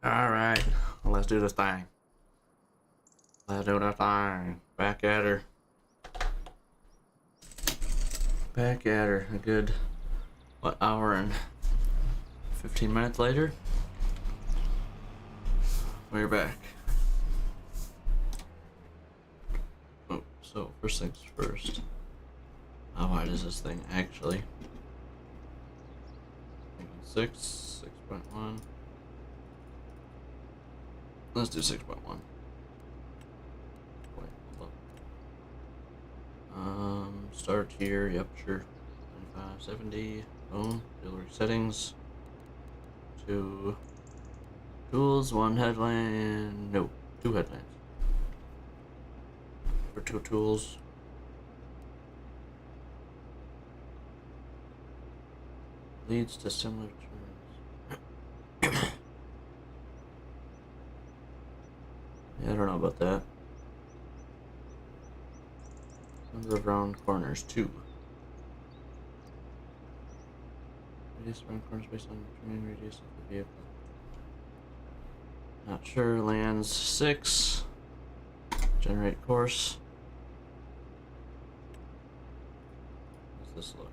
Alright, let's do this thing. Let's do this thing. Back at her. Back at her. A good, what, hour and 15 minutes later? We're back. Oh, so first things first. How wide is this thing actually? 6.1. Let's do 6.1. Wait, hold up. Start here. Yep, sure. 25, 70. Boom. Jewelry settings. 2 tools, 1 headland. No, 2 headlands. For 2 tools. Leads to similar terms. Yeah, I don't know about that. Number of round corners, 2. Radius of round corners based on the turning radius of the vehicle. Not sure. Lands 6. Generate course. How's this look?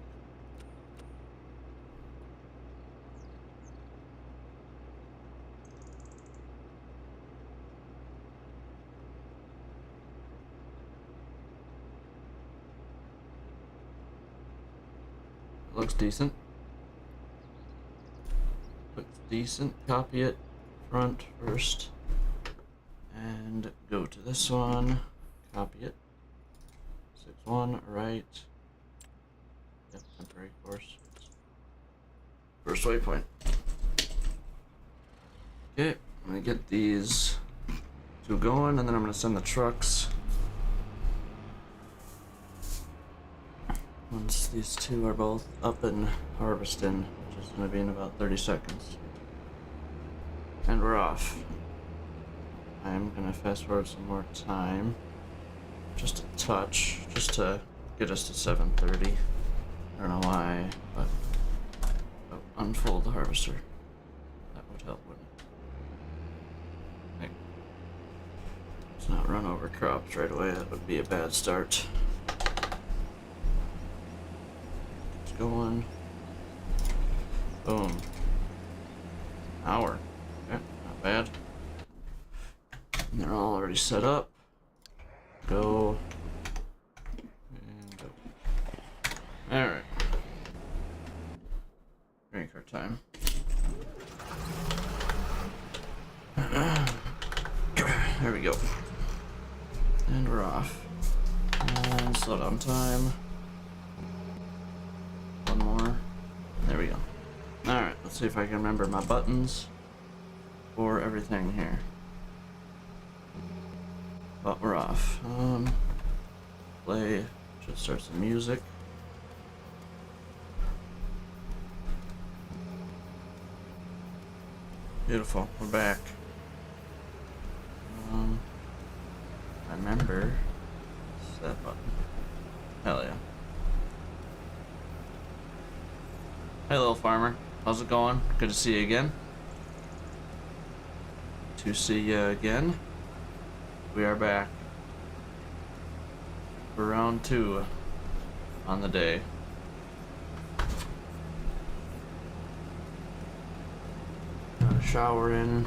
Looks decent. Looks decent. Copy it. Front first. And go to this one. Copy it. 6-1, right. Yep, temporary course. First waypoint. Okay, I'm gonna get these 2 going, and then I'm gonna send the trucks. Once these 2 are both up and harvesting, which is going to be in about 30 seconds. And we're off. I'm going to fast forward some more time. Just a touch, just to get us to 7:30. I don't know why, but unfold the harvester. That would help, wouldn't it? Hey. Let's not run over crops right away, that would be a bad start. Going. Boom. Hour. Okay, not bad. And they're all already set up. Go. And go. Alright. Drink our time. There we go. And we're off. And slow down time. More. There we go. Alright, let's see if I can remember my buttons for everything here. But we're off. Play. Should start some music. Beautiful. We're back. I remember. It's that button. Hell yeah. Hey, little farmer. How's it going? Good to see you again. To see you again. We are back for round 2 on the day. Got a shower in.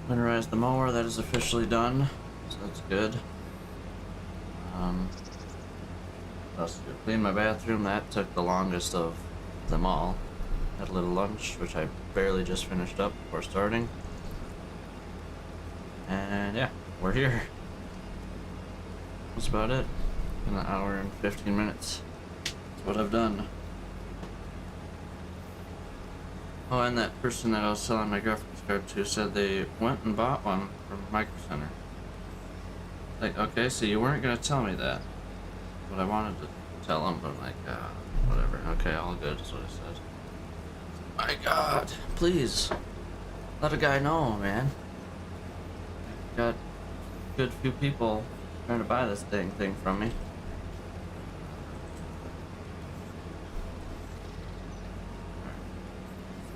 Winterize the mower. That is officially done. So that's good. Let's clean my bathroom. That took the longest of them all. Had a little lunch, which I barely just finished up before starting. And yeah, we're here. That's about it. In an hour and 15 minutes. That's what I've done. Oh, and that person that I was selling my graphics card to said they went and bought one from Micro Center. Like, okay, so you weren't gonna tell me that. But I wanted to tell him, but I'm like, whatever. Okay, all good is what I said. My God, please, let a guy know, man. Got a good few people trying to buy this thing from me.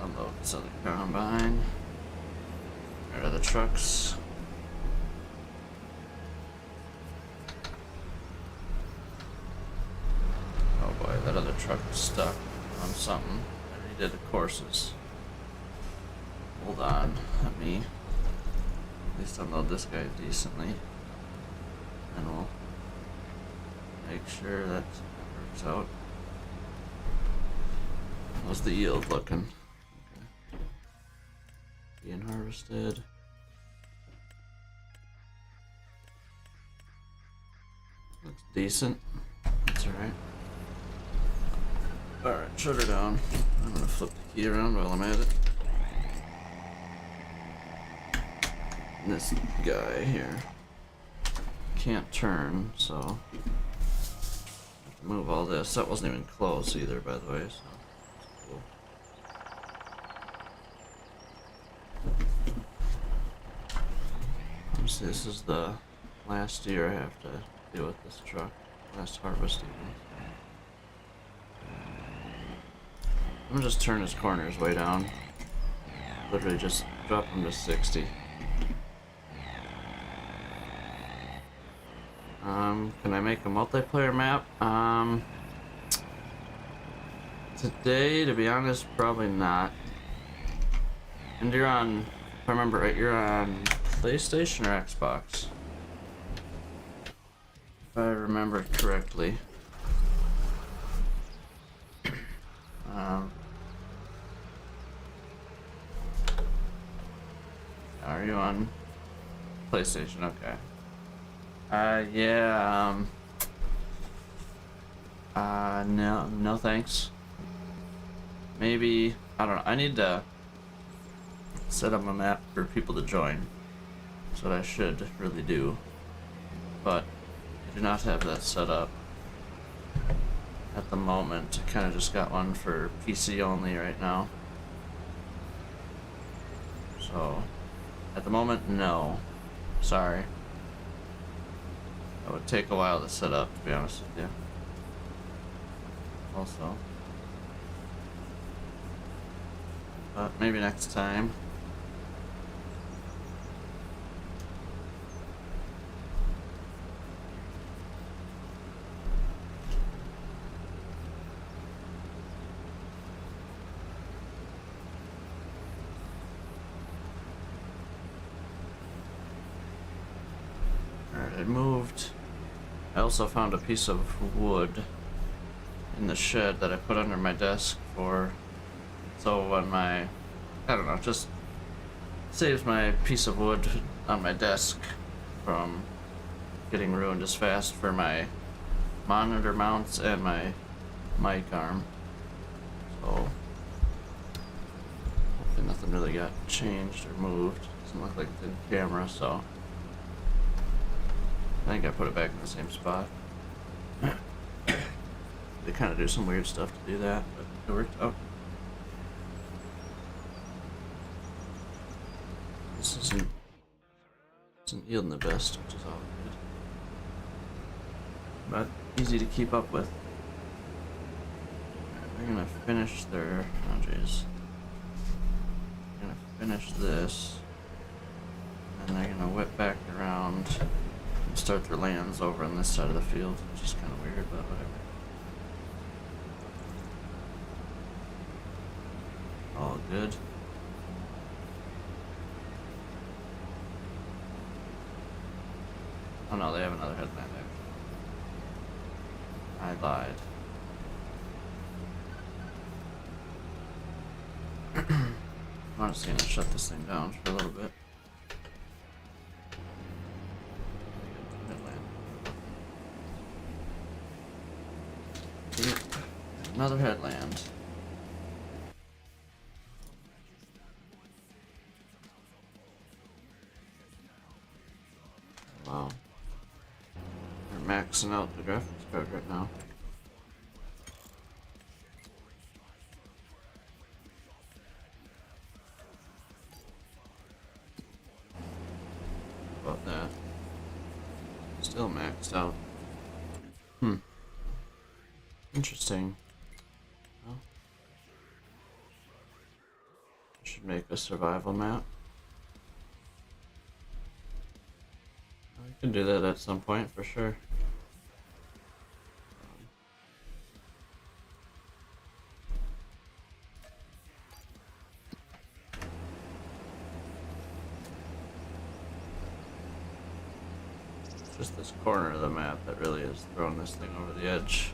Unload this other combine. There are the trucks. Oh boy, that other truck is stuck on something. I redid the courses. Hold on, let me at least unload this guy decently. And we'll make sure that works out. How's the yield looking? Okay. Being harvested. Looks decent. That's alright. Alright, shut her down. I'm gonna flip the key around while I'm at it. And this guy here can't turn, so I have to move all this. That wasn't even close either, by the way, so that's cool. Obviously, this is the last year I have to deal with this truck. Last harvest even. I'm gonna just turn his corners way down. Literally just drop him to 60. Can I make a multiplayer map? Today, to be honest, probably not. And you're on, if I remember right, you're on PlayStation or Xbox? If I remember correctly. Are you on PlayStation? Okay. Yeah, no thanks. Maybe, I don't know, I need to set up a map for people to join. That's what I should really do. But I do not have that set up at the moment. I kind of just got one for PC only right now. So, at the moment, no. Sorry. It would take a while to set up, to be honest with you. Also. But maybe next time. Alright, I moved. I also found a piece of wood in the shed that I put under my desk for, so when my, I don't know, just saves my piece of wood on my desk from getting ruined as fast for my monitor mounts and my mic arm. So hopefully nothing really got changed or moved. Doesn't look like it's in camera, so I think I put it back in the same spot. They kind of do some weird stuff to do that, but it worked out. This isn't yielding the best, which is all good. But easy to keep up with. They're gonna finish their, oh jeez. They're gonna finish this, and then they're gonna whip back around and start their lands over on this side of the field, which is kind of weird, but whatever. All good. Oh no, they have another headland actually. I lied. Honestly, I'm gonna shut this thing down for a little bit. Headland. Another headland. Wow. They're maxing out the graphics card right now. About that. Still maxed out. Interesting. Well, I should make a survival map. I can do that at some point for sure. It's just this corner of the map that really is throwing this thing over the edge.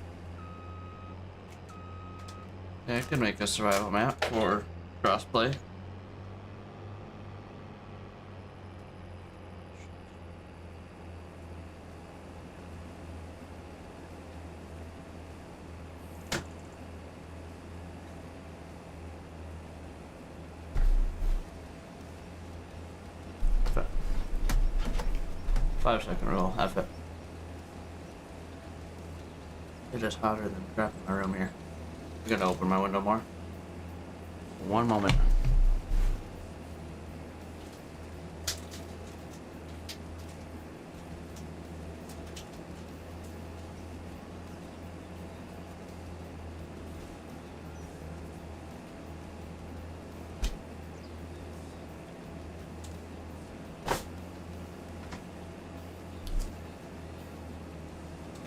Yeah, I could make a survival map for crossplay. F it. 5-second rule, F it. It is hotter than crap in my room here. I gotta open my window more. One moment.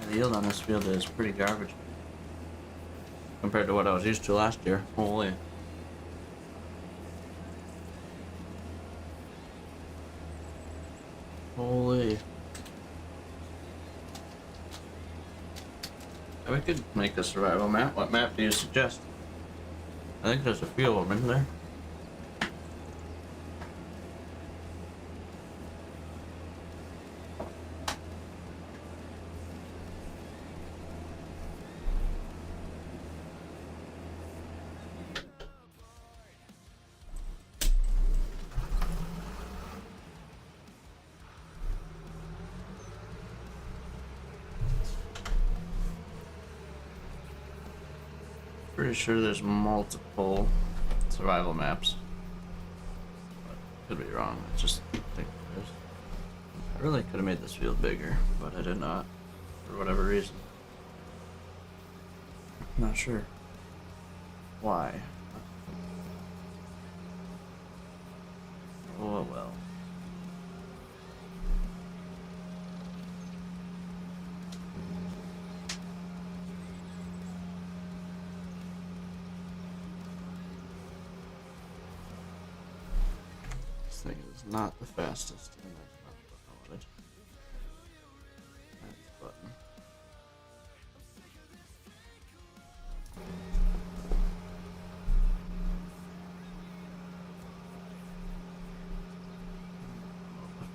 The yield on this field is pretty garbage compared to what I was used to last year. Holy. Holy. We could make a survival map. What map do you suggest? I think there's a few of them in there. Pretty sure there's multiple survival maps. But could be wrong. I just think there's. I really could have made this field bigger, but I did not. For whatever reason. I'm not sure why. Oh well. This thing is not the fastest, and that's not what I wanted. That's the button.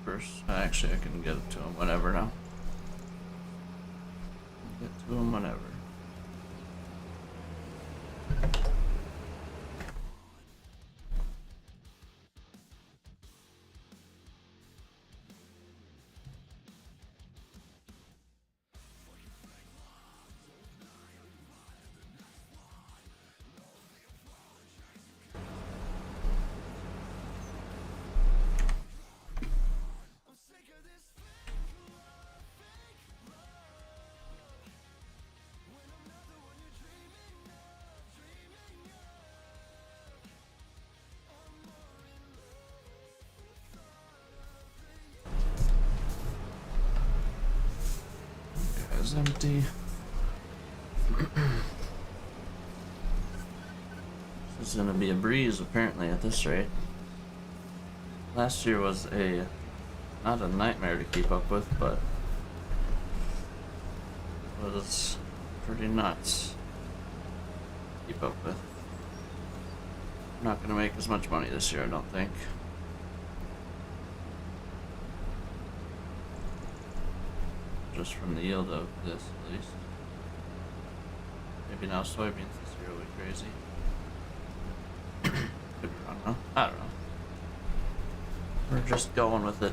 First, actually, I can get it to him whenever now. Get to him whenever. Is empty. This is gonna be a breeze apparently at this rate. Last year was not a nightmare to keep up with, but it was pretty nuts to keep up with. I'm not gonna make as much money this year, I don't think. Just from the yield of this, at least. Maybe now soybeans this year will be crazy. Could be wrong, huh? I don't know. We're just going with it.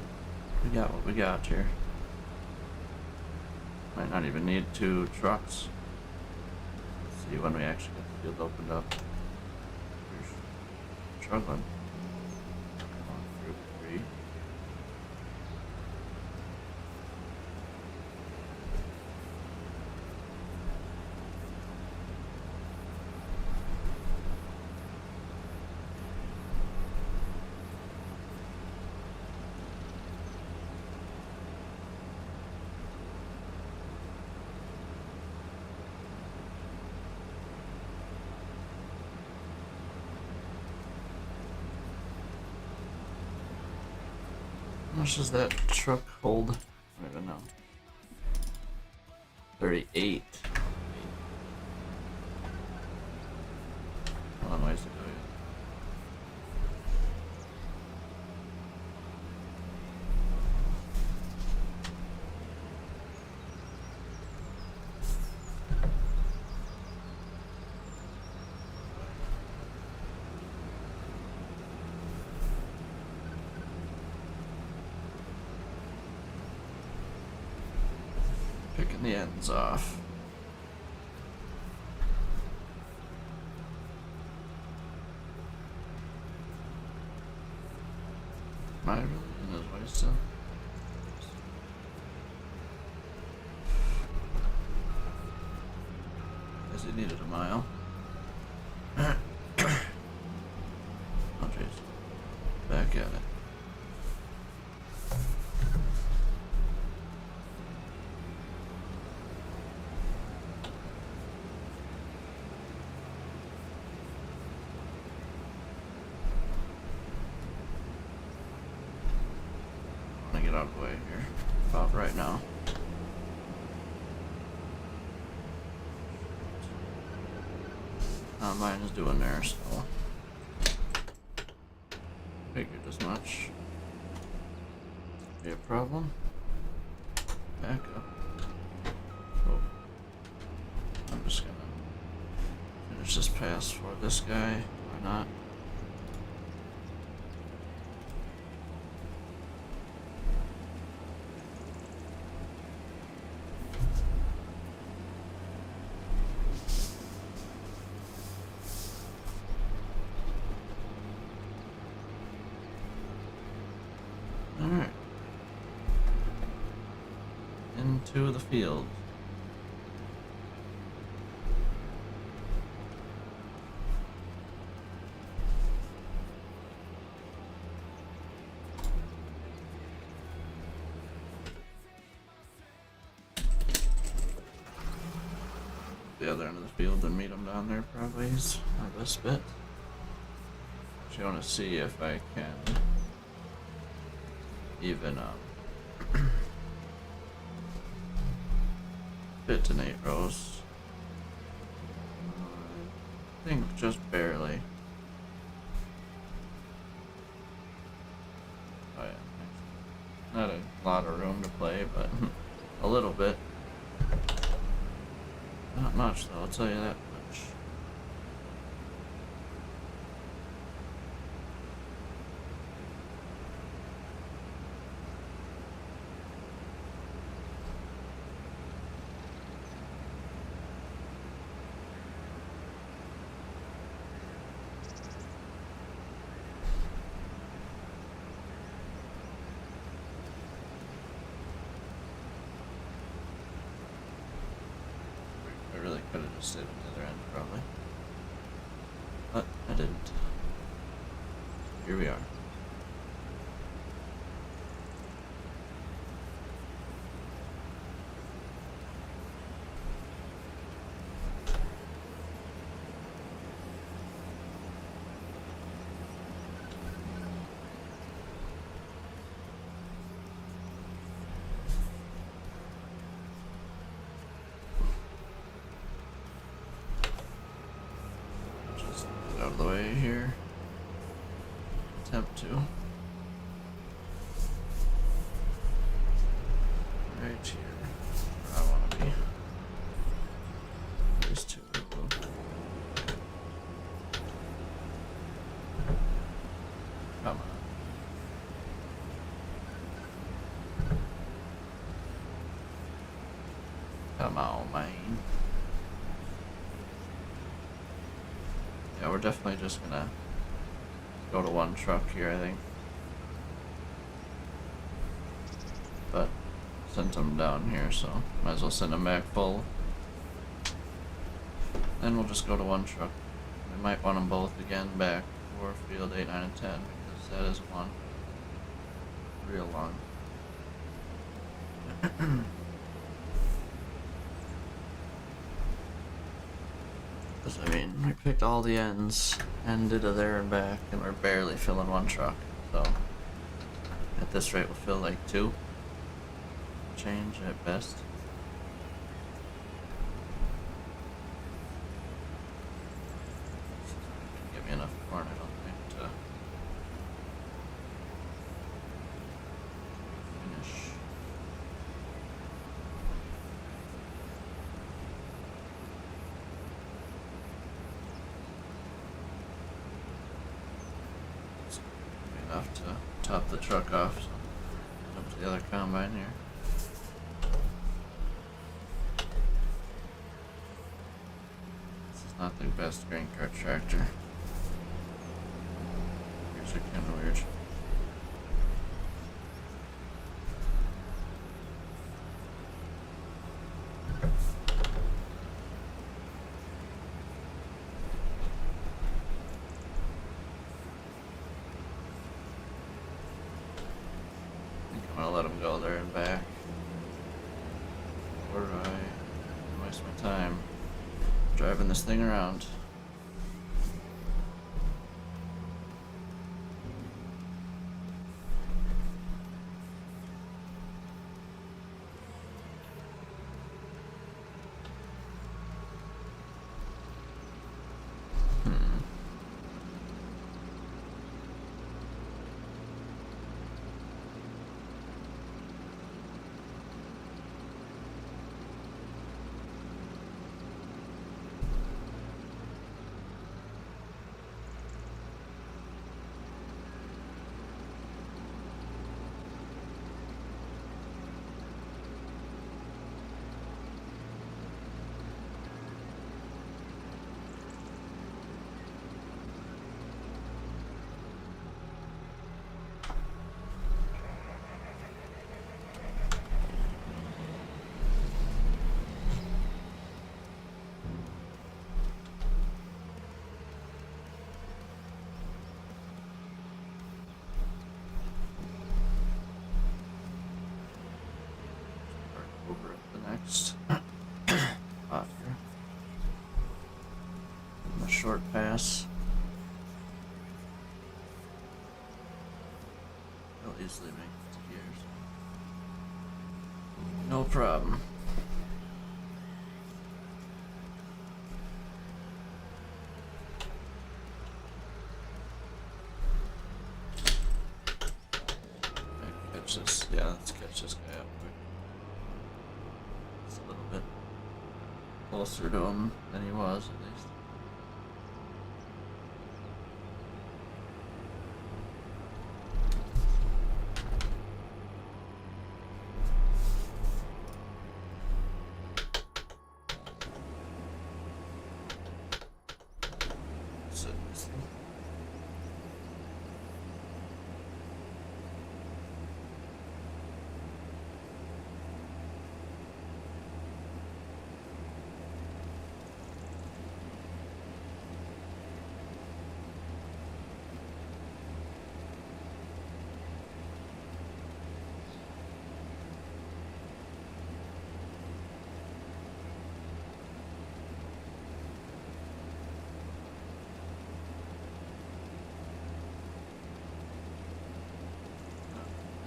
We got what we got here. Might not even need 2 trucks. Let's see when we actually get the field opened up. We're struggling. 1 through 3. much does that truck hold? I don't even know. 38. Long ways to go yet. Picking the ends off. Am I really in his way still? Guess he needed a mile. Oh jeez. Back at it. Get out of the way here. About right now. Mine is doing there, so figured as much. Be a problem. Back up. Oh. I'm just gonna finish this pass for this guy. Why not? Alright. Into the field. The other end of the field and meet him down there probably is our best bet. Actually, I want to see if I can even fit to Nate Rose. I think just barely. Oh yeah, not a lot of room to play, but a little bit. Not much though, I'll tell you that much. I really could have just stayed on the other end, probably. But I didn't. Here we are. Just get out of the way here. Attempt to. Right here. Where I want to be. There's two of them. Come on. Come on, man. Yeah, we're definitely just gonna go to one truck here, I think. But sent them down here, so might as well send them back full. Then we'll just go to one truck. We might want them both again back for field 8, 9, and 10, because that is one real long. Because, I mean, we picked all the ends and did a there and back, and we're barely filling one truck, so at at this rate will feel like 2. Change at best. Give me enough corn, I don't think, to finish. It's enough to top the truck off, so up to the other combine here. Not the best grain cart tractor. These are kind of weird. I think I'm gonna let them go there and back. Or do I waste my time driving this thing around? Over at the next spot here. A short pass. They'll easily make it to here. No problem. Catch this. Yeah, let's catch this guy up quick. It's a little bit closer to him than he was, at least.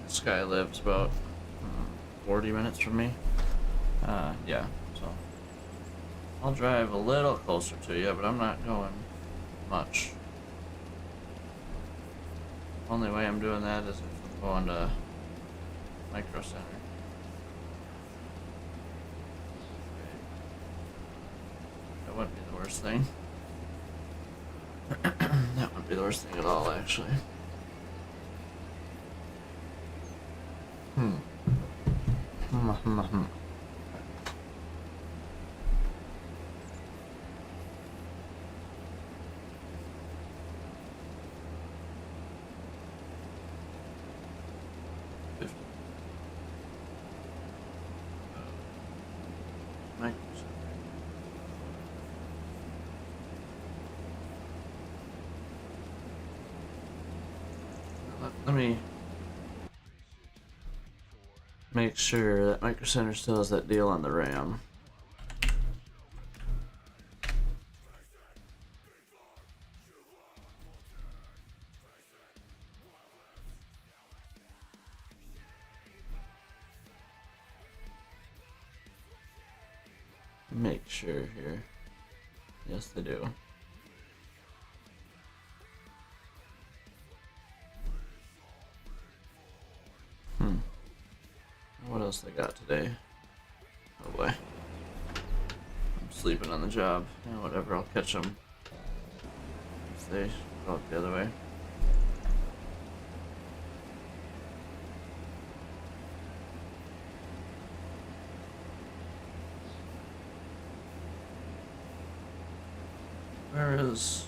This guy lives about 40 minutes from me. Yeah, so I'll drive a little closer to you, but I'm not going much. Only way I'm doing that is if I'm going to Micro Center. That wouldn't be the worst thing. That wouldn't be the worst thing at all, actually. Let me make sure that Micro Center still has that deal on the RAM. make sure here. Yes, they do. What else they got today? Oh boy. I'm sleeping on the job. Yeah, whatever, I'll catch them if they go out the other way. Where is...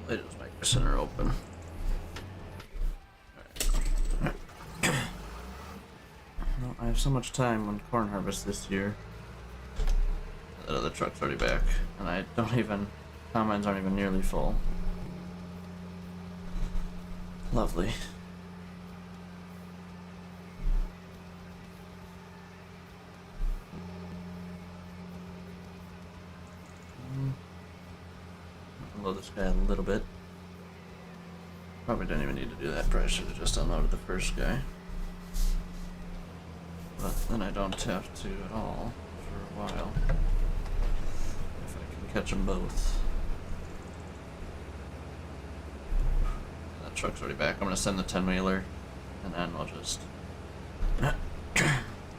Latest Micro Center open. Right. Well, I have so much time on corn harvest this year. That other truck's already back, and I don't even... combines aren't even nearly full. Lovely. Unload this guy a little bit. Probably didn't even need to do that. Probably should have just unloaded the first guy. But then I don't have to at all for a while. If I can catch them both. That truck's already back. I'm gonna send the 10-wheeler, and then we'll just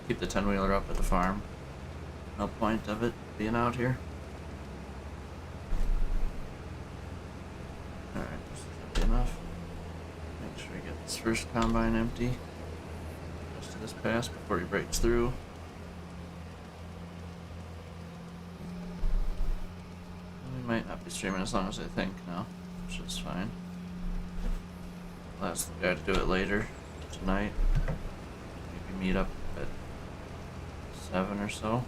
keep the 10-wheeler up at the farm. No point of it being out here. Alright, this is empty enough. Make sure we get this first combine empty. Just to this pass before he breaks through. We might not be streaming as long as I think now, which is fine. I'll ask the guy to do it later tonight. Maybe meet up at 7 or so.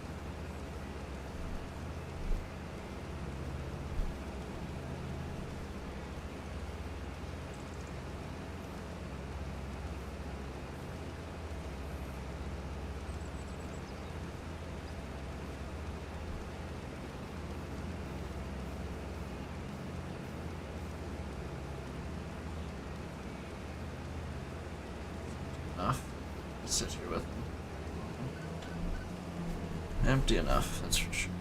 Enough. Sit here with him. Empty enough, that's for sure.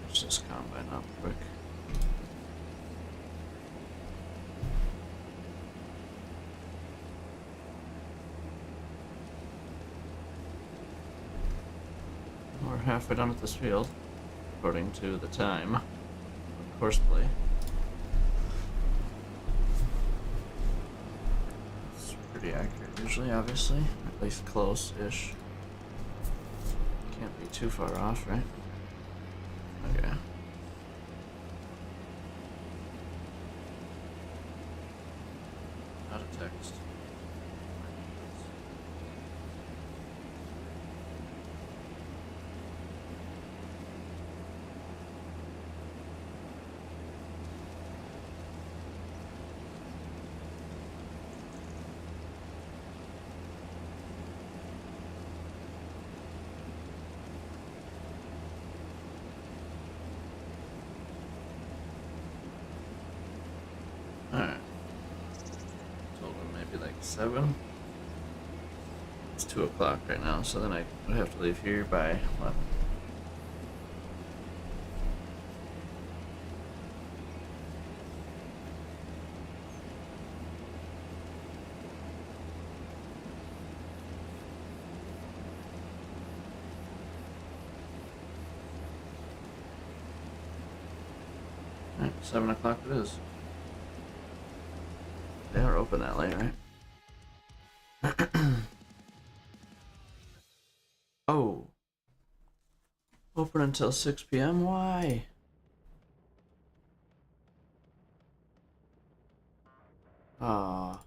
Let's just combine up quick. We're halfway done with this field, according to the time of course play. It's pretty accurate usually, obviously. At least close-ish. Can't be too far off, right? Okay. Out of text. Alright. Told him maybe like 7. It's 2 o'clock right now, so then I would have to leave here by what? Alright, 7 o'clock it is. They are open that late, right? Oh. Open until 6 p.m.? Why? Ah.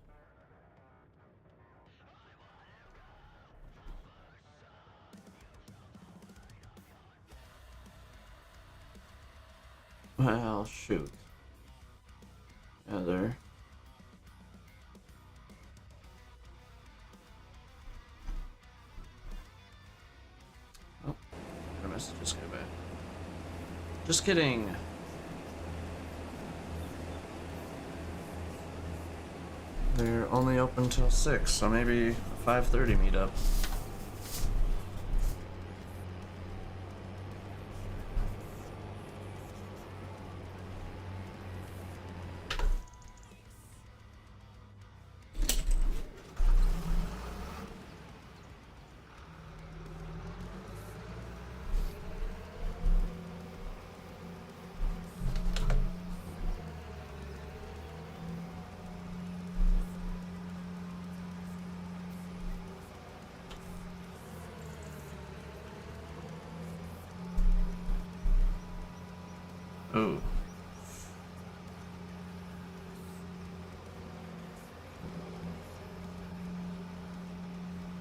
Well, shoot. Yeah, there. Oh, the messages go back. Just kidding. They're only open till 6, so maybe a 5:30 meetup. Oh.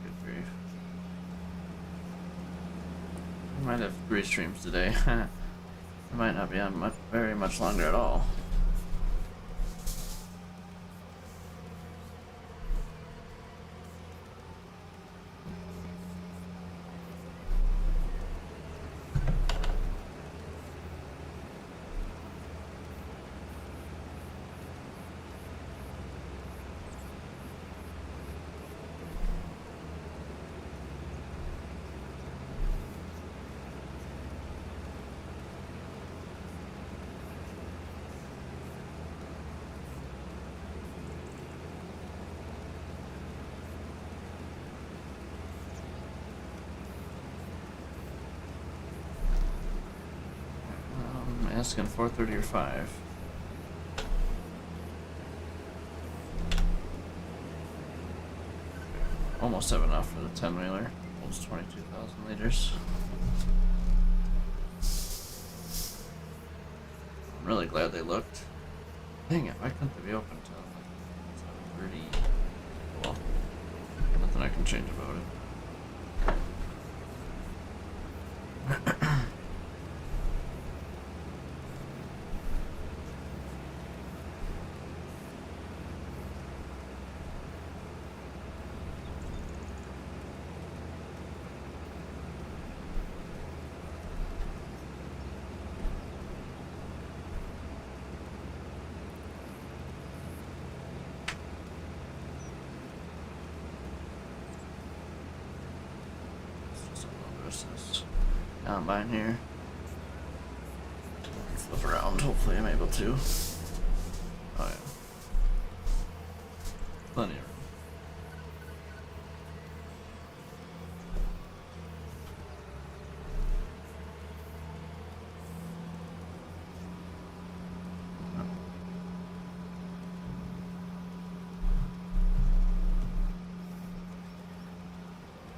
Good grief. I might have 3 streams today. I might not be on very much longer at all. Asking 4:30 or 5. Almost have enough for the 10-wheeler. Almost 22,000 liters. I'm really glad they looked. Dang it, why couldn't they be open till like 7:30? Well, nothing I can change about it. Combine here. Flip around, hopefully I'm able to. Oh yeah. Plenty of room.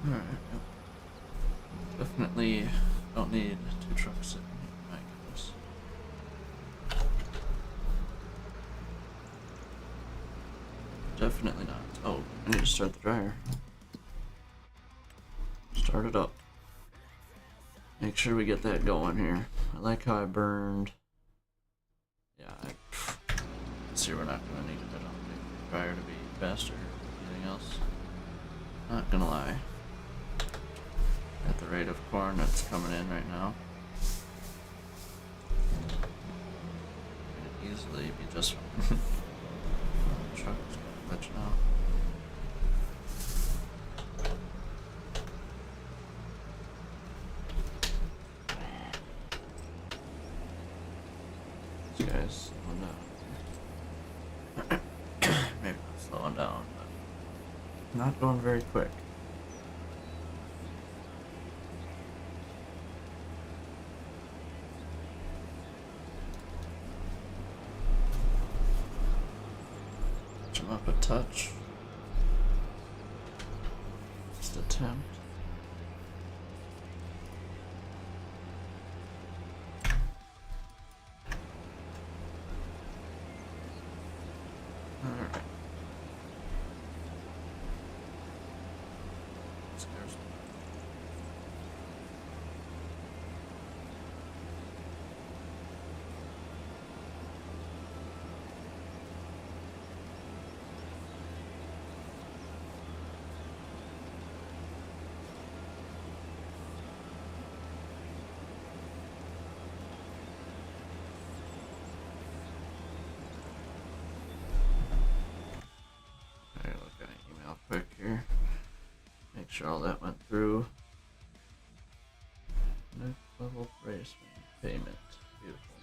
Alright, yep. Definitely don't need 2 trucks sitting here. My goodness. Definitely not. Oh, I need to start the dryer. Start it up. Make sure we get that going here. I like how I burned. Yeah, let's see, we're not gonna need it. I don't think the dryer to be faster or anything else. Not gonna lie. At the rate of corn that's coming in right now, could easily be just fine. Truck is gonna glitch now. This guy's slowing down. Maybe not slowing down, but not going very quick. Up a touch. Just attempt. scares me. Alright, look at an email quick here. Make sure all that went through. Next level placement payment. Beautiful.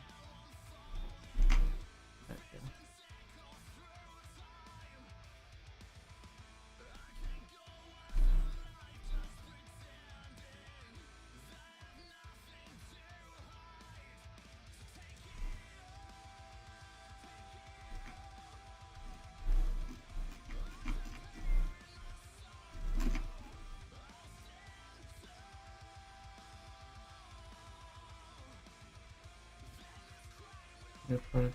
Heck yeah. New product.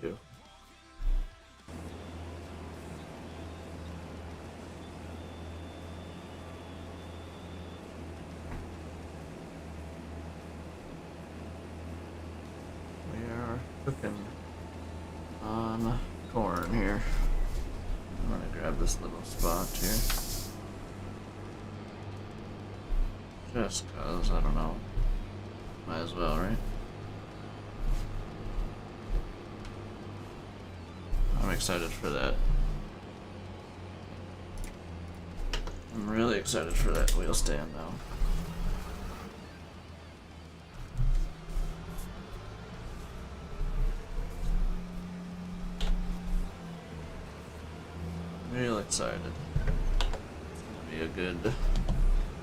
Beautiful. We are cooking on corn here. I'm gonna grab this little spot here. Just cause, I don't know. Might as well, right? I'm excited for that. I'm really excited for that wheel stand now. Real excited. It's gonna be a good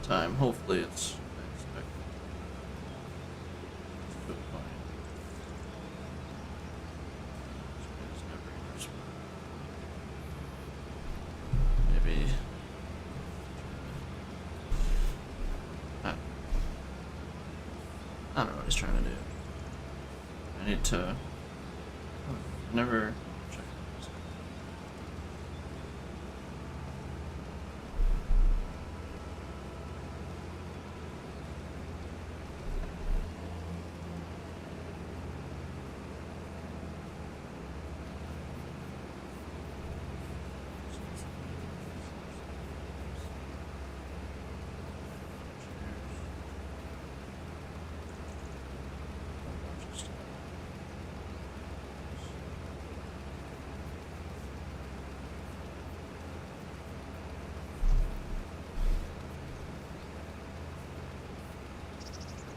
time. Hopefully it's expected. It's food point. It's never yours. Maybe I don't know what he's trying to do. I need to never check this.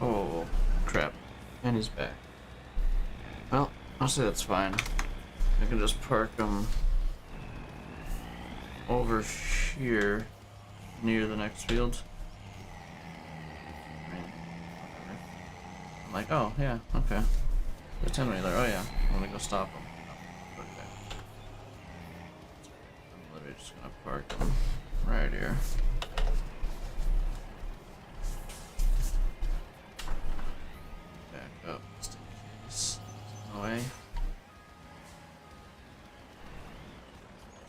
Oh, crap. And he's back. Well, I'll say that's fine. I can just park him over here near the next field. I mean, whatever. I'm like, oh, yeah, okay. The 10-wheeler, oh yeah, I'm gonna go stop him. Oh, okay. I'm literally just gonna park him right here. Back up, just in case. No way.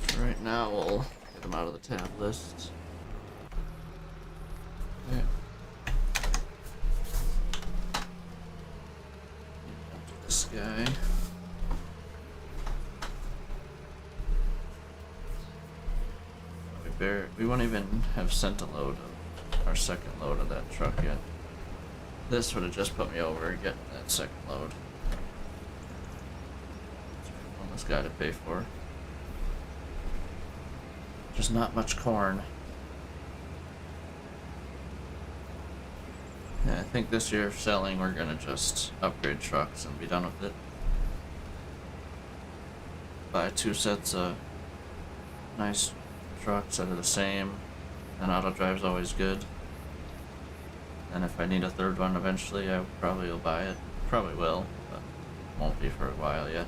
So right now, we'll get him out of the tab list. Yeah. This guy. We won't even have sent a load of our second load of that truck yet. This would have just put me over getting that second load. One less guy to pay for. Just not much corn. Yeah, I think this year selling we're gonna just upgrade trucks and be done with it. Buy 2 sets of nice trucks that are the same, and auto drive's always good. And if I need a third one eventually, I probably will buy it. Probably will, but won't be for a while yet.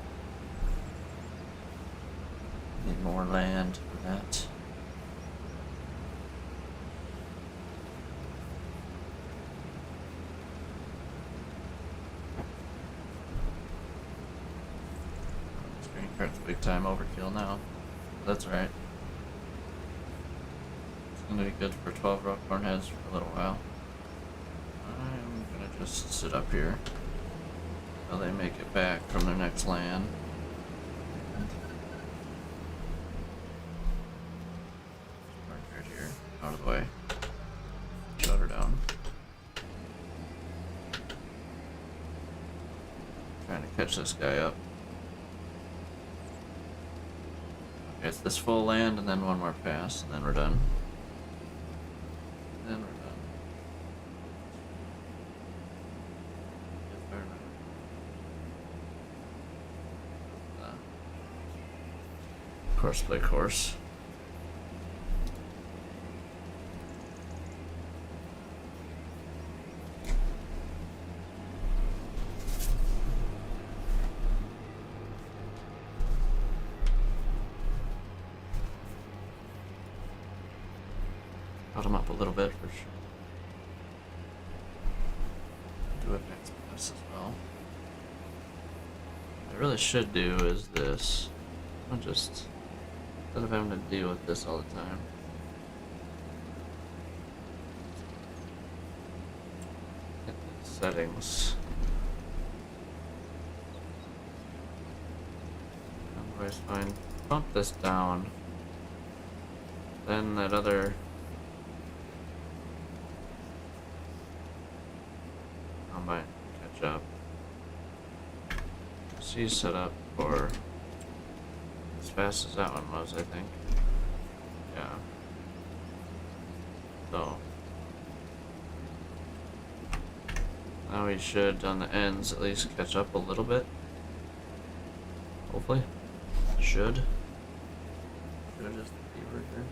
Need more land for that. That's big time overkill now. That's right. It's gonna be good for 12 Rockborn heads for a little while. I'm gonna just sit up here until they make it back from their next land. Mark right here, out of the way. Shut her down. Trying to catch this guy up. Okay, it's this full land and then one more pass, and then we're done. Then we're done. If I remember. Course play course. Cut him up a little bit for sure. Do it next pass as well. What I really should do is this. I'll just, instead of having to deal with this all the time. Hit the settings. Otherwise fine. Bump this down. Then that other might catch up. C set up for as fast as that one was, I think. Yeah. So now we should, on the ends, at least catch up a little bit. Hopefully. Should. Should is the keyword here.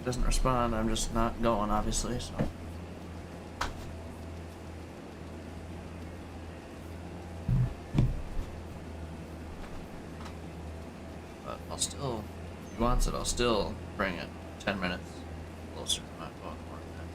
Doesn't respond, I'm just not going, obviously, so. But I'll still, if he wants it, I'll still bring it 10 minutes closer to my phone more than that.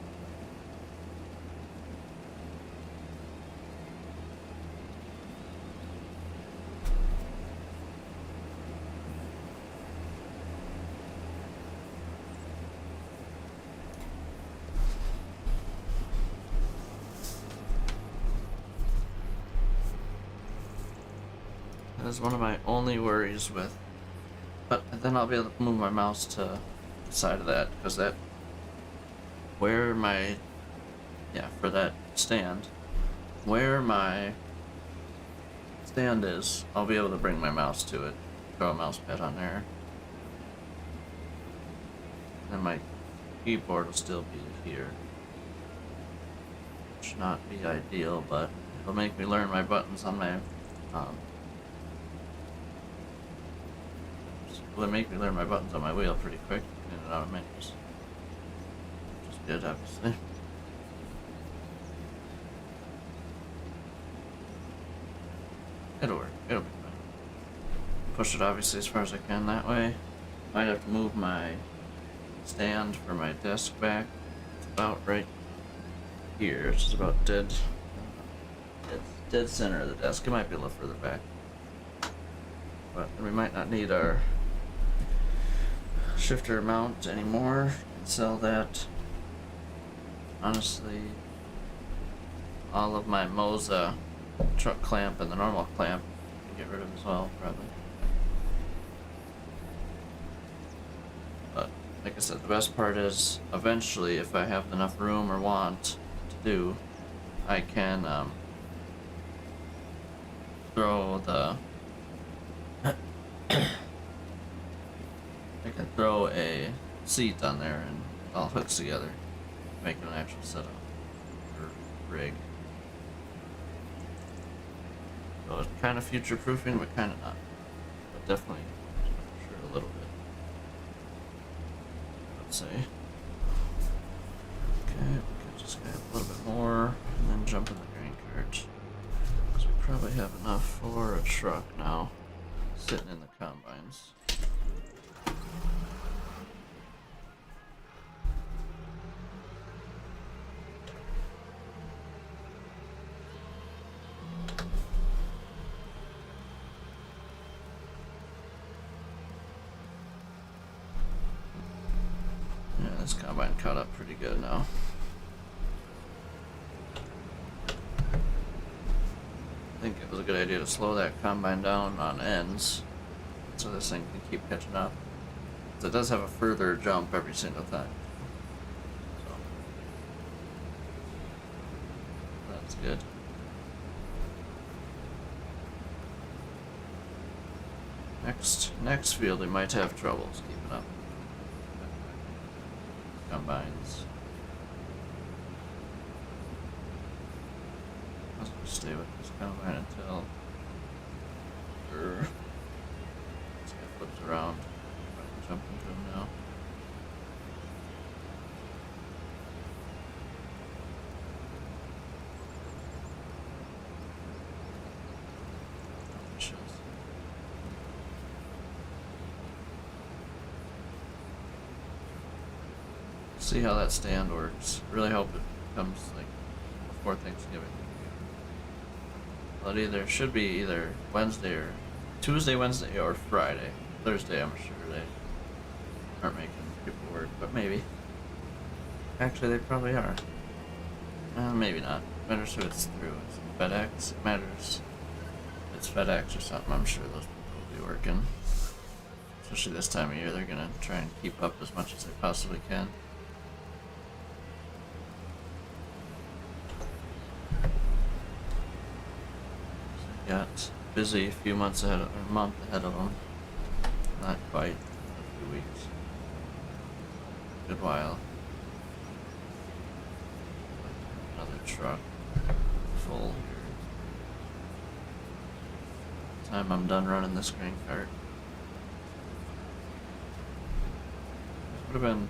That is one of my only worries with, but then I'll be able to move my mouse to the side of that, because that, where my, yeah, for that stand, where my stand is, I'll be able to bring my mouse to it, throw a mouse pad on there, and my keyboard will still be here. Should not be ideal, but it'll make me learn my buttons on my, will make me learn my buttons on my wheel pretty quick, in and out of menus. Which is good, obviously. It'll work, it'll be fine. Push it obviously as far as I can that way. Might have to move my stand for my desk back. It's about right here, it's just about dead center of the desk. It might be a little further back. But we might not need our shifter mount anymore. And sell that. Honestly, all of my Moza truck clamp and the normal clamp I can get rid of as well, probably. But like I said, the best part is eventually, if I have enough room or want to do, I can throw the I can throw a seat on there and it all hooks together, make an actual setup or rig. So it's kind of future proofing, but kind of not. But definitely, sure, a little bit. Let's say. Okay, we can just get a little bit more and then jump in the grain cart. Because we probably have enough for a truck now, sitting in the combines. Yeah, this combine caught up pretty good now. I think it was a good idea to slow that combine down on ends so this thing can keep catching up. So it does have a further jump every single time. So that's good. Next field we might have troubles keeping up. Combines. I'll just stay with this combine until this guy flips around. I can jump into him now. See how that stand works. Really hope it comes like before Thanksgiving. Well, it should be either Wednesday or Tuesday, Wednesday, or Friday. Thursday, I'm sure they aren't making people work, but maybe. Actually, they probably are. Maybe not. Matters who it's through. It's FedEx. It matters if it's FedEx or something. I'm sure those people will be working. Especially this time of year, they're gonna try and keep up as much as they possibly can. Got busy a few months ahead, or a month ahead of them. Not quite, a few weeks. Good while. Another truck full here. Time I'm done running this grain cart. Would have been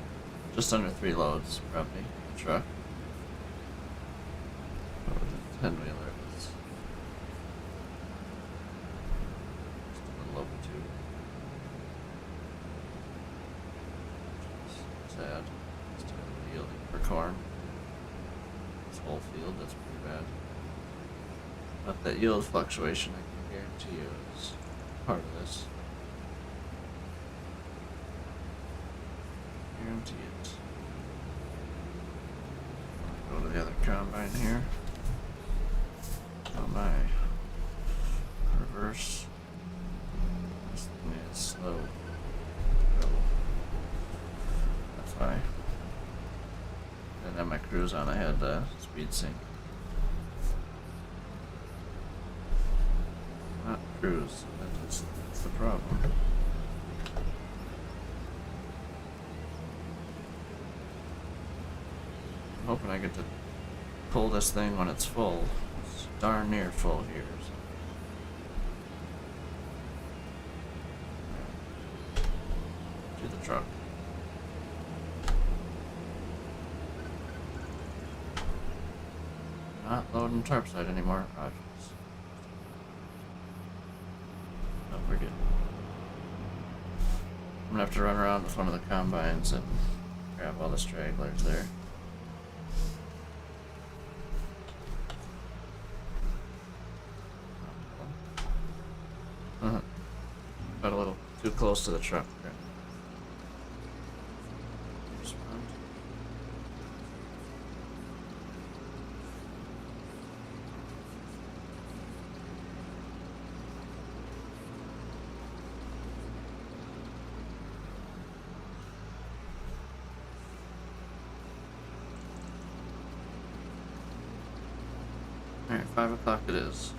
just under 3 loads, probably, the truck. What was it? 10-wheeler. Sad. Still yielding for corn. This whole field, that's pretty bad. But that yield fluctuation, I can guarantee you, is part of this. Guarantee it. Go to the other combine here. On my reverse. This thing is slow. And then my cruise on, I had speed sync. Not cruise, that's the problem. I'm hoping I get to pull this thing when it's full. It's darn near full here. So. To the truck. Not loading topside anymore. Rogers. Oh, we're good. I'm gonna have to run around with one of the combines and grab all the stragglers there. Got a little too close to the truck. Alright, 5 o'clock it is.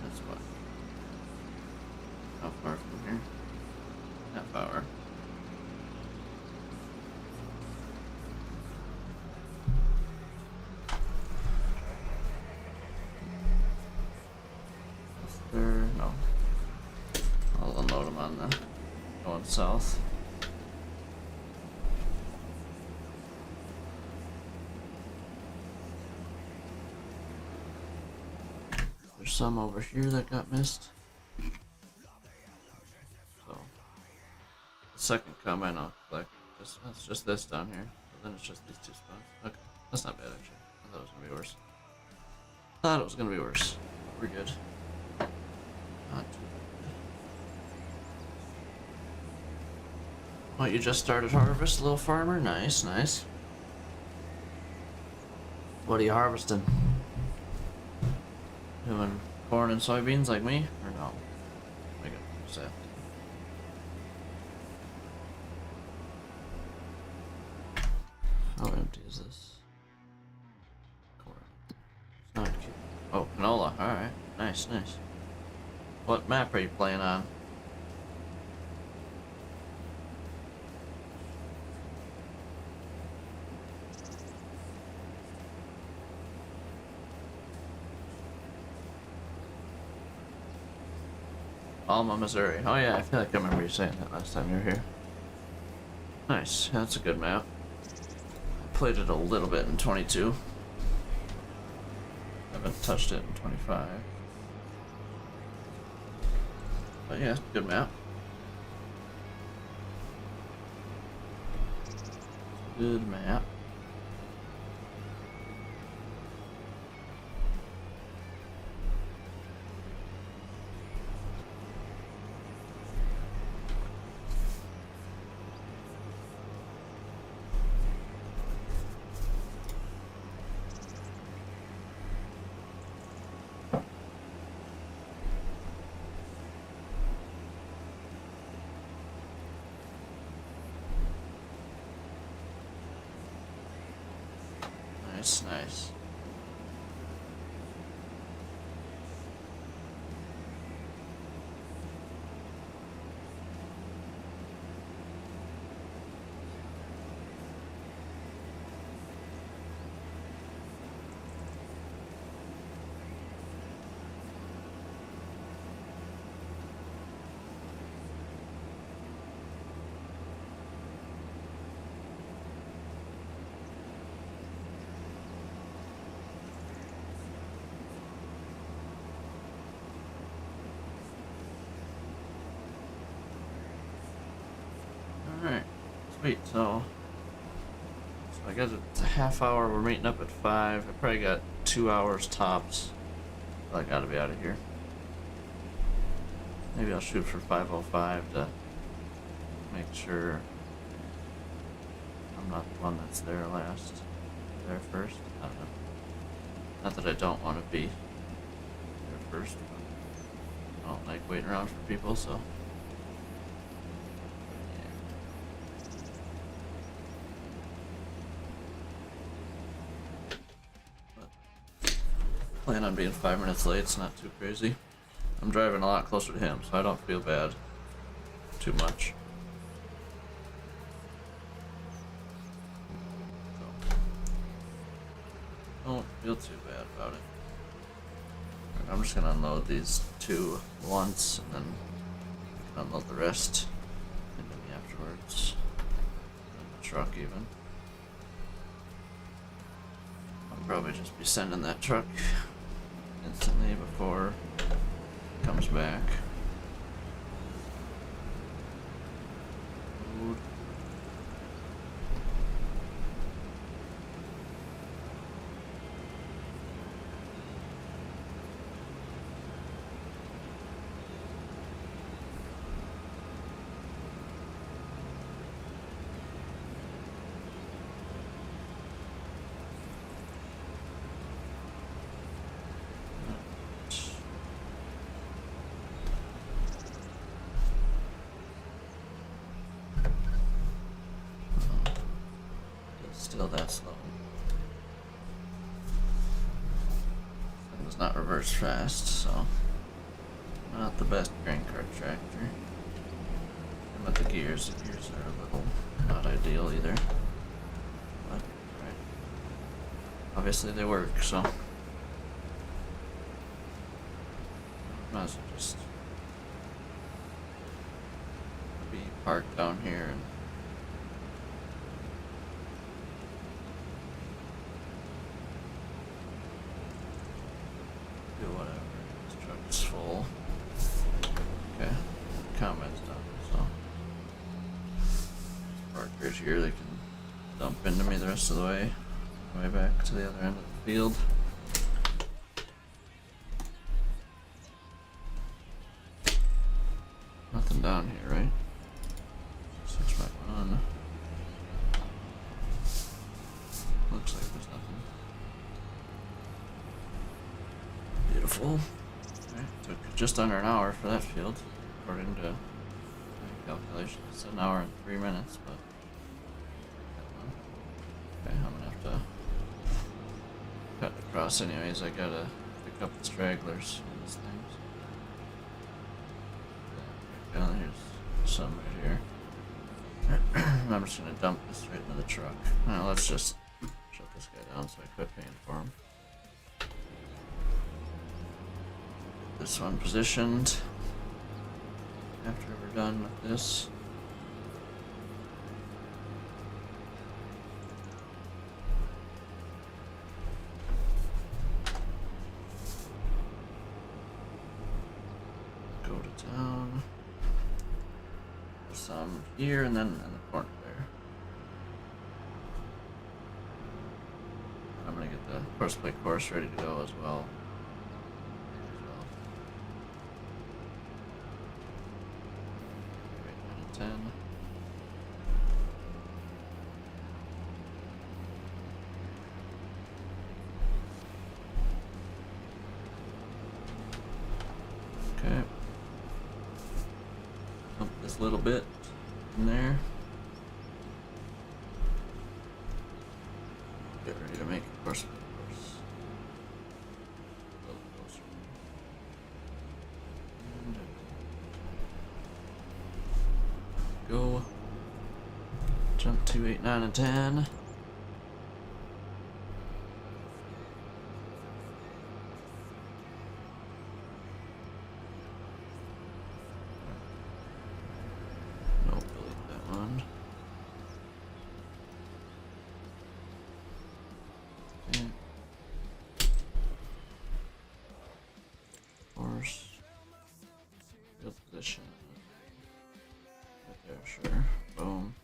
That's what? How far from here? Half hour. Is there? No. I'll unload them on the going south. some over here that got missed. So, the second combine I'll collect. That's just this down here. So then it's just these two spots. Okay, that's not bad actually. I thought it was gonna be worse. Thought it was gonna be worse. We're good. Not too bad. Well, you just started harvest, little farmer? Nice, nice. What are you harvesting? Doing corn and soybeans like me? Or no? Make it sad. How empty is this? Corn. It's not cute. Oh, canola. Alright. Nice, nice. What map are you playing on? Alma, Missouri. Oh yeah, I feel like I remember you saying that last time you were here. Nice. That's a good map. I played it a little bit in 22. Haven't touched it in 25. But yeah, good map. Good map. Nice, nice. Alright, sweet, so I guess it's a half hour, we're meeting up at 5, I probably got 2 hours tops. I gotta be out of here. Maybe I'll shoot for 5:05 to make sure I'm not the one that's there last, there first, I don't know. Not that I don't want to be there first, but I don't like waiting around for people, so. Plan on being 5 minutes late, it's not too crazy. I'm driving a lot closer to him, so I don't feel bad too much. So, don't feel too bad about it. And I'm just gonna unload these two once, and then I can unload the rest into me afterwards. And the truck even. I'll probably just be sending that truck instantly before it comes back. Load. Still that slow. It does not reverse fast, so not the best grain cart tractor. And with the gears are a little not ideal either. But right. Obviously they work, so might as well just be parked down here and do whatever. right here, they can dump into me the rest of the way back to the other end of the field. Nothing down here, right? 6.1. Looks like there's nothing. Beautiful. Okay, took just under an hour for that field, according to my calculations. It's an hour and 3 minutes, but okay, I'm gonna have to cut across anyways. I gotta pick up the stragglers in these things. Yeah, here's some right here. I'm just gonna dump this right into the truck. Now let's just shut this guy down so I quit paying for him. This one positioned after we're done with this. Go to town. Some here and then in the corner there. I'm gonna get the horseplay course ready to go as well. Right, 9 and 10. Okay. Pump this little bit in there. Get ready to make a course. A little closer. And go. Jump to 8, 9, and 10. Nope, delete that one. Okay. Horse. Field position. Right there, sure. Boom.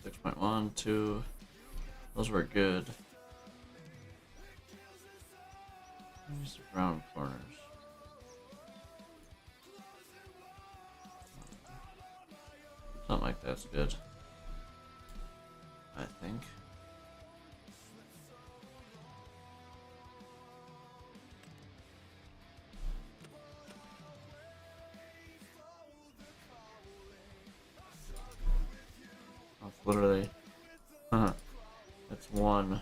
6.1, 2. Those were good. Use the round corners. Something like that's good. I think. That's literally. That's one.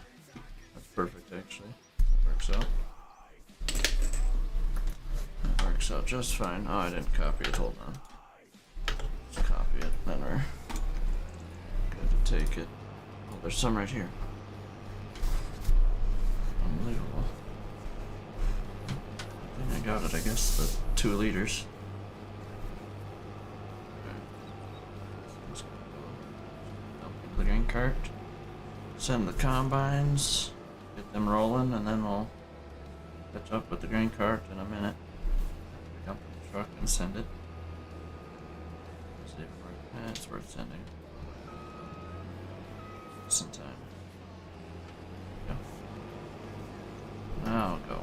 That's perfect, actually. That works out. That works out just fine. Oh, I didn't copy it. Hold on. Just copy it. Then we're good to take it. Oh, there's some right here. Unbelievable. I think I got it, I guess. The 2 liters. Okay. Let's go. Dump the grain cart. Send the combines. Get them rolling, and then we'll catch up with the grain cart in a minute. Pick up the truck and send it. See if it's worth sending. Just in time. Yeah. Now go.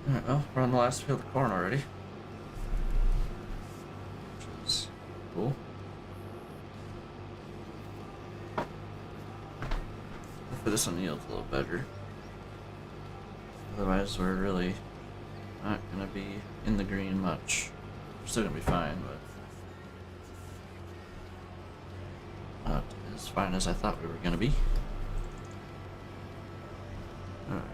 Alright, well, we're on the last field of corn already. Which is cool. Hopefully this one yields a little better. Otherwise we're really not gonna be in the green much. We're still gonna be fine, but not as fine as I thought we were gonna be. Alright.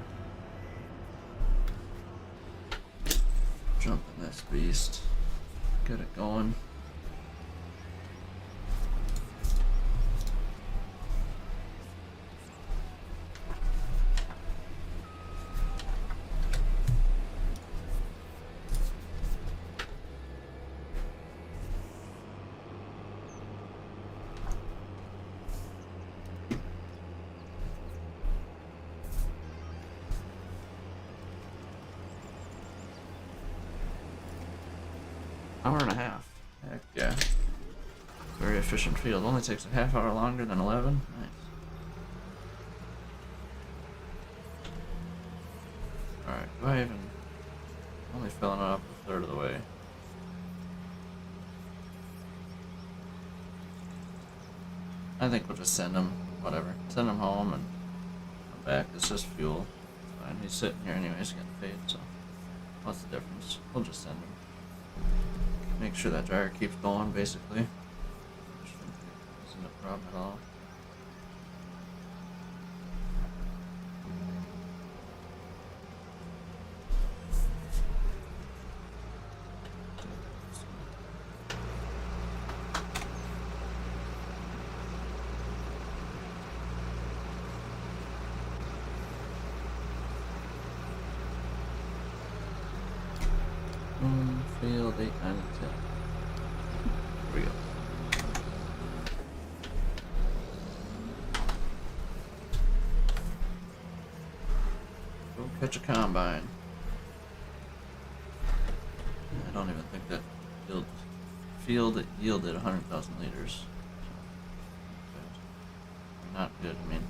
Jump in this beast. Get it going. Hour and a half. Heck yeah. Very efficient field. Only takes a half hour longer than 11. Nice. Alright, do I even... Only filling it up a third of the way. I think we'll just send him, whatever. Send him home and come back. It's just fuel. It's fine. He's sitting here anyways, getting paid, so what's the difference? We'll just send him. Make sure that dryer keeps going, basically. Isn't a problem at all. Field 8, 9, and 10. Here we go. Go catch a combine. I don't even think that field yielded 100,000 liters. Not good, I mean.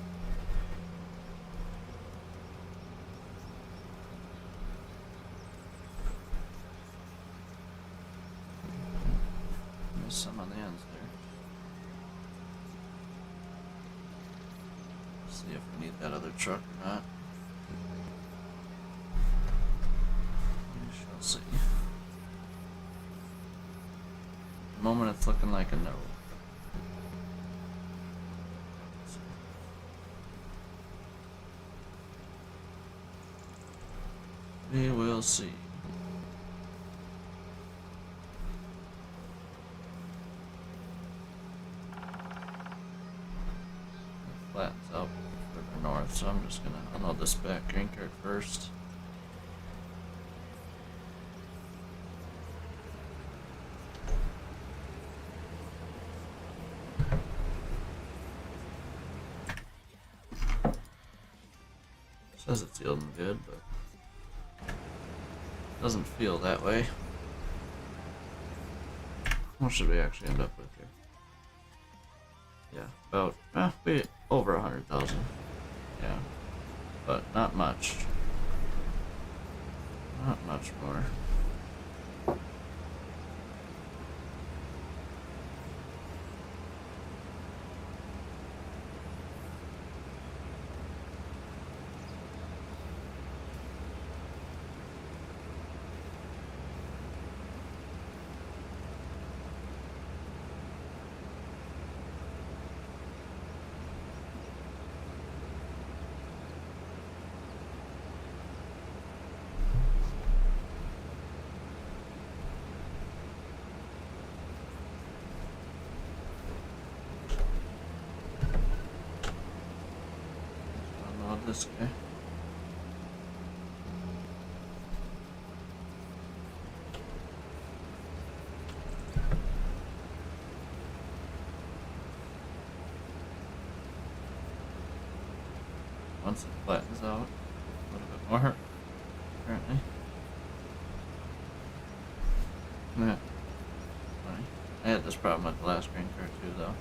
Missed some on the ends there. See if we need that other truck or not. We shall see. At the moment it's looking like a no. We will see. Flattens out further north, so I'm just gonna unload this back grain cart first. Says it's yielding good, but doesn't feel that way. What should we actually end up with here? Yeah, about over 100,000. Yeah, but not much. Not much more. This guy. Once it flattens out a little bit more, apparently. Yeah. Funny. I had this problem with the last grain cart too, though.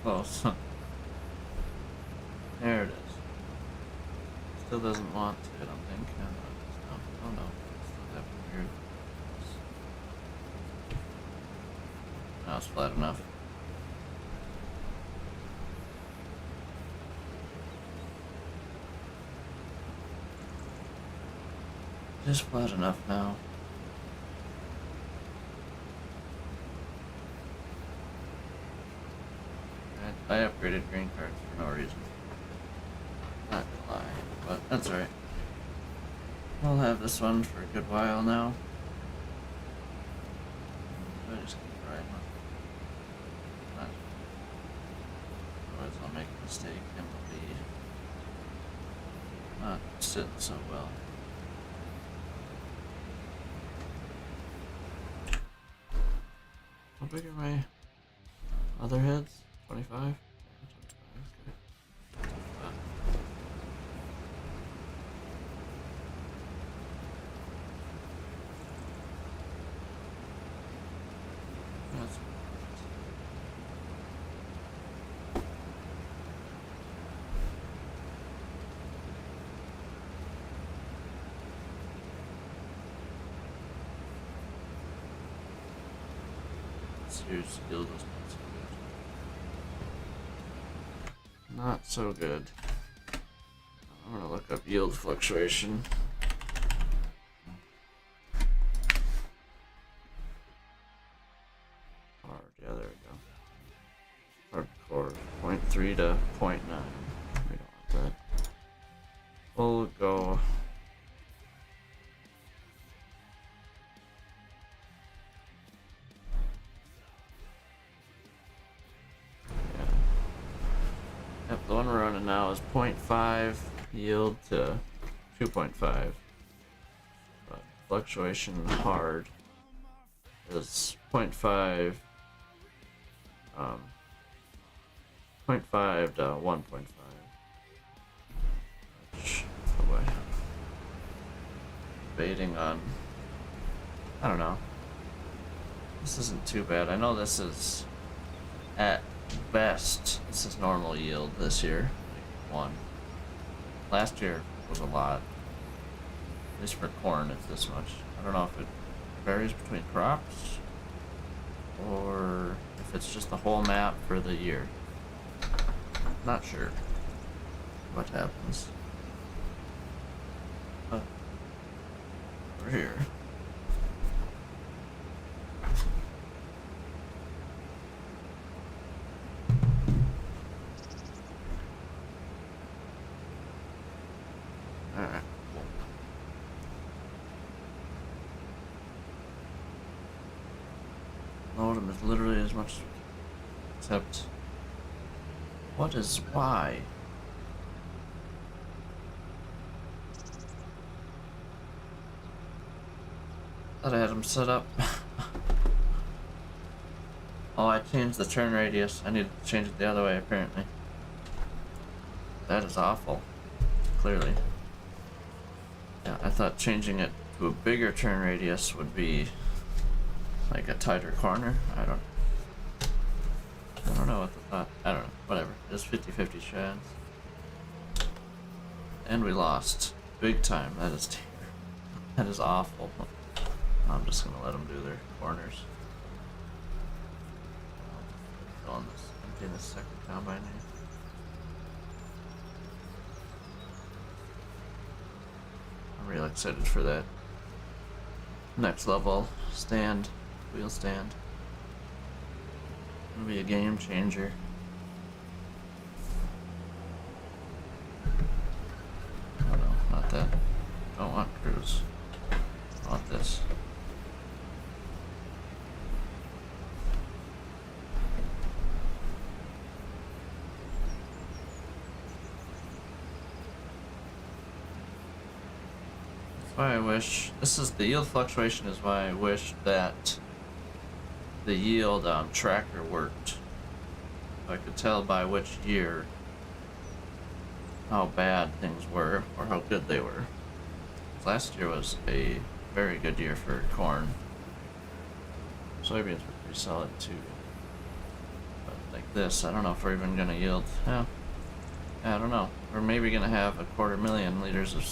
Close. There it is. Still doesn't want to, I don't think. Oh no. Still happening weird. Now it's flat enough. Just flat enough now. I upgraded grain carts for no reason. Not gonna lie, but that's alright. We'll have this one for a good while now. I just keep riding on. Otherwise I'll make a mistake and it'll be not sitting so well. How big are my other heads? 25? Here's yield was not so good. I'm gonna look up yield fluctuation. Hard, yeah, there we go. Hardcore 0.3 to 0.9. We don't want that. We'll go. The one we're running now is 0.5 yield to 2.5. But fluctuation hard is 0.5, 0.5 to 1.5. Which, oh boy. Debating on, I don't know. This isn't too bad. I know this is at best, this is normal yield this year. One. Last year was a lot. At least for corn, it's this much. I don't know if it varies between crops or if it's just the whole map for the year. Not sure what happens. We're here. Load them as literally as much, except what is why? Thought I had them set up. Oh, I changed the turn radius. I need to change it the other way apparently. That is awful. Clearly. Yeah, I thought changing it to a bigger turn radius would be like a tighter corner. I don't know what the thought. I don't know. Whatever. It's 50-50 chance. And we lost. Big time. That is that is awful. I'm just gonna let them do their corners. On this, empty the second combine here. I'm real excited for that next level stand, wheel stand. It'll be a game changer. Oh no, not that. Don't want cruise. I want this. Why I wish this is the yield fluctuation is why I wish that the yield tracker worked. I could tell by which year how bad things were or how good they were. Last year was a very good year for corn. Soybeans were pretty solid too. But like this, I don't know if we're even gonna yield. Yeah, I don't know. We're maybe gonna have 250,000 liters of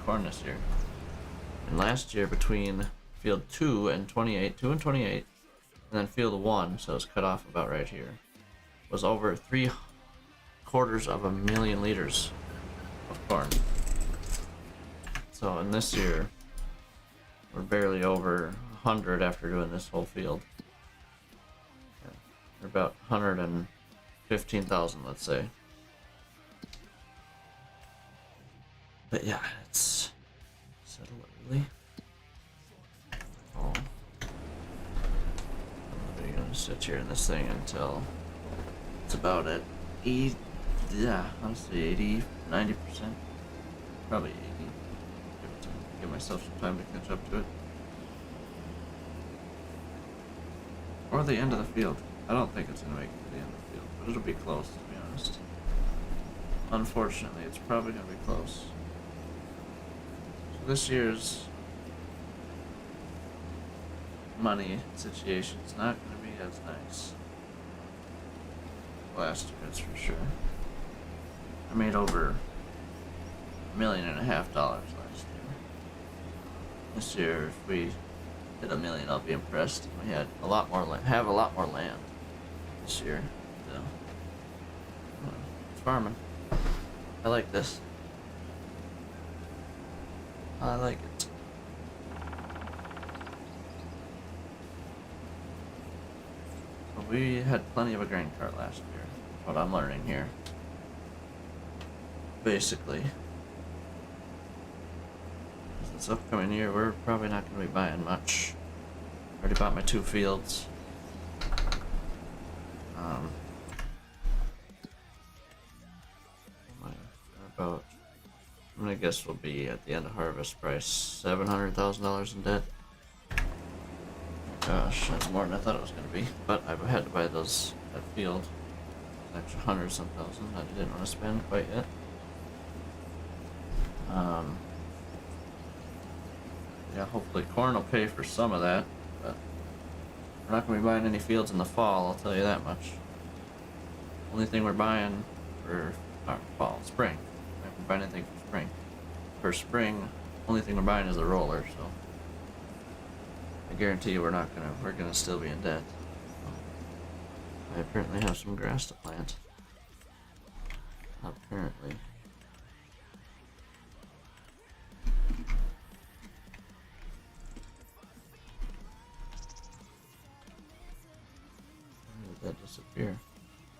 corn this year. And last year between field 2 and 28, and then field 1, so it's cut off about right here, was over 750,000 liters of corn. So in this year, we're barely over 100 after doing this whole field. Yeah, we're about 115,000, let's say. But yeah, it's settled. Really? Oh. I'm literally gonna sit here in this thing until it's about at 80, yeah, honestly 80, 90%. Probably 80. Give myself some time to catch up to it. Or the end of the field. I don't think it's gonna make it to the end of the field, but it'll be close, to be honest. Unfortunately, it's probably gonna be close. So this year's money situation is not gonna be as nice. Last year, that's for sure. I made over $1.5 million last year. This year, if we hit $1 million, I'll be impressed. We had a lot more land, have a lot more land this year. So, it's farming. I like this. I like it. But we had plenty of a grain cart last year. What I'm learning here. Basically. This upcoming year, we're probably not going to be buying much. Already bought my 2 fields. About, I'm gonna guess we'll be at the end of harvest price $700,000 in debt. Gosh, that's more than I thought it was gonna be. But I had to buy that field, an extra 100-some thousand that I didn't want to spend quite yet. Yeah, hopefully corn will pay for some of that, but we're not gonna be buying any fields in the fall. I'll tell you that much. Only thing we're buying for fall, spring. We're not gonna buy anything for spring. For spring, only thing we're buying is a roller. So I guarantee you, we're gonna still be in debt. I apparently have some grass to plant. Apparently. Where did that disappear?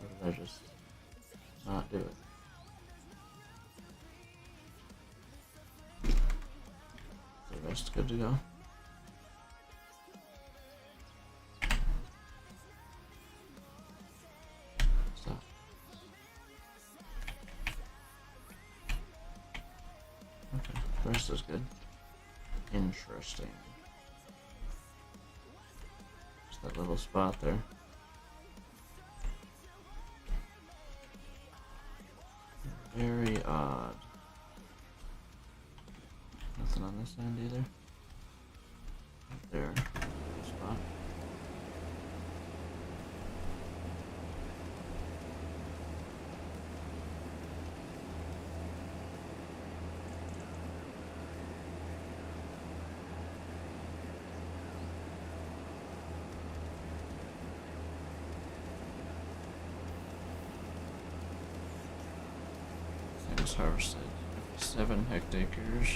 Or did I just not do it? The rest good to go. Stop. Okay, the rest is good. Interesting. Just that little spot there. Very odd. Nothing on this end either. Right there. Spot. Things harvested 57 hectares.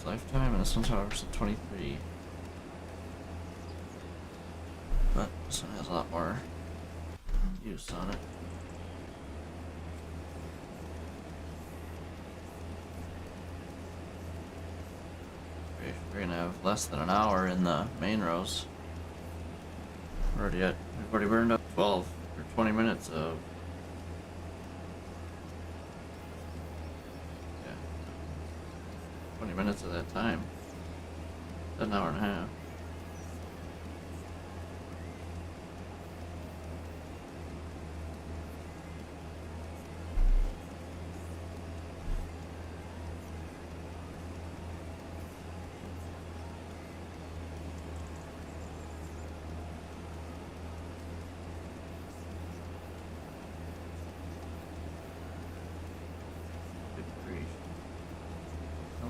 Lifetime, and this one's harvested 23. But this one has a lot more use on it. We're gonna have less than an hour in the main rows. We've already burned up 12 or 20 minutes of. Yeah. 20 minutes of that time. An hour and a half.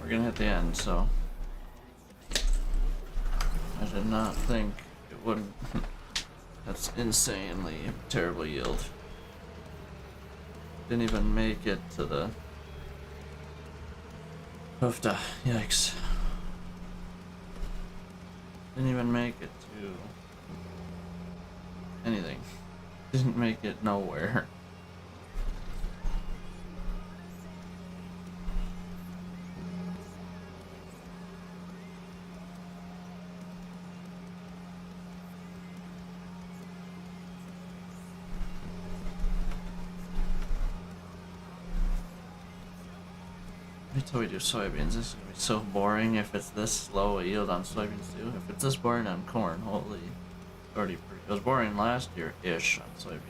We're gonna hit the end, so I did not think it would. That's insanely terrible yield. Didn't even make it to the hoofda. Yikes. Didn't even make it to anything. Didn't make it nowhere. Wait till we do soybeans. This is gonna be so boring if it's this slow a yield on soybeans too. If it's this boring on corn, holy, already pretty. It was boring last year-ish on soybeans.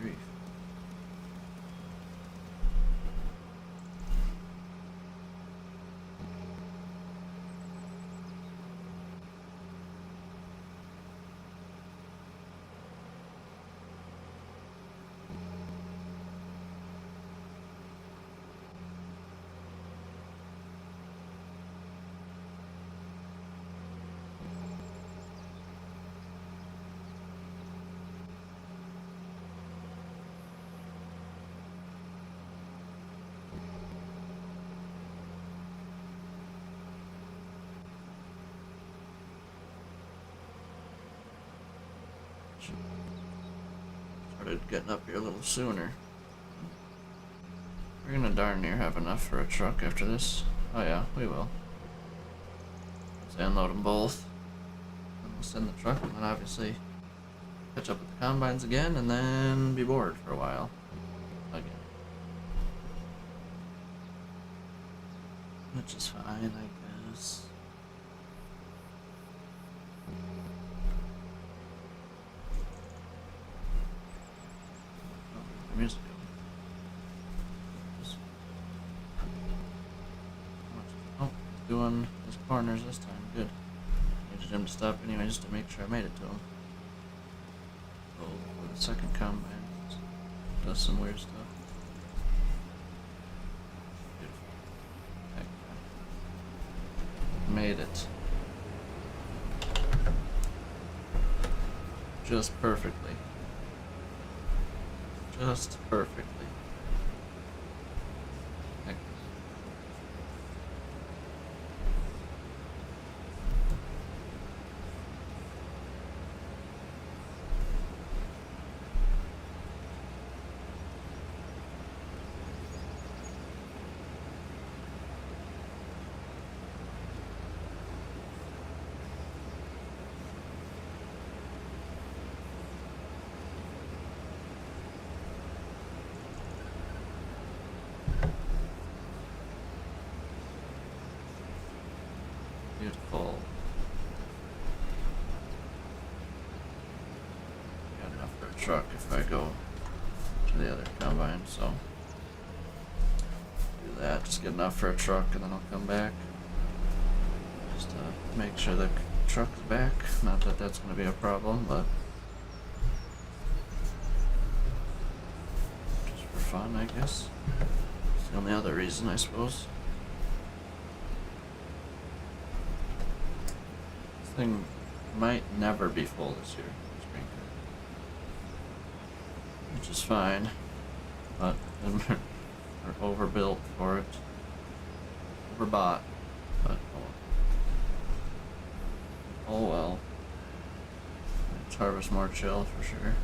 Grief. Started getting up here a little sooner. We're gonna darn near have enough for a truck after this. Oh yeah, we will. Let's unload them both. And we'll send the truck and then obviously catch up with the combines again and then be bored for a while. Again. Which is fine, I guess. Music. Oh, he's doing his corners this time. Good. Needed him to stop anyway just to make sure I made it to him. Oh, for the second combine. Does some weird stuff. Beautiful. Heck yeah. Made it. Just perfectly. Just perfectly. Heck. Beautiful. Got enough for a truck if I go to the other combine, so do that. Just get enough for a truck and then I'll come back. Just to make sure the truck's back. Not that that's going to be a problem, but just for fun, I guess. It's the only other reason, I suppose. Thing might never be full this year, which is fine, but we're overbuilt for it, overbought, but oh well. Let's harvest more chill for sure.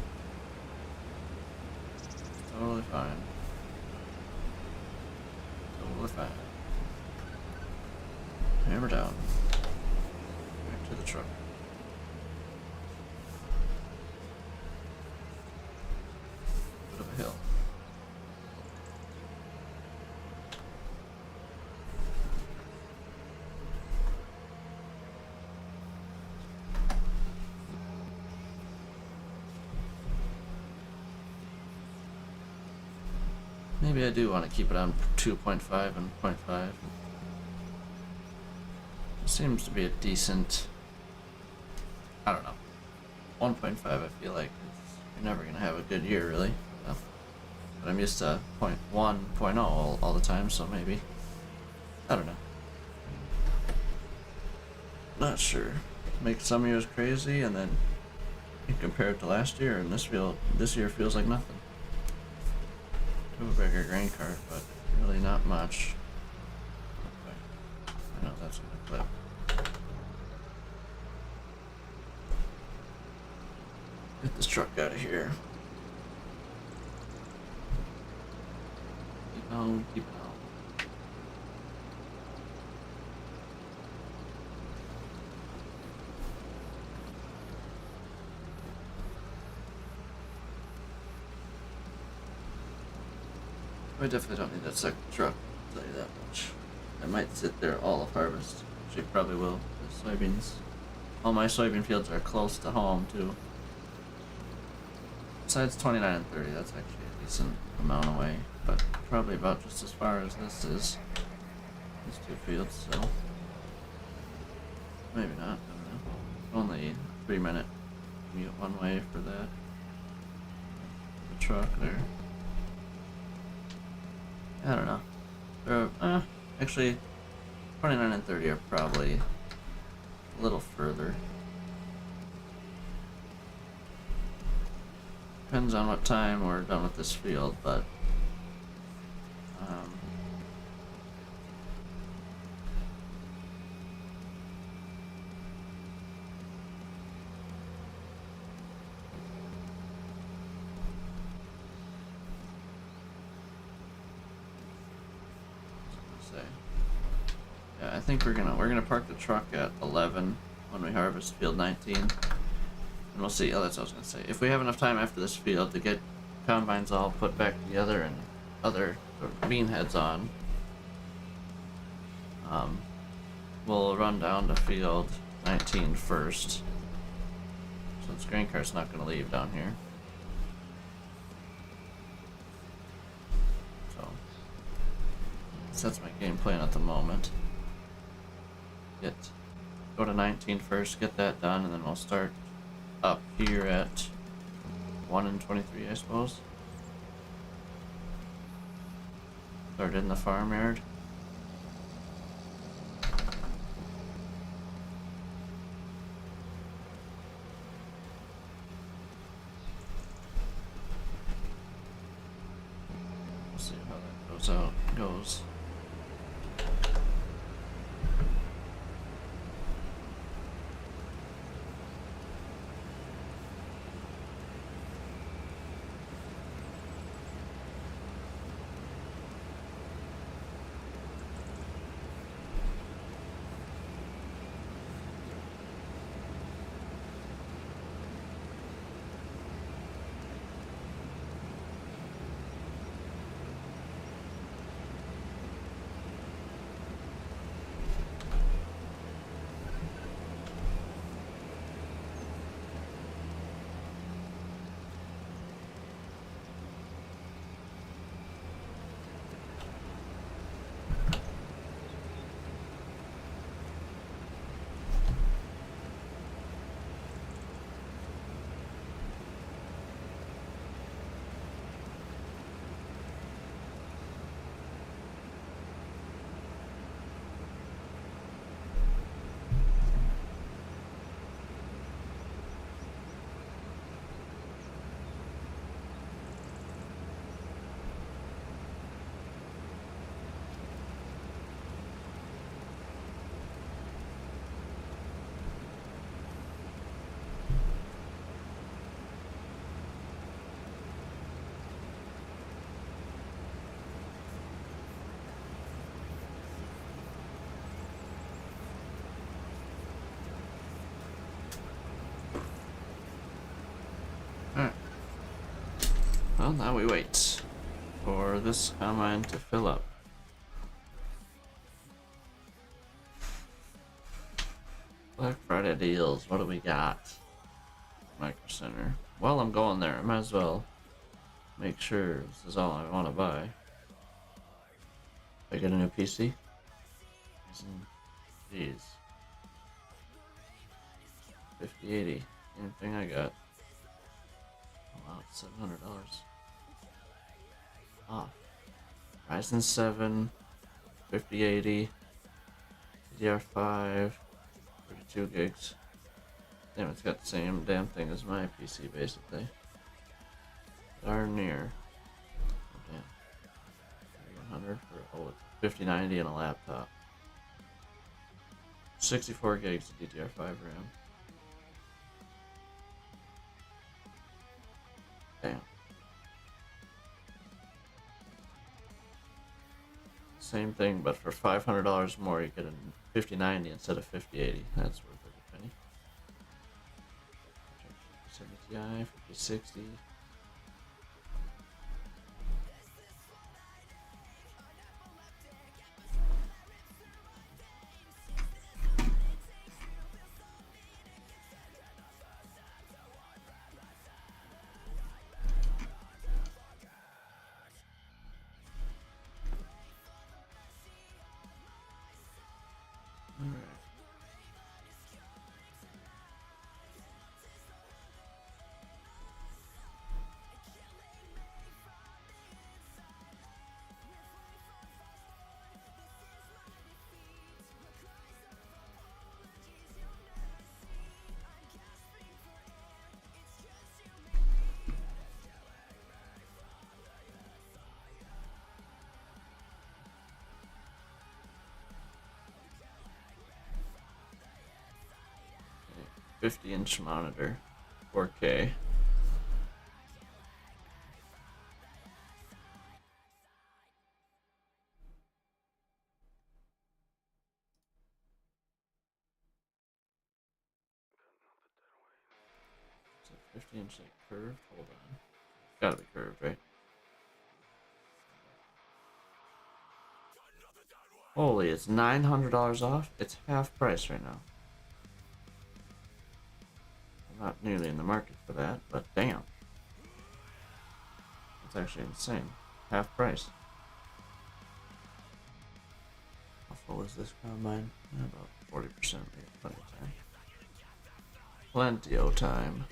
Totally fine. Totally fine. Hammer down. To the truck. Bit of a hill. Maybe I do want to keep it on 2.5 and 0.5. It seems to be a decent, I don't know, 1.5 I feel like you're never going to have a good year really. But I'm used to 0.1, 0.0 all the time, so maybe, I don't know. Not sure. Make some years crazy and then you compare it to last year and this year feels like nothing. To a bigger grain cart, but really not much. Okay. I know that's gonna clip. Get this truck out of here. Keep on, keep on. We definitely don't need that second truck, I'll tell you that much. I might sit there all of harvest. Actually, probably will. The soybeans. All my soybean fields are close to home, too. Besides 29 and 30, that's actually a decent amount away. But probably about just as far as this is. These two fields, so. Maybe not, I don't know. Only 3-minute commute one way for that. The truck there. I don't know. Actually, 29 and 30 are probably a little further. Depends on what time we're done with this field, but yeah, I think we're gonna park the truck at 11 when we harvest field 19, and we'll see. Oh, that's what I was gonna say. If we have enough time after this field to get combines all put back together and other bean heads on, we'll run down to field 19 first, since grain cart's not gonna leave down here. So that's my game plan at the moment. Go to 19 first, get that done, and then we'll start up here at 1 and 23, I suppose. Start in the farmyard. We'll see how that goes. Alright. Well, now we wait for this combine to fill up. Black Friday deals, what do we got? Micro Center. While I'm going there, I might as well make sure this is all I want to buy. I get a new PC? Jeez. 5080. Anything I got. Oh, wow, it's $700 off. Ryzen 7, 5080, DDR5, 32 gigs. Damn, it's got the same damn thing as my PC, basically. Darn near. Oh, damn. 100 for, it's 5090 and a laptop. 64 gigs of DDR5 RAM. Damn. Same thing, but for $500 more, you get a 5090 instead of 5080. That's worth every penny. 5070 Ti, 5060. 50-inch monitor, 4K. Is it 50-inch like curved? Hold on. Gotta be curved, right? Holy, it's $900 off? It's half price right now. I'm not nearly in the market for that, but damn. It's actually insane. Half price. How full is this combine? About 40%. We have plenty of time. Plenty of time.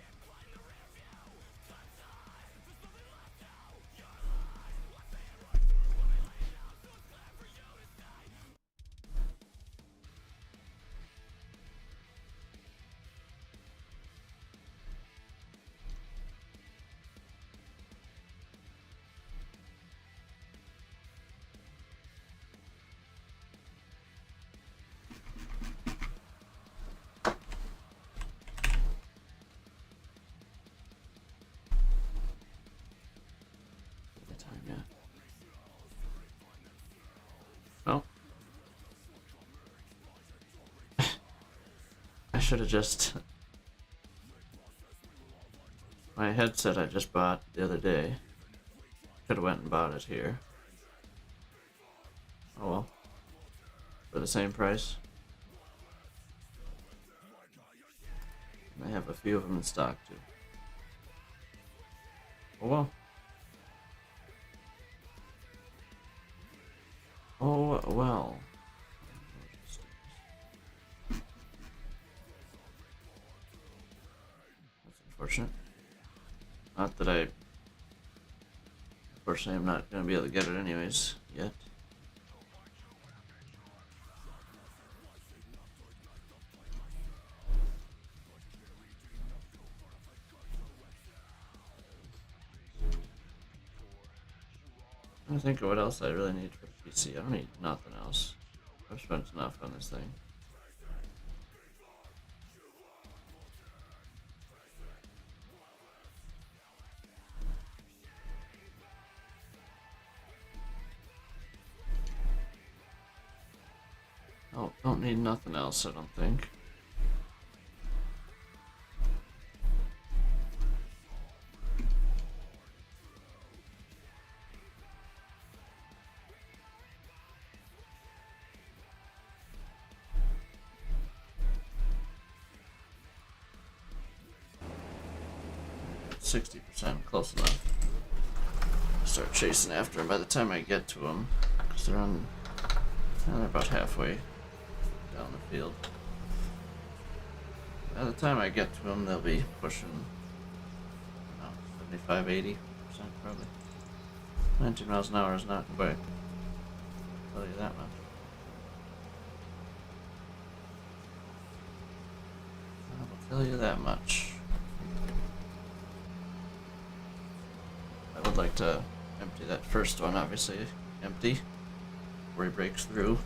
Time, yeah. Well, I should have just. My headset I just bought the other day. Could have went and bought it here. Oh well. For the same price. I have a few of them in stock too. Oh well. Oh well. That's unfortunate. Not that I. Unfortunately, I'm not gonna be able to get it anyways yet. I think of what else I really need for the PC. I don't need nothing else. I've spent enough on this thing. Oh, don't need nothing else, I don't think. %, close enough. Start chasing after them by the time I get to them, because they're about halfway down the field. By the time I get to them, they'll be pushing 75, 80% probably. 19 miles an hour is not quick. I'll tell you that much. I will tell you that much. I would like to empty that first one, obviously empty, before he breaks through.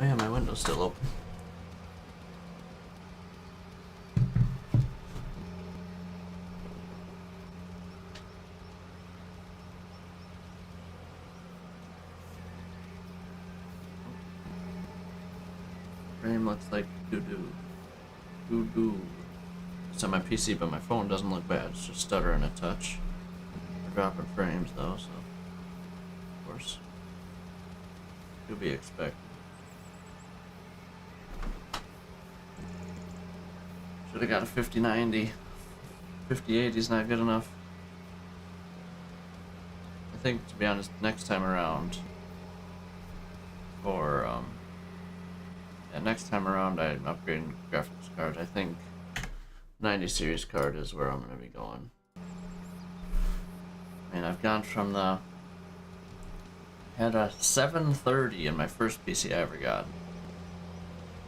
Oh yeah, my window's still open. Frame looks like doo-doo. Doo-doo. It's on my PC, but my phone doesn't look bad. It's just stuttering a touch. We're dropping frames though, so of course, to be expected. Should have got a 5090. 5080 is not good enough. I think, to be honest, next time around, next time around I'm upgrading graphics card. I think 90 series card is where I'm going to be going. I mean, I've gone from I had a 730 in my first PC I ever got.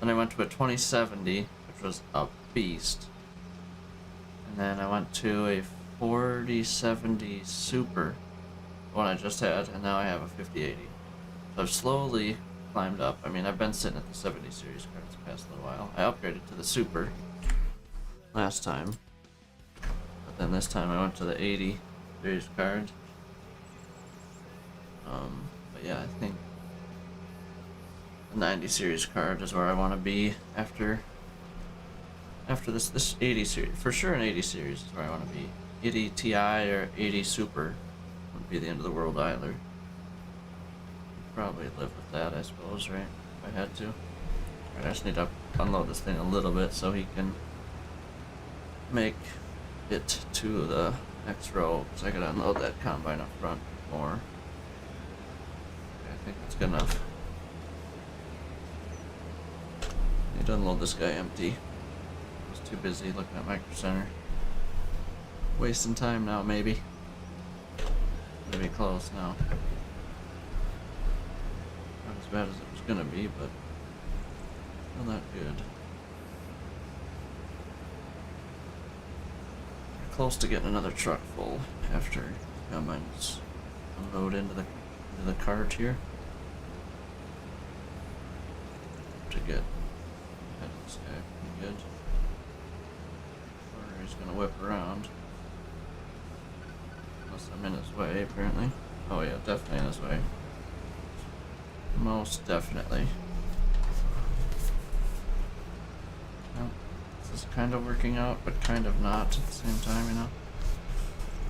Then I went to a 2070, which was a beast. And then I went to a 4070 Super, the one I just had, and now I have a 5080. So I've slowly climbed up. I mean, I've been sitting at the 70 series cards the past little while. I upgraded to the Super last time, but then this time I went to the 80 series card. But yeah, I think the 90 series card is where I want to be after this 80 series. For sure, an 80 series is where I want to be. 80 Ti or 80 Super would be the end of the world either. Probably live with that, I suppose, right? If I had to. Alright, I just need to unload this thing a little bit so he can make it to the next row, because I gotta unload that combine up front more. Okay, I think that's good enough. Need to unload this guy empty. I was too busy looking at Micro Center. Wasting time now, maybe. Gonna be close now. Not as bad as it was gonna be, but still not good. We're close to getting another truck full after combines unload into the cart here. To get ahead of this guy pretty good. Or he's gonna whip around. Unless I'm in his way, apparently. Oh yeah, definitely in his way. Most definitely. Well, this is kind of working out, but kind of not at the same time, you know?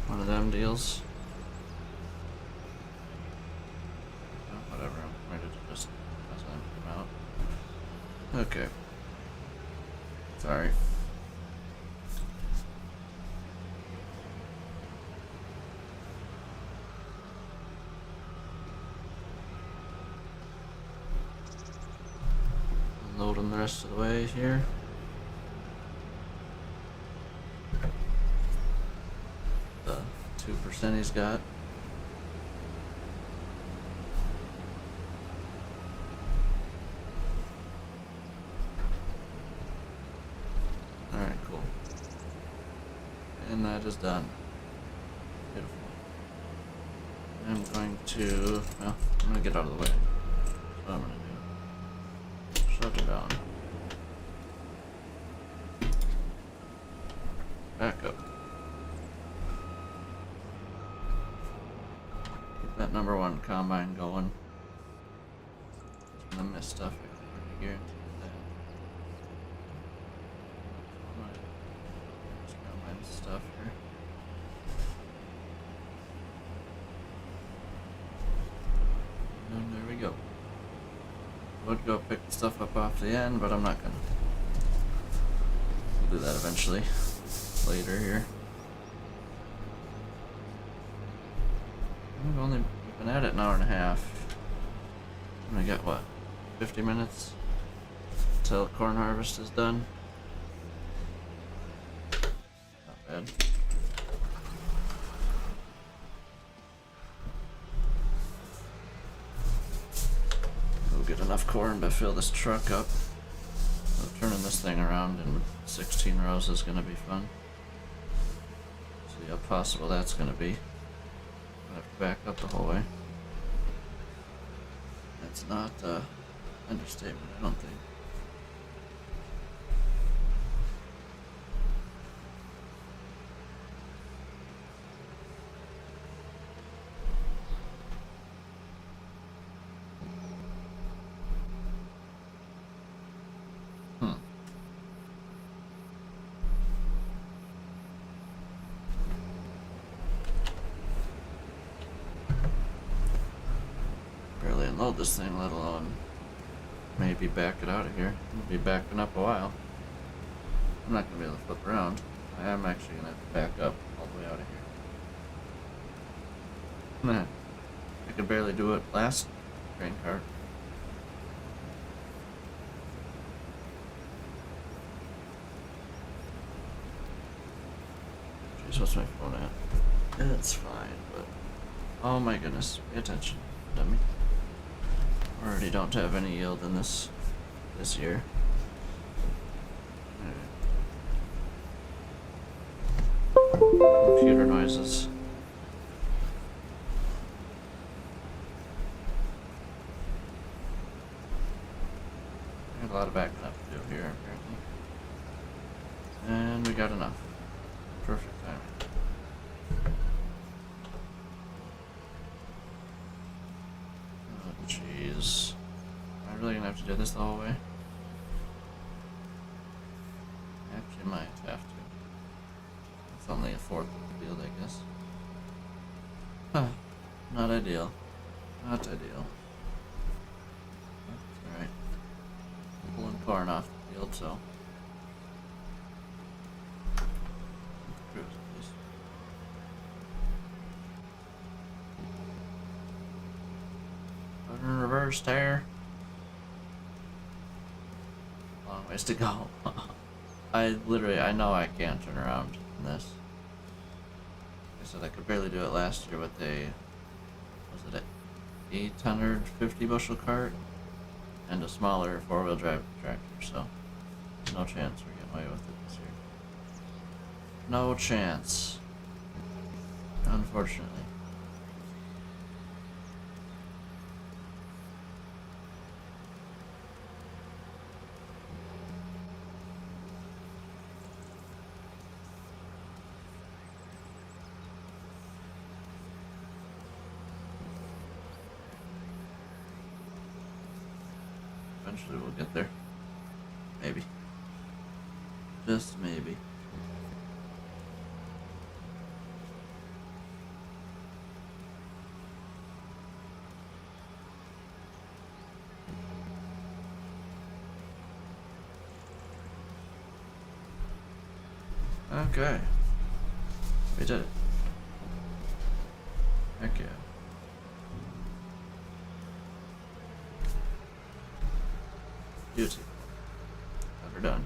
One of them deals. Oh, whatever, I'm ready to just let him out. Okay. Sorry. Load him the rest of the way here. The 2% he's got. Alright, cool. And that is done. Beautiful. I'm going to, well, I'm going to get out of the way. That's what I'm going to do. Shut it down. Back up. Keep that number 1 combine going. I'm gonna miss stuff, I can pretty guarantee that. All my combine stuff here. And there we go. Would go pick the stuff up off the end, but I'm not gonna. We'll do that eventually. Later here. We've only been at it an hour and a half. And I got what? 50 minutes? Till corn harvest is done. Not bad. Get enough corn to fill this truck up. So turning this thing around in 16 rows is going to be fun. See how possible that's going to be. I have to back up the whole way. That's not understatement, I don't think. Unload this thing, let alone maybe back it out of here. We'll be backing up a while. I'm not gonna be able to flip around. I am actually gonna have to back up all the way out of here. Nah, I could barely do it last grain cart. Jeez, what's my phone at? It's fine, but oh my goodness, pay attention, dummy. Already don't have any yield in this year. Computer noises. got enough. Perfect timing. Oh, jeez. Am I really gonna have to do this the whole way? Actually, might have to. It's only a fourth of the field, I guess. Huh. Not ideal. Not ideal. That's alright. Pulling corn off the field, so. Cruise at least. Put in reverse tire. Long ways to go. I know I can't turn around in this. Like I said, I could barely do it last year with was it a 850 bushel cart and a smaller 4-wheel drive tractor, so no chance we're getting away with it this year. No chance. Unfortunately. Eventually we'll get there. Maybe. Just maybe. Okay. We did it. Heck yeah. Beauty. Never done.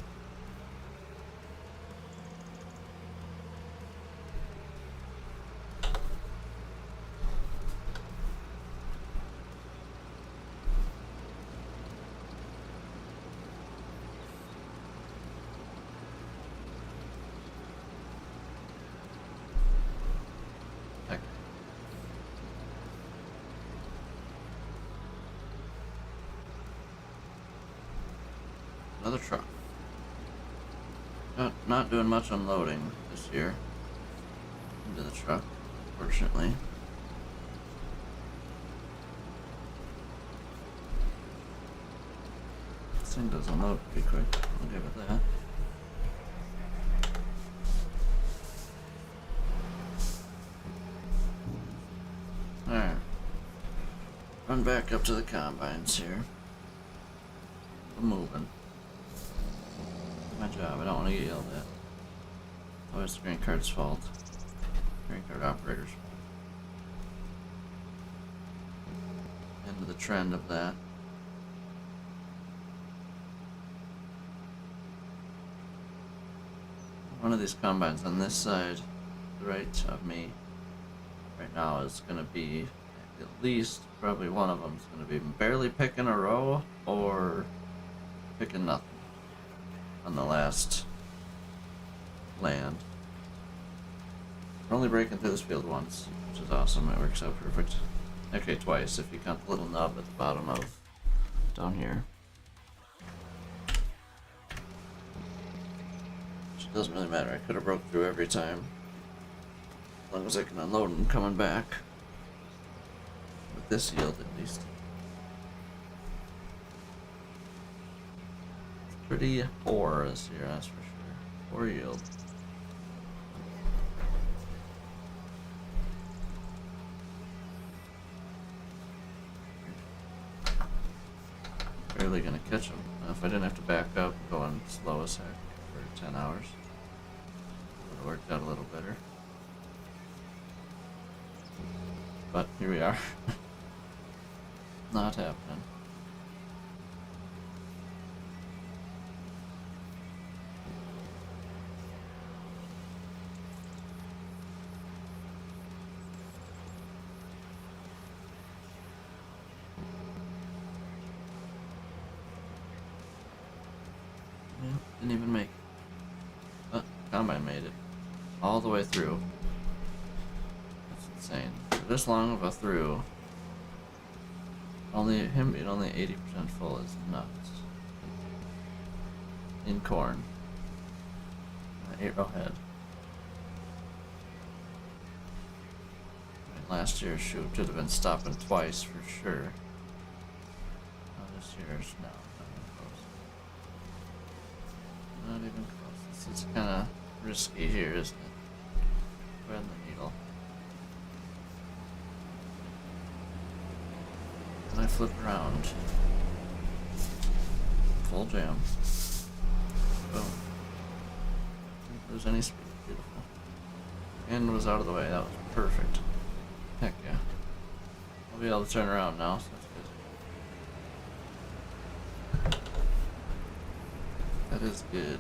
Heck. Another truck. Not doing much unloading this year into the truck, fortunately. This thing does unload pretty quick. I'll give it that. Alright. Run back up to the combines here. I'm moving. My job, I don't want to get yelled at. Oh, it's the grain cart's fault. Grain cart operator's fault. Into the trend of that. One of these combines on this side, to the right of me, right now is going to be, at least, probably one of them is going to be barely picking a row or picking nothing on the last land. We're only breaking through this field once, which is awesome. It works out perfect. Okay, twice if you count the little nub at the bottom of down here. Which doesn't really matter. I could have broke through every time. As long as I can unload them coming back. With this yield at least. Pretty poor this year, that's for sure. Poor yield. Barely gonna catch them. If I didn't have to back up going slow as heck for 10 hours, would have worked out a little better. But here we are. Not happening. Didn't even make it. But combine made it. All the way through. That's insane. For this long of a through, him being only 80% full is nuts. In corn. Arrowhead. I mean, last year's shoot should have been stopping twice for sure. Oh, this year's no, not even close. Not even close. This is kind of risky here, isn't it? Thread the needle. And I flip around. Full jam. Boom. Didn't lose any speed. Beautiful. And was out of the way. That was perfect. Heck yeah. I'll be able to turn around now, so that's good. That is good.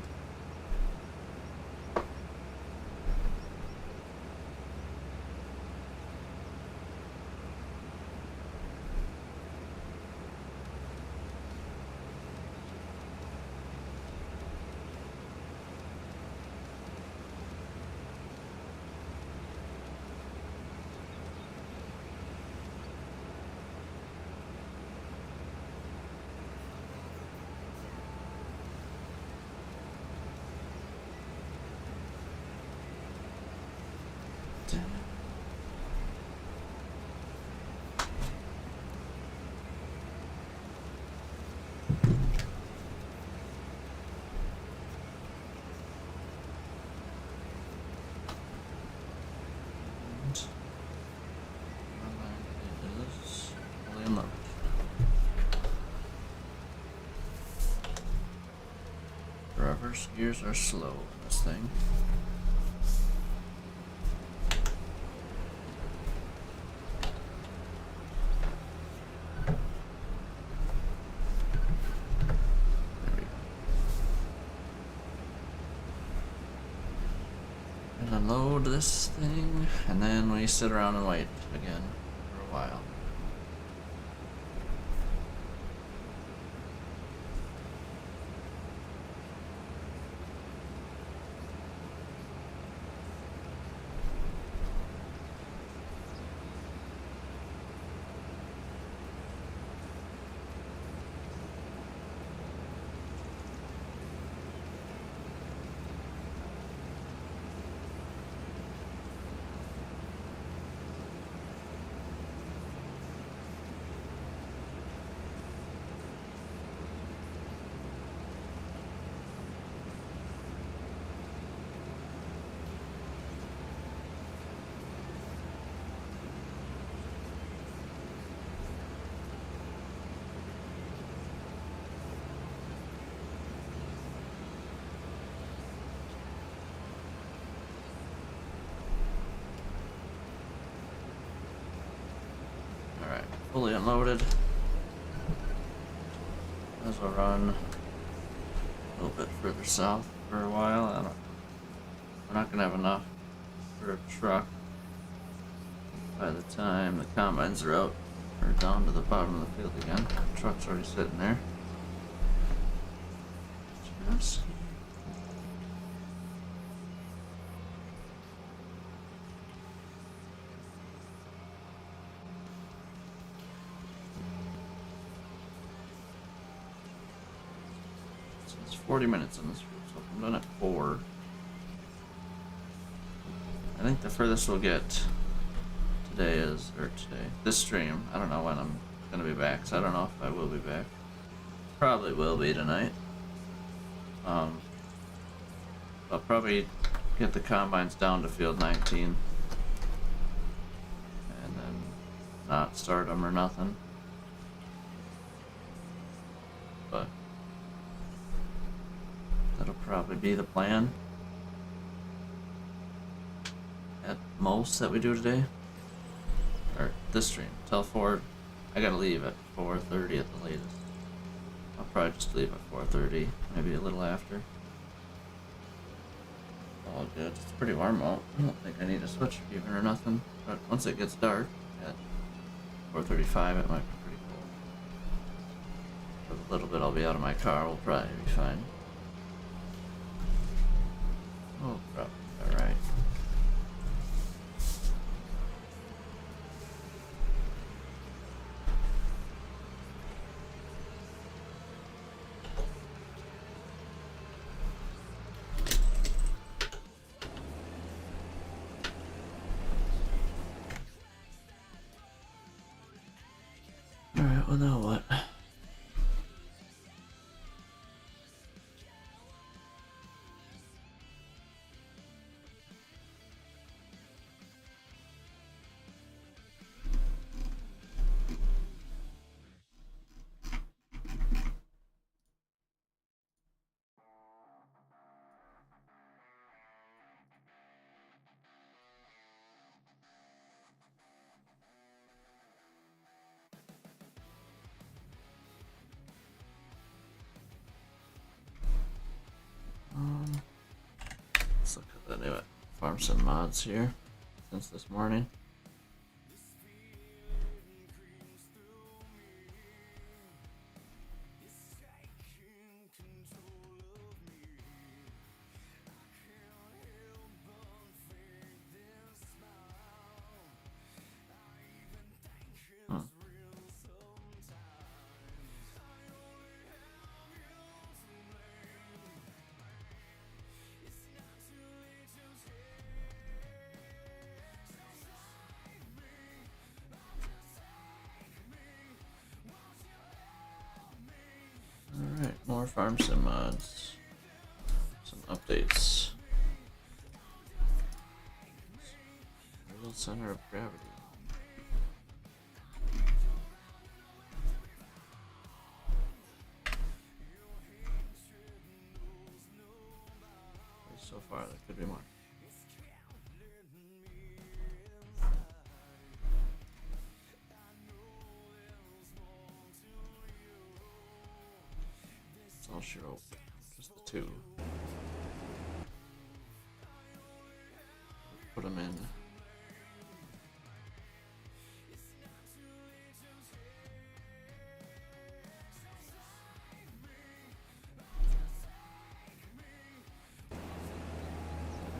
Reverse gears are slow in this thing. There we go. And unload this thing, and then we sit around and wait again for a while. Alright, fully unloaded. As we'll run a little bit further south for a while. We're not gonna have enough for a truck by the time the combines are out or down to the bottom of the field again. The truck's already sitting there. Just it's 40 minutes in this field, so I'm done at 4. I think the furthest we'll get this stream. I don't know when I'm gonna be back, so I don't know if I will be back. Probably will be tonight. I'll probably get the combines down to field 19 and then not start them or nothing. But that'll probably be the plan at most that we do today. Or this stream. Till 4. I gotta leave at 4:30 at the latest. I'll probably just leave at 4:30, maybe a little after. All good. It's pretty warm out. I don't think I need a switch even or nothing. But once it gets dark at 4:35, it might be pretty cold. For the little bit I'll be out of my car, we'll probably be fine. Oh, probably alright. Alright, well now what? Let's look at the new farm some mods here since this morning. Alright, more farm sim mods. Some updates. Real center of gravity. So far, there could be more. It's all sure open. Just the two. Put them in.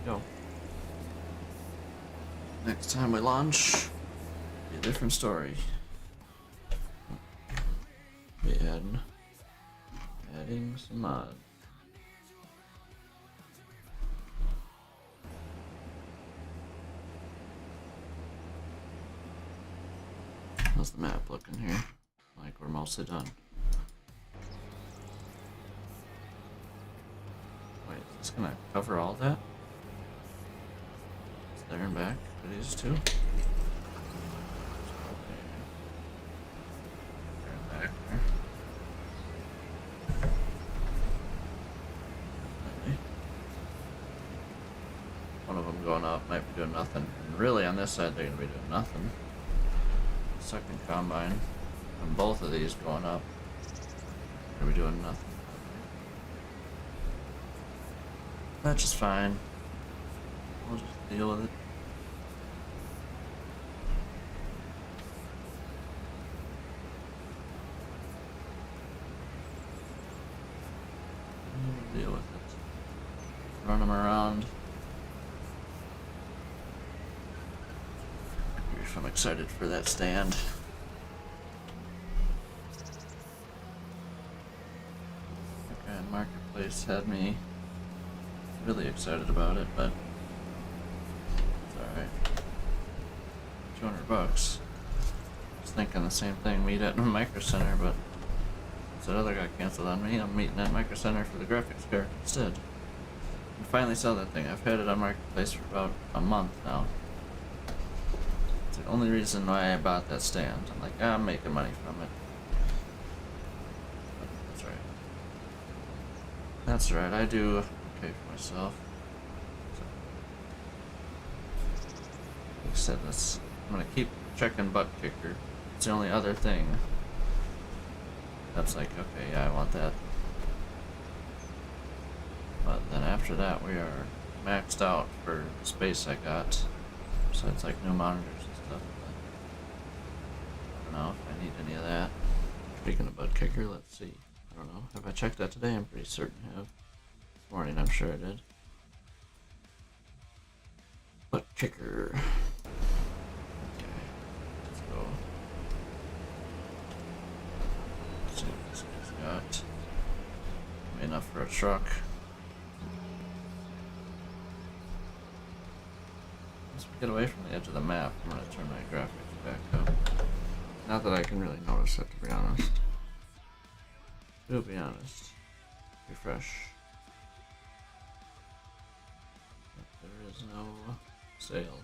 Go. Next time we launch, be a different story. Be adding some mods. How's the map looking here? Like we're mostly done. Wait, is this gonna cover all that? There and back for these two. Okay. There and back there. Maybe. One of them going up might be doing nothing. And really on this side they're gonna be doing nothing. Second combine. And both of these going up. They're gonna be doing nothing. That's just fine. We'll just deal with it. We'll deal with it. Run them around. I'm excited for that stand. Okay, Marketplace had me really excited about it, but alright. $200. I was thinking the same thing, meet at Micro Center, but that other guy canceled on me. I'm meeting at Micro Center for the graphics card instead. I finally saw that thing. I've had it on Marketplace for about a month now. It's the only reason why I bought that stand. I'm like, I'm making money from it. But that's right. That's right, I do okay for myself. Like I said, I'm gonna keep checking Butt Kicker. It's the only other thing that's like, okay, yeah, I want that. But then after that, we are maxed out for space I got. Besides like new monitors and stuff. But I don't know if I need any of that. Speaking of Butt Kicker, let's see. I don't know. Have I checked that today? I'm pretty certain I have. This morning, I'm sure I did. Butt Kicker. Okay. Let's go. Let's see what this guy's got. Enough for a truck. As we get away from the edge of the map, I'm going to turn my graphics back up. Not that I can really notice it, to be honest. To be honest. Refresh. There is no sale.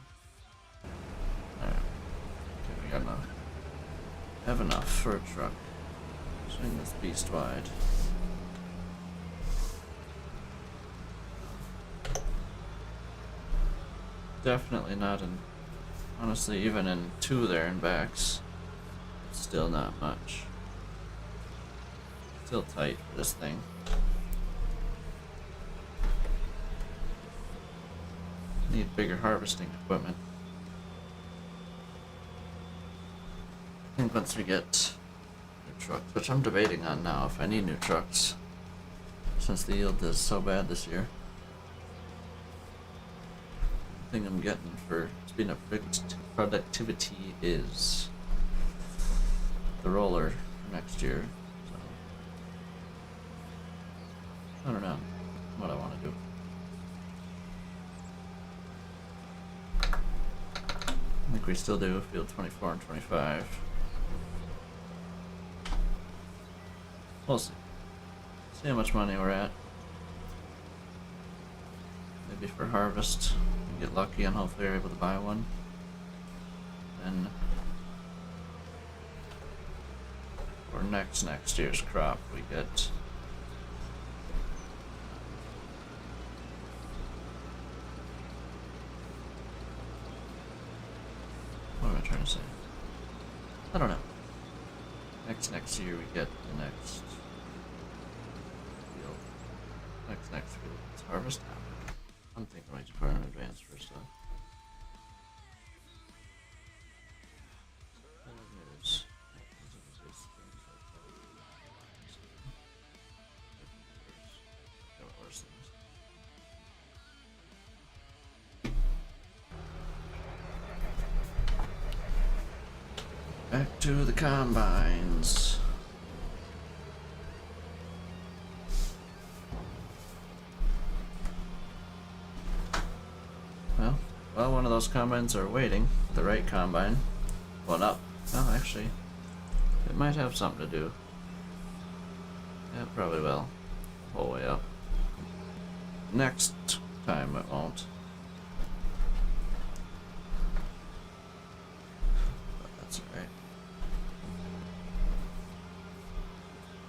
Alright. Okay, we got enough. Have enough for a truck. Swing this beast wide. Definitely not in. Honestly, even in 2 there and backs, it's still not much. Still tight for this thing. Need bigger harvesting equipment. I think once we get new trucks, which I'm debating on now if I need new trucks, since the yield is so bad this year. The thing I'm getting for speeding up productivity is the roller for next year. So I don't know what I want to do. I think we still do field 24 and 25. We'll see. See how much money we're at. Maybe for harvest, we get lucky and hopefully are able to buy one. Then for next year's crop, we get what am I trying to say? I don't know. Next year we get the next field. Next field. It's harvest now. I'm thinking I might just put it in advance for stuff. Back to the combines. Well, one of those combines are waiting. The right combine. One up. Well, actually, it might have something to do. Yeah, it probably will. Whole way up. Next time it won't. But that's alright.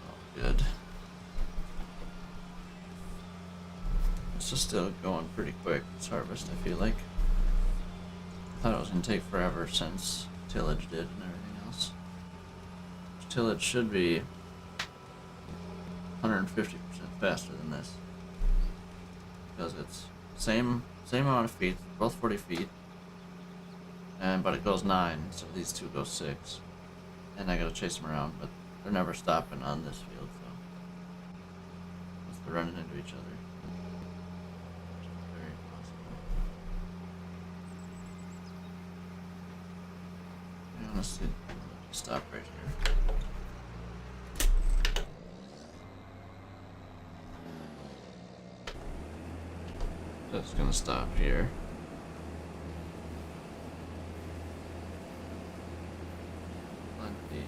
Oh, good. This is still going pretty quick, this harvest, I feel like. I thought it was going to take forever since tillage did and everything else. Tillage should be 150% faster than this. Because it's same amount of feet, both 40 feet. But it goes 9, so these two go 6. And I gotta chase them around, but they're never stopping on this field, so. Unless they're running into each other. Very possible. I honestly, stop right here. Just gonna stop here. Plenty.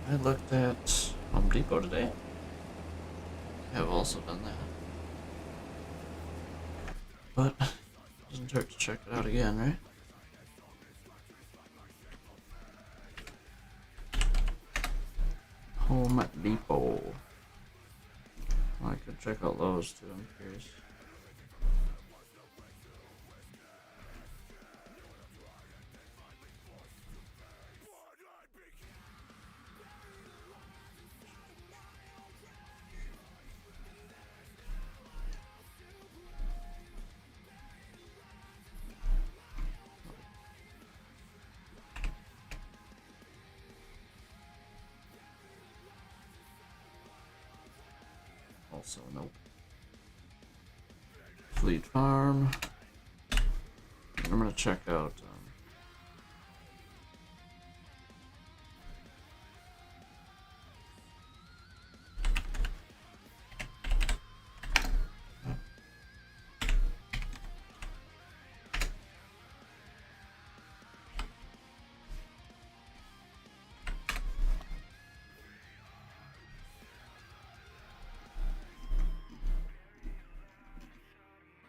I looked at Home Depot today. have also done that. But doesn't hurt to check it out again, right? Home Depot. I could check out Lowe's too, I'm curious. Also, nope. Fleet Farm. And I'm gonna check out.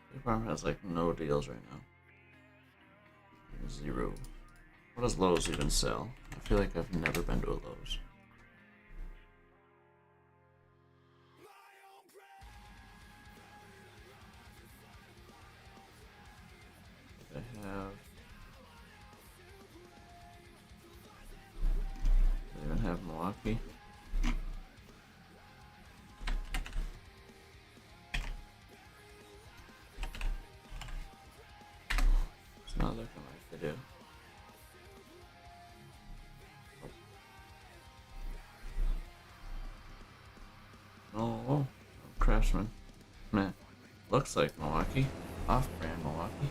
Fleet Farm has like no deals right now. Zero. What does Lowe's even sell? I feel like I've never been to a Lowe's. They even have Milwaukee. It's not looking like they do. Oh, Craftsman. Man, looks like Milwaukee. Off-brand Milwaukee.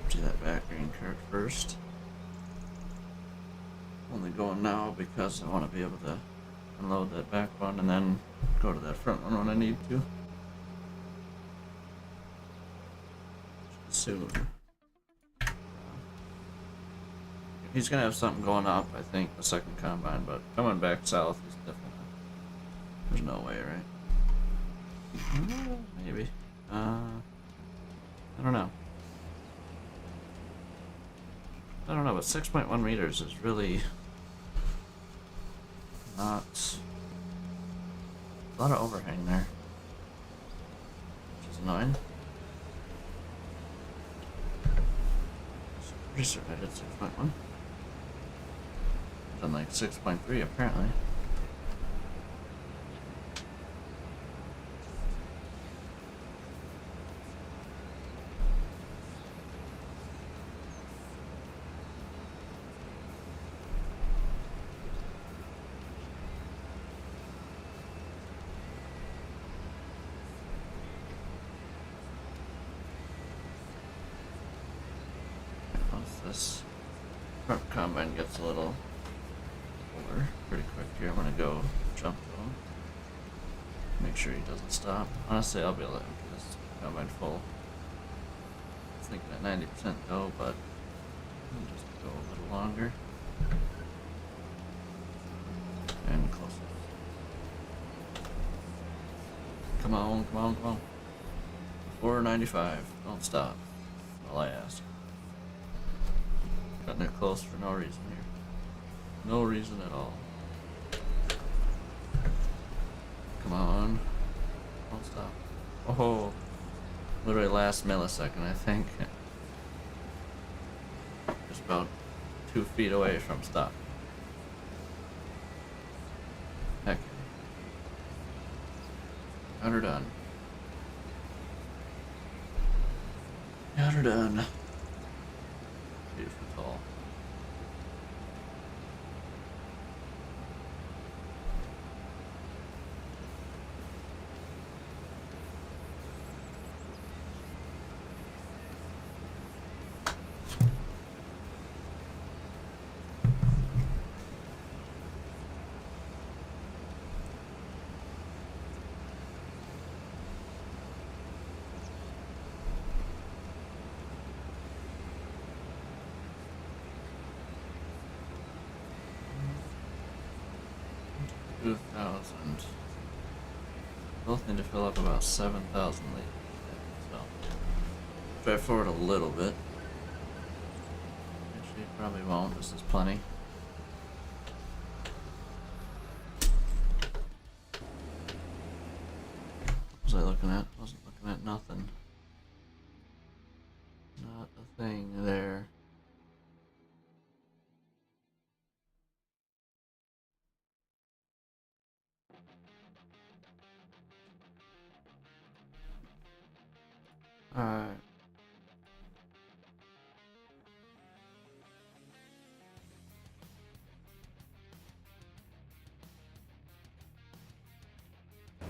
Do that back green card first. Only going now because I want to be able to unload that back one and then go to that front one when I need to. Soon. He's gonna have something going up, I think, the second combine, but coming back south is definitely. There's no way, right? Maybe. I don't know. I don't know, but 6.1 meters is really not. A lot of overhang there, which is annoying. Pretty certain I did 6.1. Done like 6.3 apparently. This front combine gets a little older pretty quick here. I'm gonna go jump to him. Make sure he doesn't stop. Honestly, I'll be able to empty this combine full. I was thinking at 90% go, but I'll just go a little longer. And close. Come on, come on, come on. 495. Don't stop. All I ask. Cutting it close for no reason here. No reason at all. Come on. Don't stop. Oh, literally last millisecond, I think. Just about 2 feet away from stop. Heck. Got her done. Got her done. Beautiful tall. 2,000. Both need to fill up about 7,000 liters. So, drive forward a little bit. Actually, probably won't. This is plenty. What was I looking at? I wasn't looking at nothing. Not a thing there. Alright.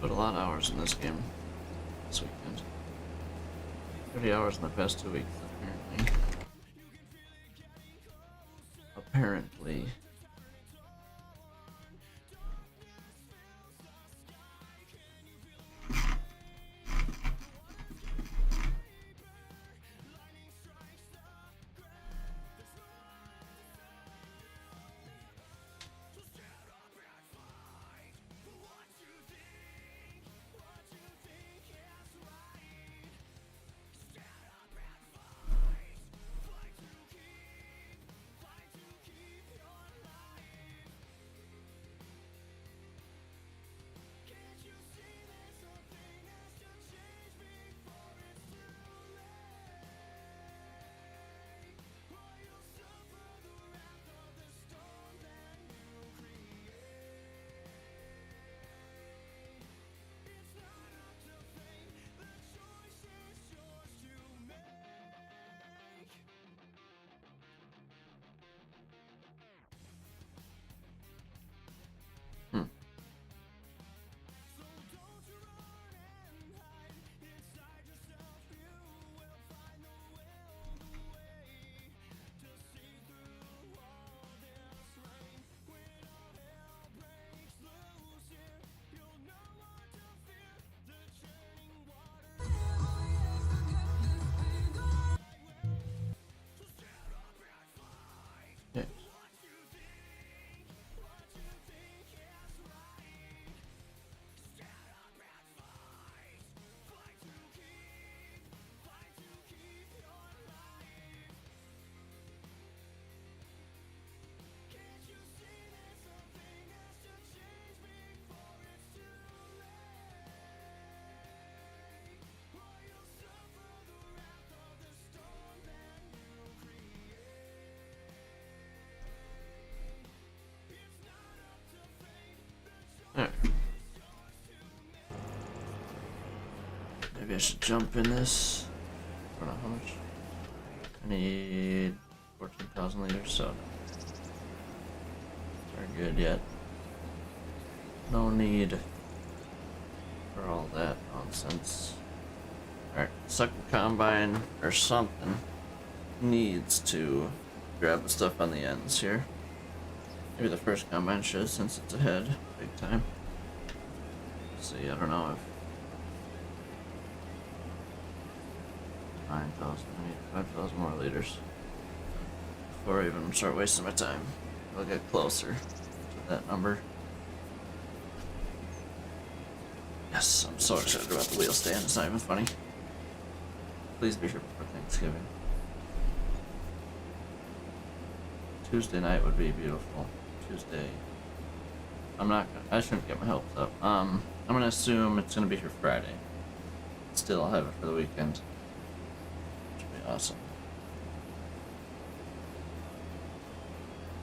Put a lot of hours in this game this weekend. 30 hours in the past 2 weeks, apparently. Apparently. Hmm. Yeah. Alright. Maybe I should jump in this. I don't know how much. I need 14,000 liters soda. Very good yet. No need for all that nonsense. Alright, sucker combine or something needs to grab the stuff on the ends here. Maybe the first combine should, since it's ahead big time. Let's see, I don't know if 9,000, I need 5,000 more liters before I even start wasting my time. I'll get closer to that number. Yes, I'm so excited about the wheel stand, it's not even funny. Please be here before Thanksgiving. Tuesday night would be beautiful. Tuesday. I shouldn't get my hopes up. I'm gonna assume it's gonna be here Friday. Still, I'll have it for the weekend. Which would be awesome.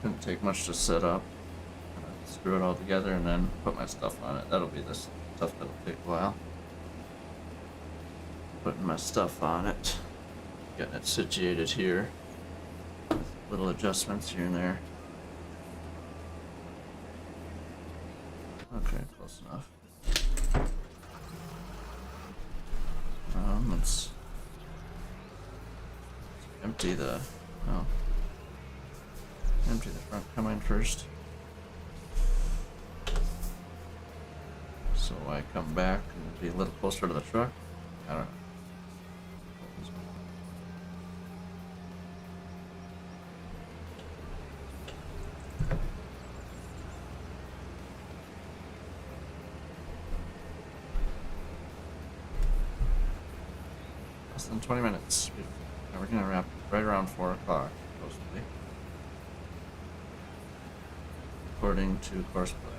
Shouldn't take much to set up. Screw it all together and then put my stuff on it. That'll be the stuff that'll take a while. Putting my stuff on it. Getting it situated here. With little adjustments here and there. Okay, close enough. Let's empty the empty the front combine first. So I come back and be a little closer to the truck. I don't know. Less than 20 minutes. We're gonna wrap right around 4 o'clock, supposedly. According to course plan.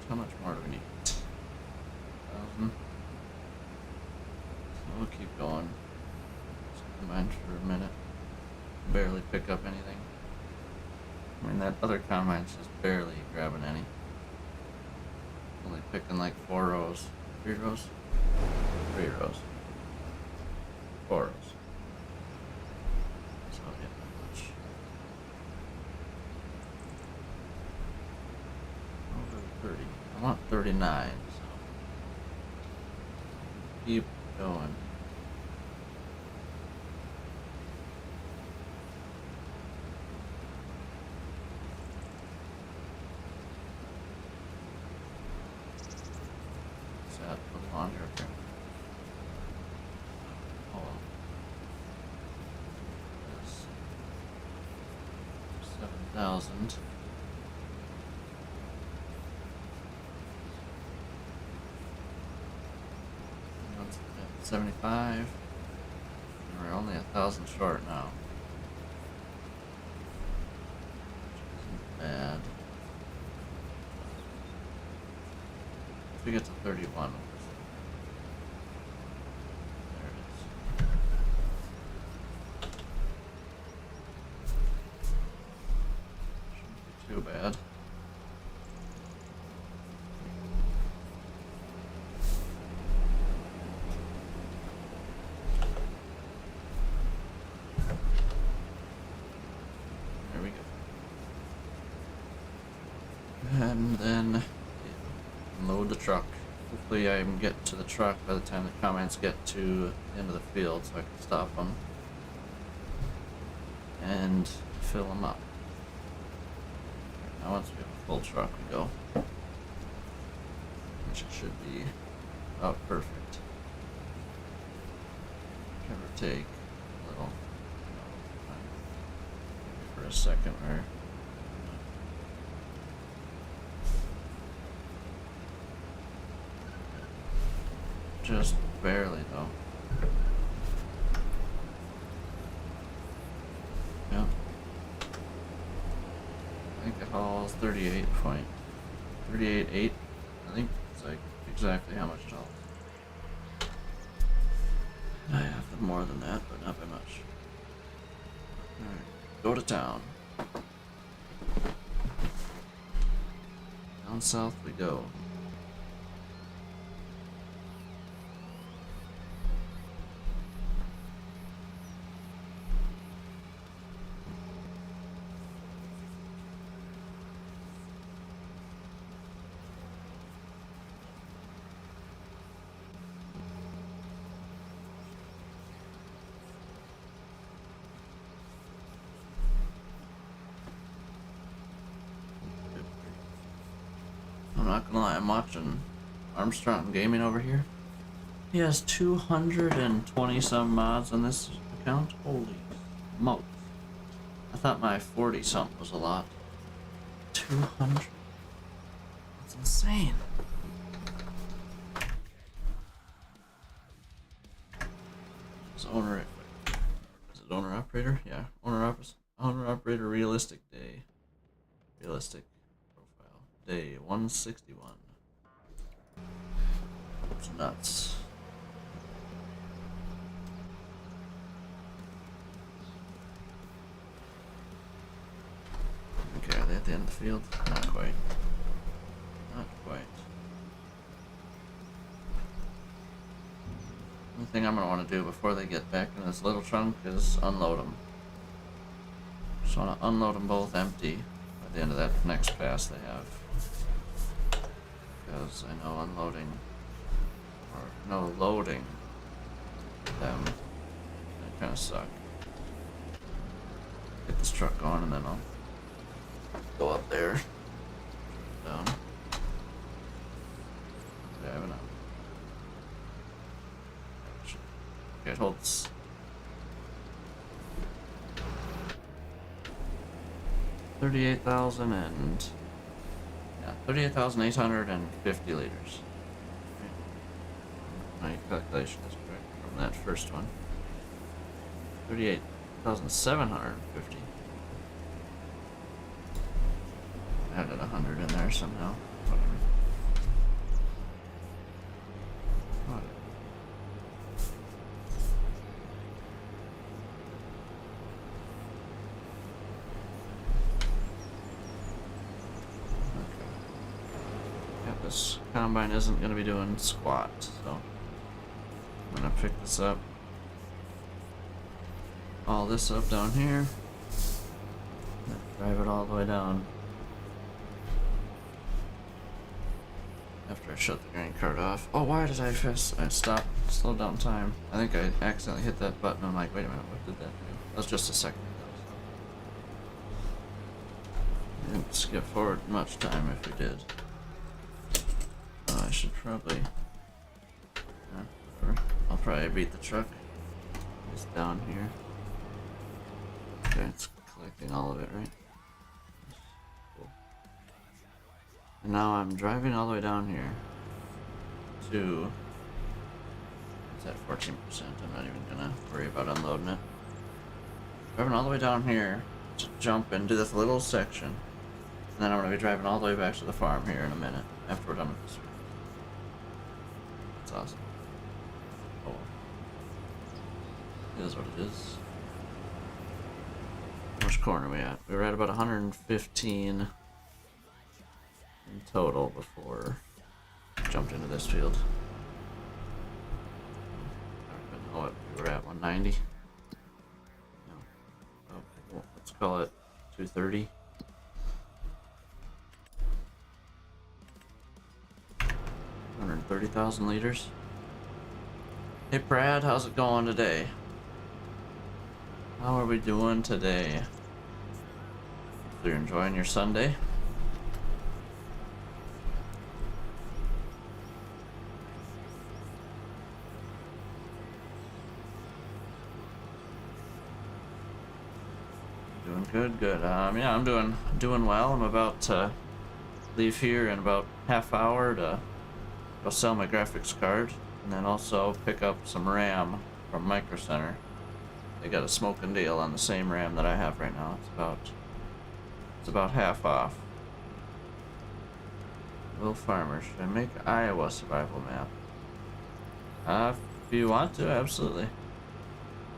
How much more do we need? 1,000. So we'll keep going. Just combine for a minute. Barely pick up anything. I mean, that other combine's just barely grabbing any. Only picking like 4 rows. 3 rows? 3 rows. 4 rows. So yeah, not much. Over 30. I want 39, so keep going. On here. Hold on. Yes. 7,000. 75. We're only 1,000 short now. Which isn't bad. If we get to 31. Too bad. There we go. And then load the truck. Hopefully I can get to the truck by the time the comments get to the end of the field so I can stop them and fill them up. Now once we have a full truck we go, which it should be about perfect. Give or take a little. Maybe for a second where just barely though. Yeah. I think it hauls 38.8. I think it's like exactly how much it hauls. I have more than that, but not by much. Alright, go to town. Down south we go. I'm not gonna lie, I'm watching Armstrong Gaming over here. He has 220 some mods on this account. Holy smokes. I thought my 40 something was a lot. 200? That's insane. Is it owner operator? Yeah, owner operator realistic day. Realistic profile. Day 161. It's nuts. Okay, are they at the end of the field? Not quite. Not quite. The thing I'm gonna want to do before they get back in this little trunk is unload them. Just want to unload them both empty by the end of that next pass they have. Because I know unloading, or no loading them, they kind of suck. Get this truck going and then I'll go up there, down. Yeah, I have enough. Okay, it holds. 38,000 and... yeah, 38,850 liters. My calculation is correct from that first one. 38,750. Added 100 in there somehow. Whatever. This combine isn't going to be doing squat, so I'm going to pick this up, all this up down here, and drive it all the way down after I shut the grain cart off. Oh, why did I slowed down time. I think I accidentally hit that button. I'm like, wait a minute, what did that do? That was just a second ago. So. Didn't skip forward much time if we did. I should probably, whatever. I'll probably beat the truck. It's down here. Okay, it's collecting all of it, right? Cool. And now I'm driving all the way down here to, it's at 14%. I'm not even gonna worry about unloading it. Driving all the way down here to jump into this little section. And then I'm gonna be driving all the way back to the farm here in a minute after we're done with this. That's awesome. Oh, it is what it is. Which corner are we at? We were at about 115 in total before I jumped into this field. I don't know what we were at, 190. No. Oh, well, let's call it 230. 130,000 liters. Hey Brad, how's it going today? How are we doing today? So you're enjoying your Sunday? Doing good. Yeah, I'm doing well. I'm about to leave here in about half hour to go sell my graphics card, and then also pick up some RAM from Micro Center. They got a smoking deal on the same RAM that I have right now. It's about half off. Will Farmer, should I make Iowa survival map? If you want to, absolutely.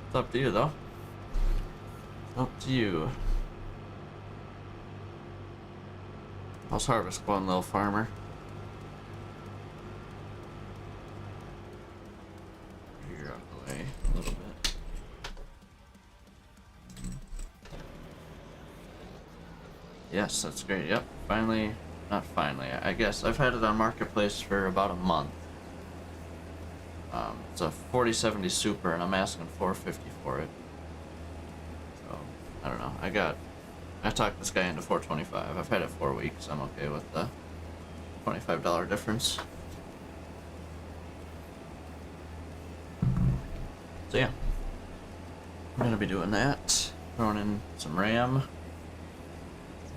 It's up to you though. Up to you. How's harvest going, little farmer? You're out of the way a little bit. Yes, that's great. Yep, finally, not finally. I guess I've had it on Marketplace for about a month. It's a 4070 Super, and I'm asking $450 for it. So I don't know. I talked this guy into $425. I've had it 4 weeks. I'm okay with the $25 difference. So yeah, I'm gonna be doing that. Throwing in some RAM,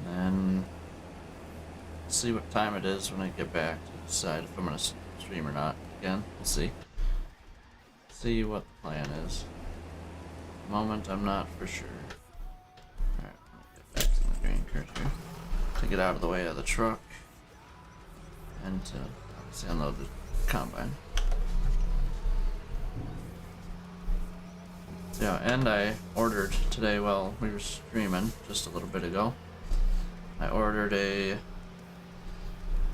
and then see what time it is when I get back to decide if I'm gonna stream or not. Again, we'll see. See what the plan is. At the moment, I'm not for sure. Alright, get back to the grain cart here. To get out of the way of the truck. And to obviously unload the combine. So yeah, and I ordered today while we were streaming just a little bit ago. I ordered a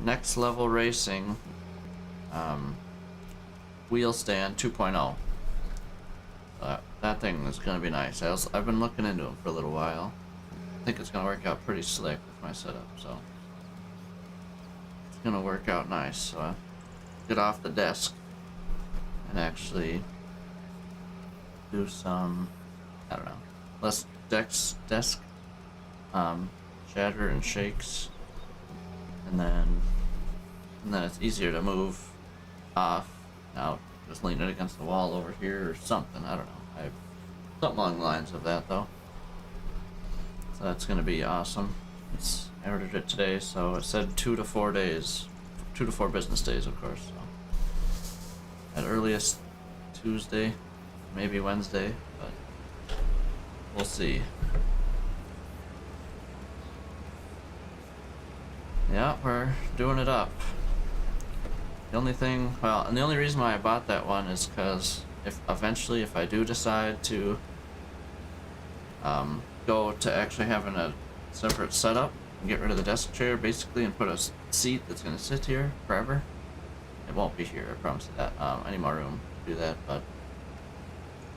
Next Level Racing wheel stand 2.0. That thing is gonna be nice. I've been looking into them for a little while. I think it's gonna work out pretty slick with my setup, so it's gonna work out nice. So I get off the desk and actually do some, I don't know, less desk shatter and shakes, and then it's easier to move off. Now just lean it against the wall over here or something. I don't know. Something along the lines of that though. So that's gonna be awesome. I ordered it today, so it said 2 to 4 days. 2 to 4 business days, of course. So. At earliest Tuesday, maybe Wednesday, but we'll see. Yeah, we're doing it up. The only thing, well, and the only reason why I bought that one is because if I do decide to go to actually having a separate setup and get rid of the desk chair basically and put a seat that's going to sit here forever, it won't be here, I promise you that. Any more room to do that, but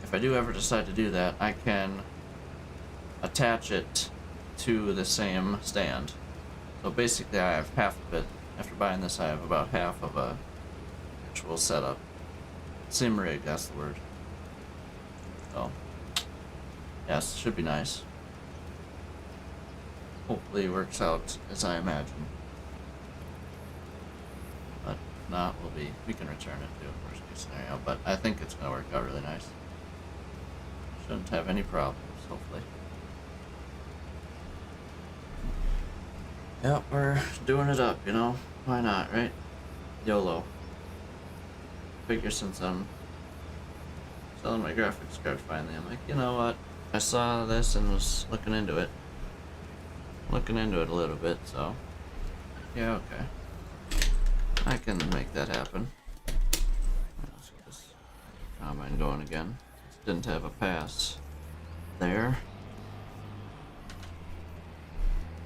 if I do ever decide to do that, I can attach it to the same stand. So basically I have half of it. After buying this, I have about half of a actual setup. Sim rig, that's the word. So, yes, should be nice. Hopefully it works out as I imagine. But if not, we can return it to a worst case scenario. But I think it's gonna work out really nice. Shouldn't have any problems, hopefully. Yep, we're doing it up, you know? Why not, right? YOLO. Figure since I'm selling my graphics card finally, I'm like, you know what? I saw this and was looking into it. Looking into it a little bit, so yeah, okay. I can make that happen. Let's get this combine going again. Just didn't have a pass there.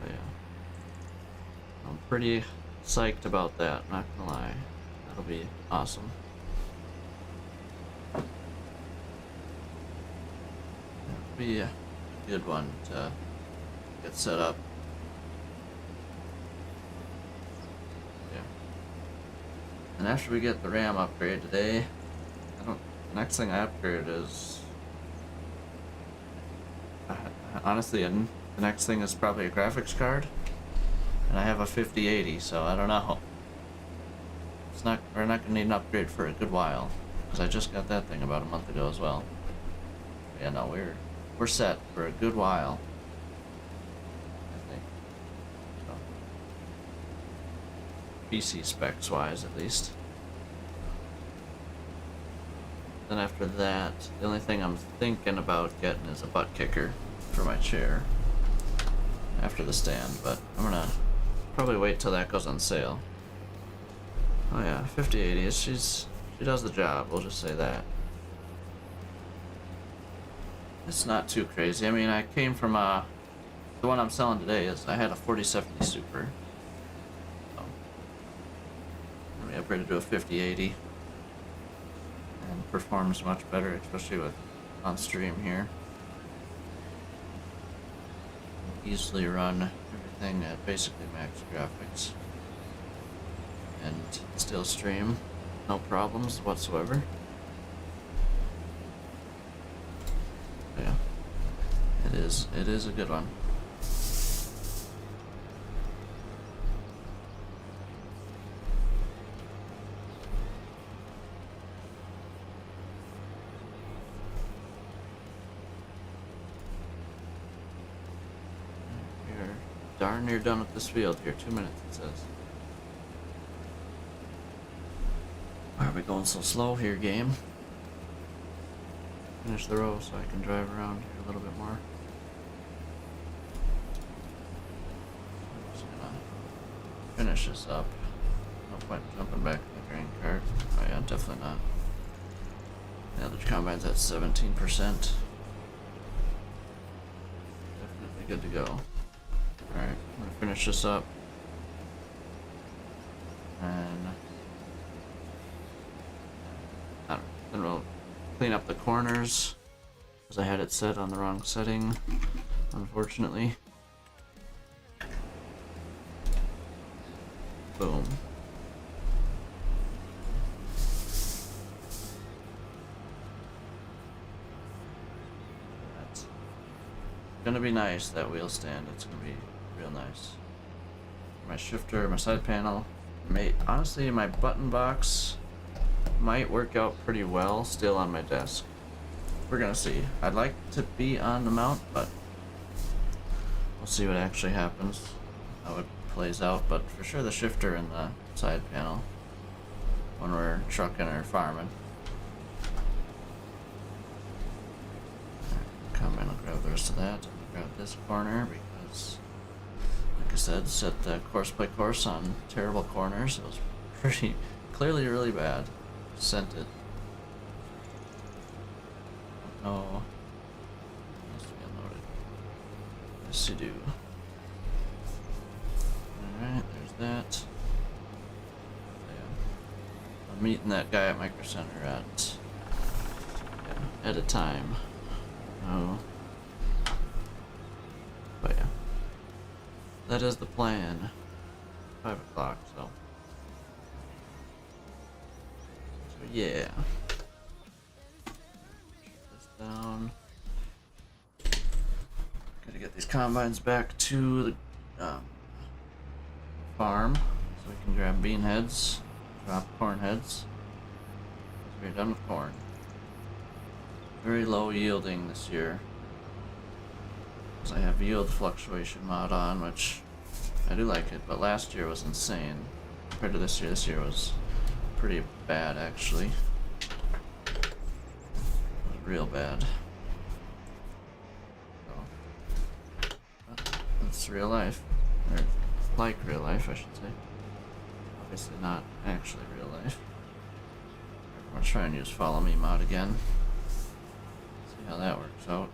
But yeah. I'm pretty psyched about that, not gonna lie. That'll be awesome. That'll be a good one to get set up. Yeah. And after we get the RAM upgrade today, the next thing I upgrade is honestly, the next thing is probably a graphics card. And I have a 5080, so I don't know. We're not gonna need an upgrade for a good while, because I just got that thing about a month ago as well. But yeah, no, we're set for a good while, I think. So, PC specs wise, at least. Then after that, the only thing I'm thinking about getting is a butt kicker for my chair after the stand, but I'm gonna probably wait till that goes on sale. Oh yeah, 5080. She does the job. We'll just say that. It's not too crazy. I mean, I came from the one I'm selling today is I had a 4070 Super. So, we upgraded to a 5080, and performs much better, especially with on stream here. Easily run everything at basically max graphics and still stream, no problems whatsoever. Yeah, it is a good one. Darn near done with this field here. 2 minutes, it says. Why are we going so slow here, game? Finish the row so I can drive around here a little bit more. I'm just gonna finish this up. No point jumping back in the grain cart. Oh yeah, definitely not. The other combine's at 17%. Definitely good to go. Alright, I'm gonna finish this up. And then we'll clean up the corners, because I had it set on the wrong setting, unfortunately. Boom. That's gonna be nice, that wheel stand. It's gonna be real nice. My shifter, my side panel, honestly, my button box might work out pretty well still on my desk. We're gonna see. I'd like to be on the mount, but We'll see what actually happens, how it plays out, but for sure the shifter and the side panel when we're trucking or farming. Come in, I'll grab the rest of that. Grab this corner because, like I said, set the course by course on terrible corners. It was pretty clearly really bad. Sent it. Oh, needs to be unloaded. Yes, you do. Alright, there's that. Yeah. I'm meeting that guy at Micro Center at a time. Oh. But yeah. That is the plan. 5 o'clock, so. So yeah. Down. Gotta get these combines back to the farm so we can grab bean heads, drop corn heads. We're done with corn. Very low yielding this year. Because I have yield fluctuation mod on, which I do like it, but last year was insane. Compared to this year was pretty bad actually. Real bad. So, it's real life. Or like real life, I should say. Obviously not actually real life. I'll try and use follow me mod again. See how that works out.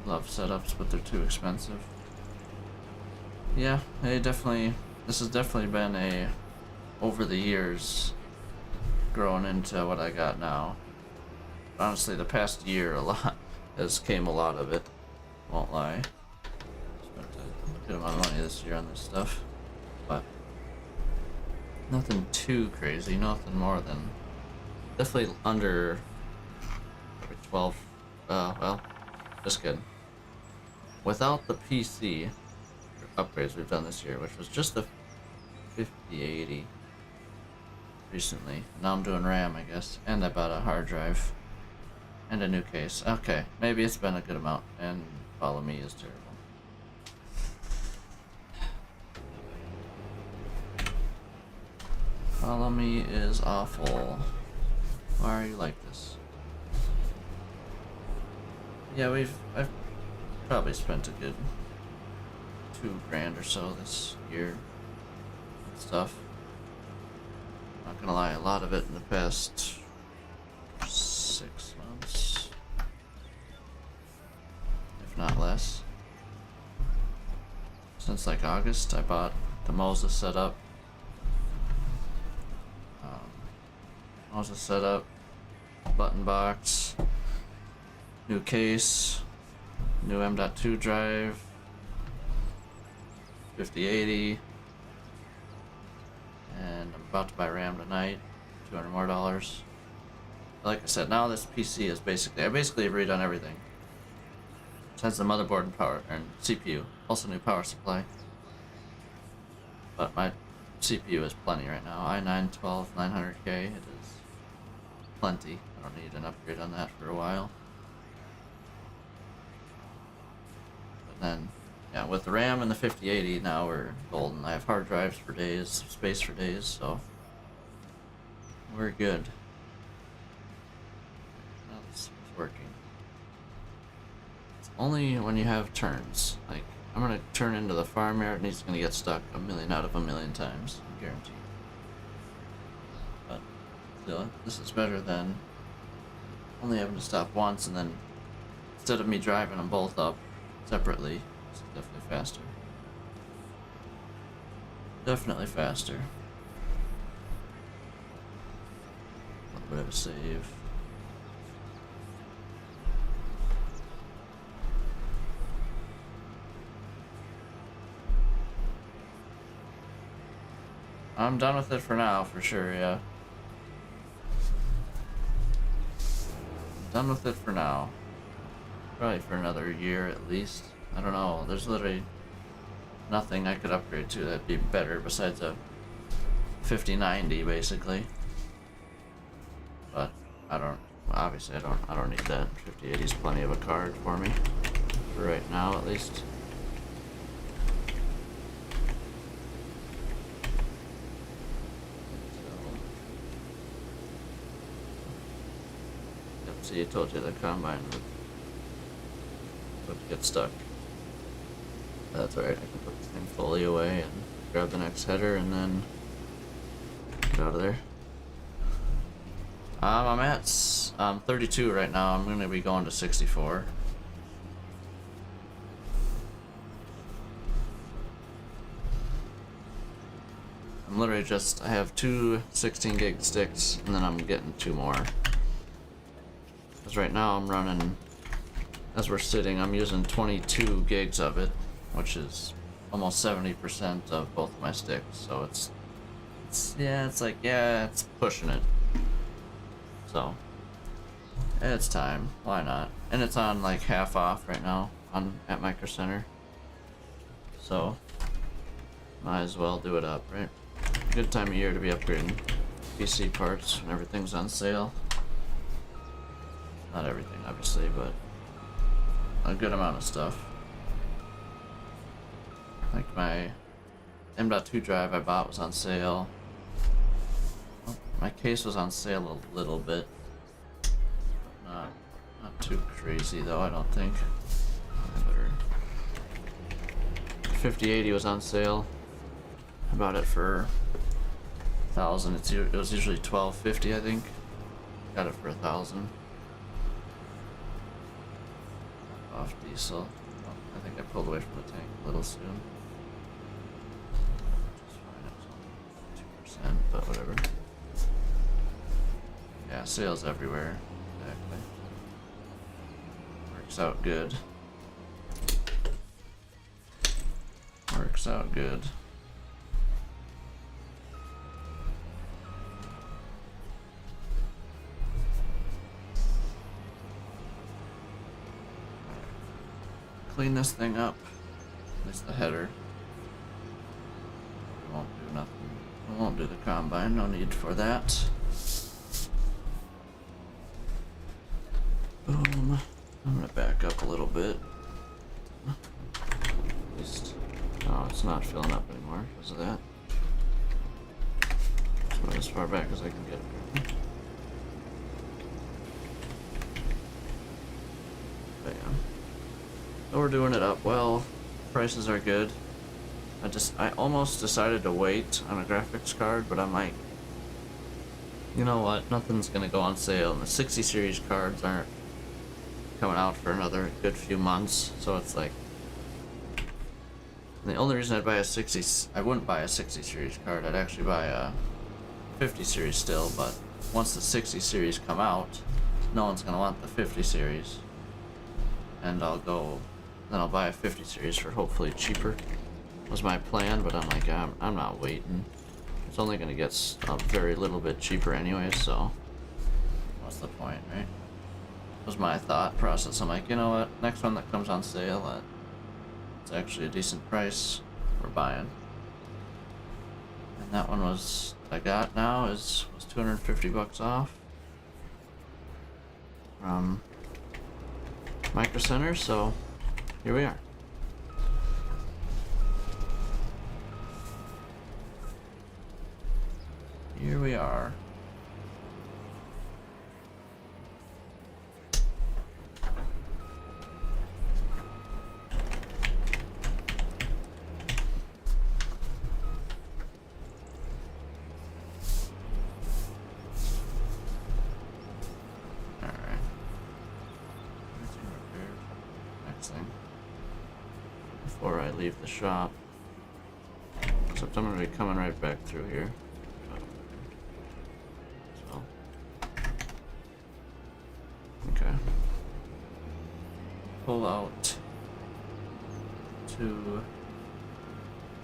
Love setups, but they're too expensive. Yeah, this has definitely been over the years, grown into what I got now. Honestly, the past year a lot came a lot of it, won't lie. Spent a good amount of money this year on this stuff, but nothing too crazy, nothing more than, definitely under 12, well, just kidding. Without the PC upgrades we've done this year, which was just the 5080 recently. Now I'm doing RAM, I guess, and I bought a hard drive and a new case. Okay, maybe it's been a good amount, and follow me is terrible. Follow me is awful. Why are you like this? Yeah, I've probably spent a good $2,000 or so this year and stuff. Not gonna lie, a lot of it in the past 6 months, if not less. Since like August, I bought the Moses setup. Moses setup, button box, new case, new M.2 drive, 5080, and I'm about to buy RAM tonight, $200 more. Like I said, now this PC is I basically have redone everything. Besides the motherboard and power and CPU, also new power supply. But my CPU is plenty right now. i9 12900K, it is plenty. I don't need an upgrade on that for a while. But then, yeah, with the RAM and the 5080, now we're golden. I have hard drives for days, space for days, so we're good. Now this is working. It's only when you have turns. Like, I'm gonna turn into the farm yard and he's gonna get stuck a million out of a million times, guaranteed. But still, this is better than only having to stop once and then instead of me driving them both up separately. It's definitely faster. Definitely faster. A little bit of a save. I'm done with it for now, for sure, yeah. I'm done with it for now. Probably for another year at least. I don't know, there's literally nothing I could upgrade to that'd be better besides a 5090, basically. I don't. Obviously, I don't need that. 5080 is plenty of a card for me, for right now at least. Yep. See, I told you the combine would get stuck. That's alright. I can put this thing fully away and grab the next header and then get out of there. I'm at 32 right now. I'm gonna be going to 64. I'm literally just, I have two 16 gig sticks and then I'm getting two more. Because right now I'm running, as we're sitting, I'm using 22 gigs of it, which is almost 70% of both of my sticks. So it's pushing it. So it's time. Why not? And it's on like half off right now at Micro Center. So might as well do it up, right? Good time of year to be upgrading PC parts when everything's on sale. Not everything, obviously, but a good amount of stuff. Like my M.2 drive I bought was on sale. My case was on sale a little bit. Not too crazy though, I don't think. 5080 was on sale. I bought it for 1,000. It was usually 1,250, I think. Got it for 1,000. Off diesel. Oh, I think I pulled away from the tank a little soon. Just fine. It was only 2%, but whatever. Yeah, sales everywhere. Exactly. Works out good. Works out good. Clean this thing up. At least the header. We won't do nothing. We won't do the combine. No need for that. Boom. I'm gonna back up a little bit. At least. Oh, it's not filling up anymore because of that. So as far back as I can get it. Bam. So we're doing it up well. Prices are good. I almost decided to wait on a graphics card, but I'm like, you know what? Nothing's gonna go on sale, and the 60 series cards aren't coming out for another good few months, so it's like, the only reason I'd buy a 60, I wouldn't buy a 60 series card, I'd actually buy a 50 series still, but once the 60 series come out, no one's gonna want the 50 series, and then I'll buy a 50 series for hopefully cheaper, was my plan, but I'm like, I'm not waiting. It's only gonna get a very little bit cheaper anyway, so what's the point, right? Was my thought process. I'm like, you know what? Next one that comes on sale, it's actually a decent price. We're buying. And that one I got now was 250 bucks off from Micro Center. So here we are. Here we are. Before I leave the shop. Except I'm gonna be coming right back through here. So. Okay. Pull out to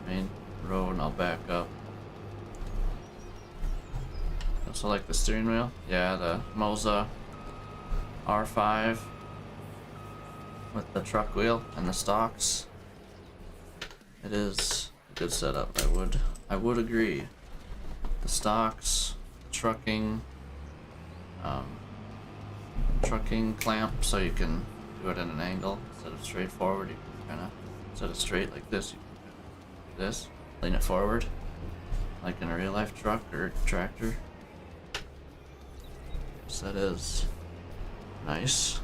main road and I'll back up. Also like the steering wheel? Yeah, the Moza R5 with the truck wheel and the stocks. It is a good setup, I would agree. The stocks, trucking, trucking clamp so you can do it at an angle instead of straight forward. You can kind of, instead of straight like this, you can do this, lean it forward, like in a real life truck or tractor. So that is nice.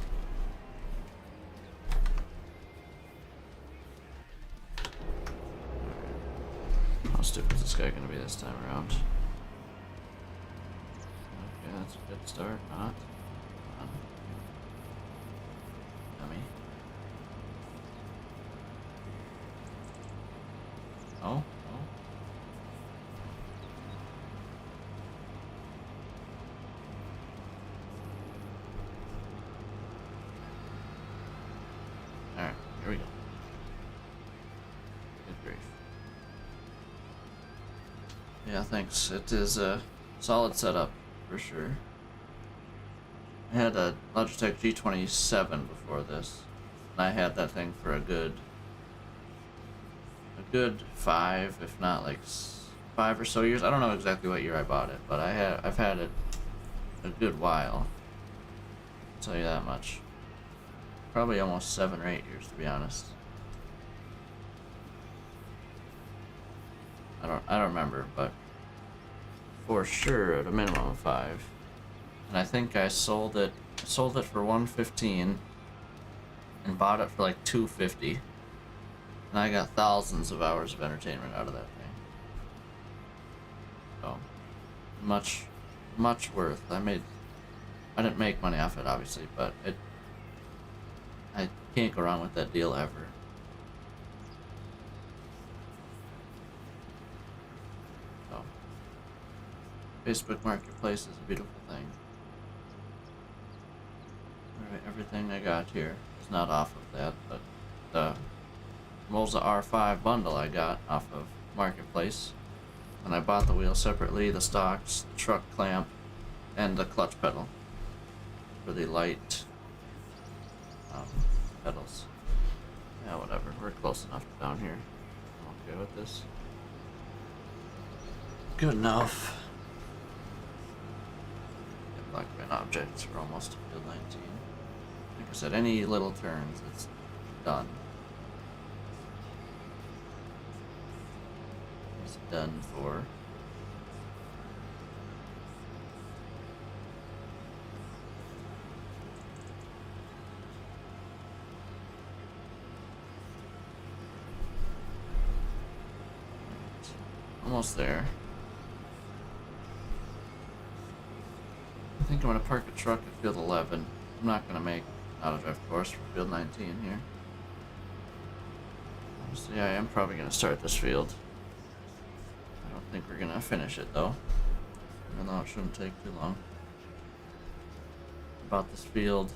How stupid is this guy gonna be this time around? Okay, that's a good start. Not. Dummy. Oh, oh. Alright, here we go. Good grief. Yeah, thanks. It is a solid setup, for sure. I had a Logitech G27 before this, and I had that thing for a good 5, if not like 5 or so years. I don't know exactly what year I bought it, but I've had it a good while. I'll tell you that much. Probably almost 7 or 8 years, to be honest. I don't remember, but for sure at a minimum of 5. And I think I sold it for $115 and bought it for like $250. And I got thousands of hours of entertainment out of that thing. So much worth. I didn't make money off it, obviously, but I can't go wrong with that deal ever. So Facebook Marketplace is a beautiful thing. Alright, everything I got here is not off of that, but the Moza R5 bundle I got off of Marketplace. And I bought the wheel separately, the stocks, the truck clamp, and the clutch pedal for the light pedals. Yeah, whatever. We're close enough down here. I'm okay with this. Good enough. Yeah, black bin objects. We're almost to field 19. Like I said, any little turns, it's done. It's done for. Almost there. I think I'm gonna park a truck at field 11. I'm not gonna make auto drive course for field 19 here. So yeah, I am probably gonna start this field. I don't think we're gonna finish it though, even though it shouldn't take too long. I bought this field.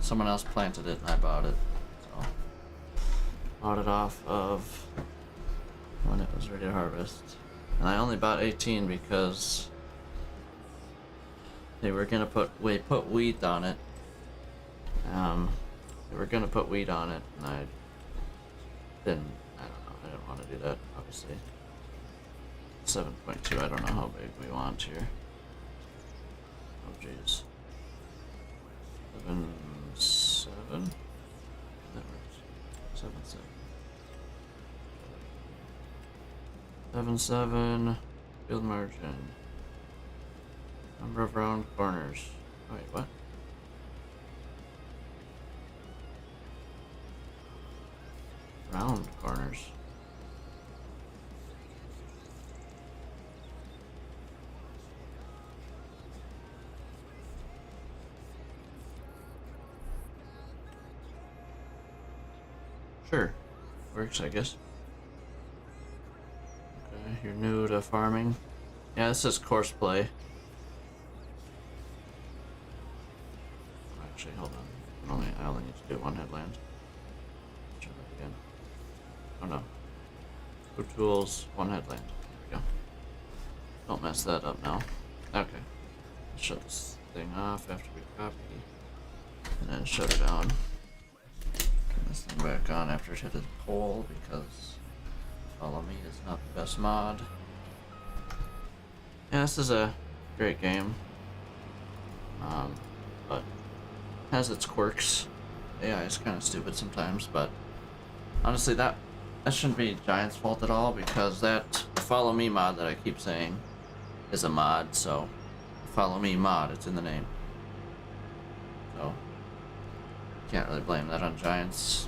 Someone else planted it and I bought it. So bought it off of when it was ready to harvest. And I only bought 18 because they were gonna put wheat on it. They were gonna put wheat on it, and I didn't want to do that, obviously. 7.2, I don't know how big we want here. Oh jeez. 7. That works. 7. Field margin. Number of round corners. Wait, what? Round corners. Sure. Works, I guess. Okay, you're new to farming. Yeah, this is course play. Actually, hold on. I only need to do one headland. Try that again. Oh no. Go tools, one headland. There we go. Don't mess that up now. Okay. Shut this thing off after we copy. And then shut it down. Turn this thing back on after it hit a pole because Follow Me is not the best mod. Yeah, this is a great game. but has its quirks. AI is kind of stupid sometimes, but honestly, that shouldn't be Giant's fault at all, because that Follow Me mod that I keep saying is a mod, so Follow Me mod, it's in the name. So can't really blame that on Giants.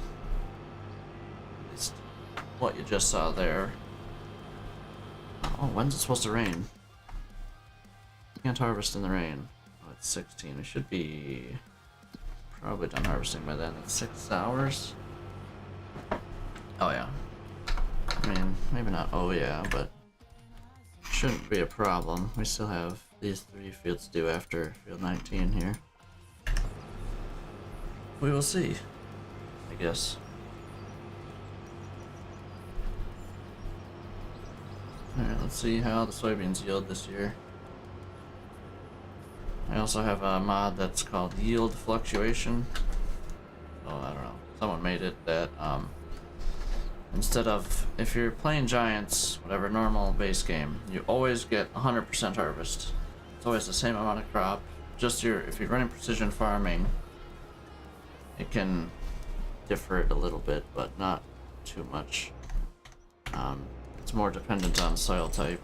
At least what you just saw there. Oh, when's it supposed to rain? Can't harvest in the rain. Oh, it's 16. We should be probably done harvesting by then. It's 6 hours. Oh yeah. I mean, maybe not oh yeah, but shouldn't be a problem. We still have these 3 fields to do after field 19 here. We will see, I guess. Alright, let's see how the soybeans yield this year. I also have a mod that's called Yield Fluctuation. Oh, I don't know. Someone made it that, instead of, if you're playing Giants, whatever normal base game, you always get 100% harvest. It's always the same amount of crop. Just if you're running precision farming, it can differ it a little bit, but not too much. It's more dependent on soil type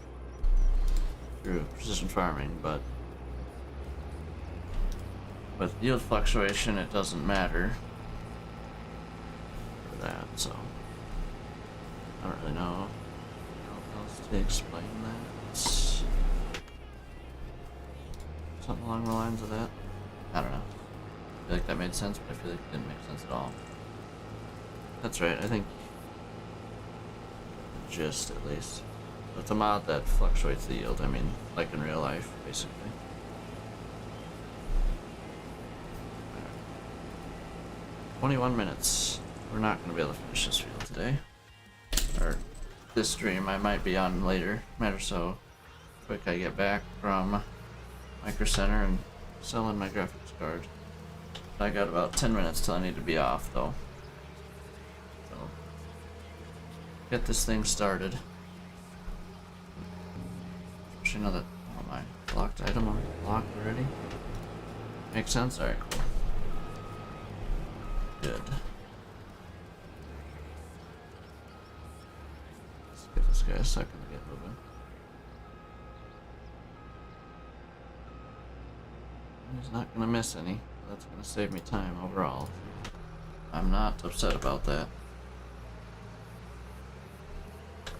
through precision farming, but with yield fluctuation, it doesn't matter for that, so I don't really know how else to explain that. Something along the lines of that. I don't know. I feel like that made sense, but I feel like it didn't make sense at all. That's right, I think just at least. It's a mod that fluctuates the yield, I mean, like in real life, basically. 21 minutes. We're not going to be able to finish this field today. Or this stream I might be on later. Matters so quick I get back from Micro Center and selling my graphics card. I got about 10 minutes till I need to be off though. So get this thing started. Actually, know that, oh my, locked item on locked already? Makes sense? Alright, cool. Good. Let's give this guy a second to get moving. He's not gonna miss any. That's gonna save me time overall. I'm not upset about that. I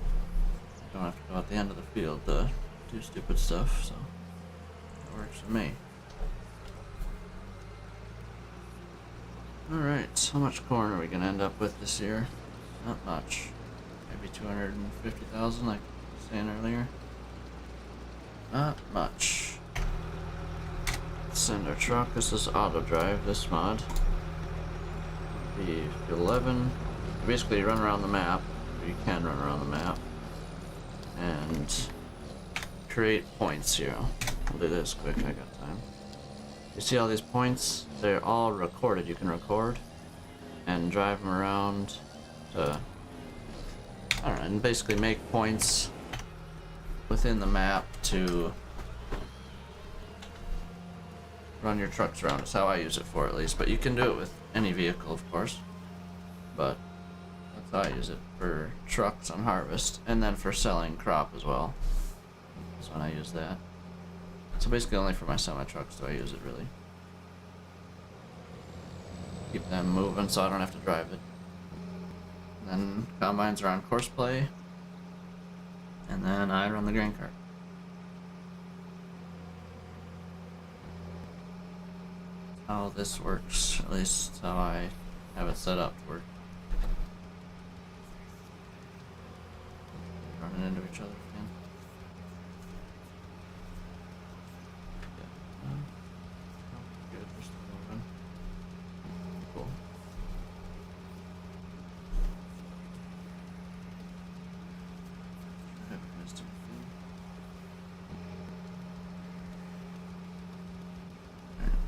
don't have to go at the end of the field to do stupid stuff, so that works for me. Alright, how much corn are we gonna end up with this year? Not much. Maybe 250,000 like I was saying earlier. Not much. Let's send our truck. This is auto drive, this mod. Be 11. Basically you run around the map. Or you can run around the map. And create points here. I'll do this quick, I got time. You see all these points? They're all recorded. You can record and drive them around to, I don't know, and basically make points within the map to run your trucks around. That's how I use it for, at least. But you can do it with any vehicle, of course. But that's how I use it for trucks on harvest, and then for selling crop as well. That's when I use that. So basically only for my semi-trucks do I use it, really. Keep them moving so I don't have to drive it. And then combines are on course play. And then I run the grain cart. How this works, at least how I have it set up to work. Running into each other again. Good, we're still moving. Cool. I haven't missed anything. Alright.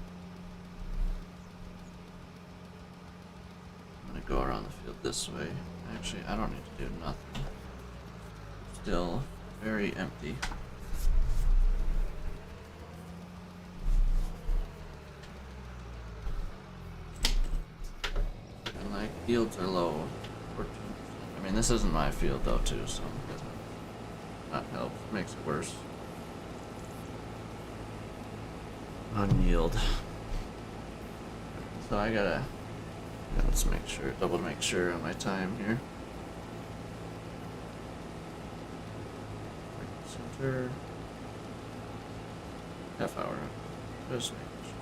I'm gonna go around the field this way. Actually, I don't need to do nothing. Still very empty. Fields are low. 14%. I mean, this isn't my field though, too, so it doesn't not help. Makes it worse. On yield. So I gotta. Let's double make sure on my time here. Center. Half hour. Just making sure.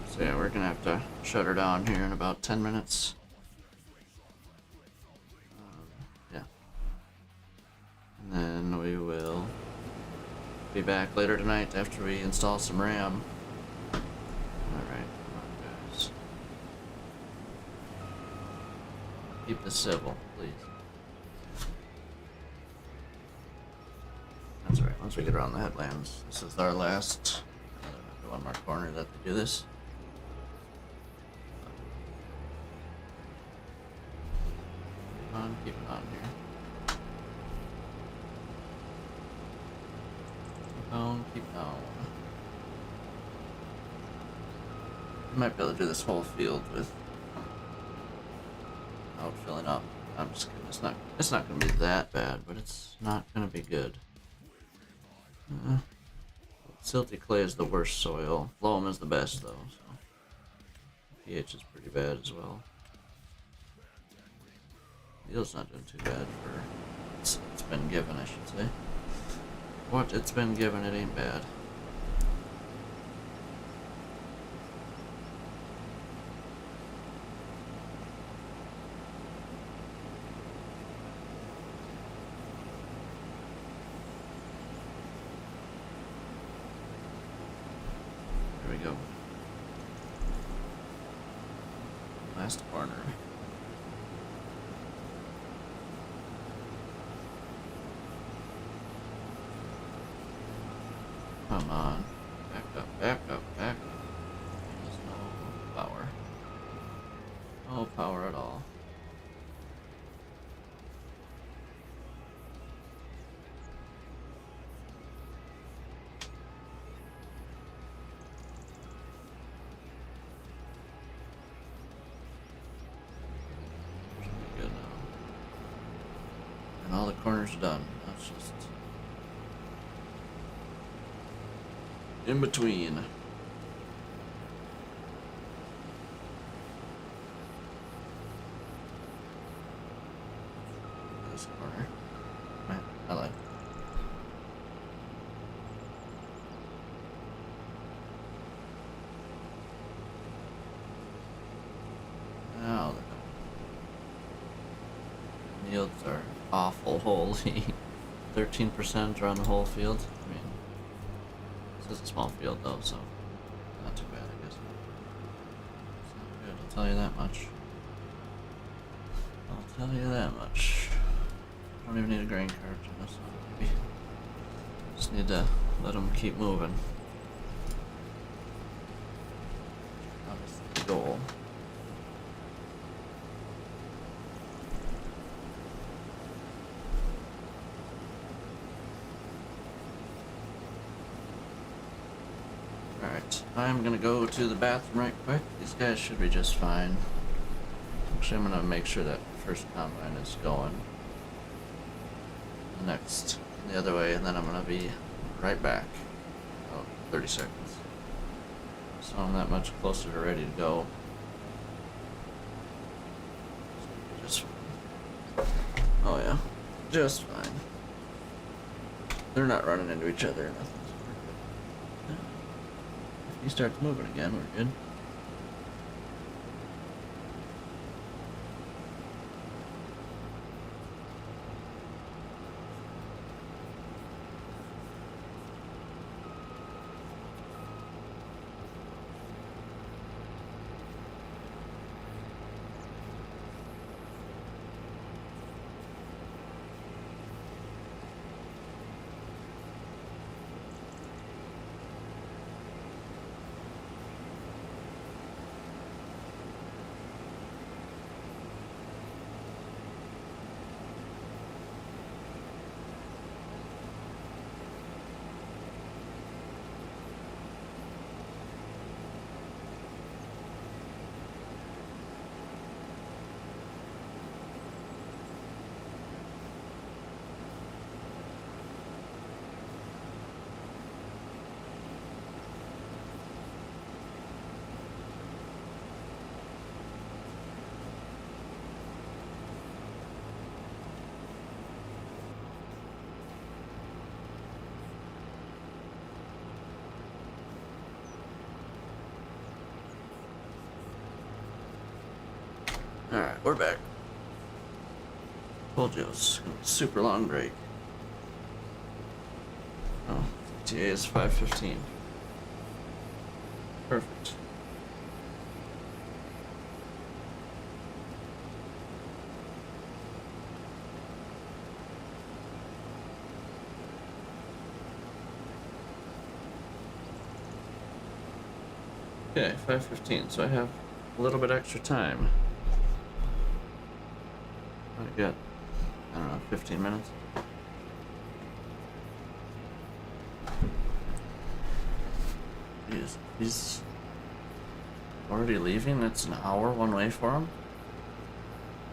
So yeah, we're gonna have to shut her down here in about 10 minutes. Yeah. And then we will be back later tonight after we install some RAM. Alright, come on guys. Keep this civil, please. That's alright, once we get around the headlands, this is our last. One more corner that they do this. Keep it on here. Keep on. I might be able to do this whole field without filling up. I'm just kidding. It's not gonna be that bad, but it's not gonna be good. Silty clay is the worst soil. Loam is the best though, so pH is pretty bad as well. Yield's not doing too bad for it's been given, I should say. What it's been given, it ain't bad. There we go. Last corner. Come on. Back up, back up, back up. There's no power. No power at all. Should be good now. And all the corners are done. That's just in between. This corner. Man, I like it. Now the yields are awful. Holy 13% around the whole field. I mean, this is a small field though, so not too bad, I guess. It's not good, I'll tell you that much. I'll tell you that much. I don't even need a grain cart in this one, maybe. Just need to let them keep moving. Obviously the goal. Alright, I'm gonna go to the bathroom right quick. These guys should be just fine. Actually, I'm gonna make sure that first combine is going. Next, the other way, and then I'm gonna be right back. About 30 seconds. So I'm that much closer to ready to go. Just fine. Oh yeah, just fine. They're not running into each other or nothing. He starts moving again, we're good. Alright, we're back. Told you it was gonna be a super long break. Oh, TA is 5:15. Perfect. Okay, 5:15, so I have a little bit extra time. I got, I don't know, 15 minutes. Jeez, he's already leaving? It's an hour one way for him?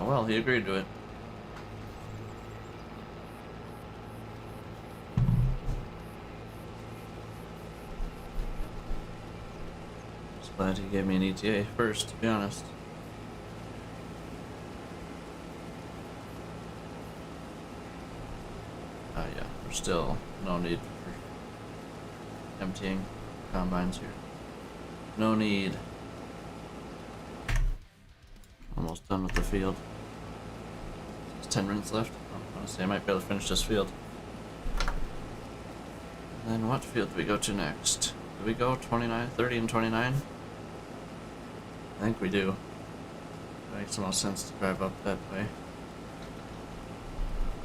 Oh well, he agreed to it. Just glad he gave me an ETA first, to be honest. Yeah, there's still no need for emptying combines here. No need. Almost done with the field. There's 10 minutes left. Honestly, I might be able to finish this field. And then what field do we go to next? Do we go 29, 30 and 29? I think we do. It makes the most sense to drive up that way.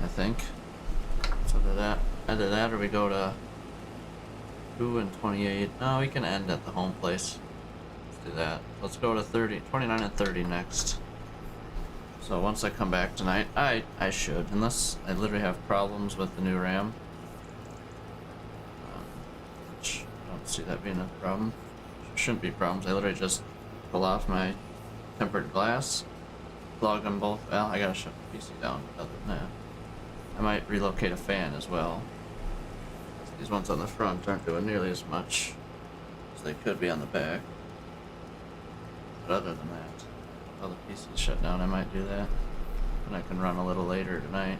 I think. So either that or we go to 2 and 28. No, we can end at the home place. Let's do that. Let's go to 30, 29 and 30 next. So once I come back tonight, I should, unless I literally have problems with the new RAM. Which I don't see that being a problem. Shouldn't be problems. I literally just pull off my tempered glass, plug them both. Well, I gotta shut the PC down. Other than that, I might relocate a fan as well. These ones on the front aren't doing nearly as much as they could be on the back. But other than that, while the PC's shut down, I might do that. And I can run a little later tonight.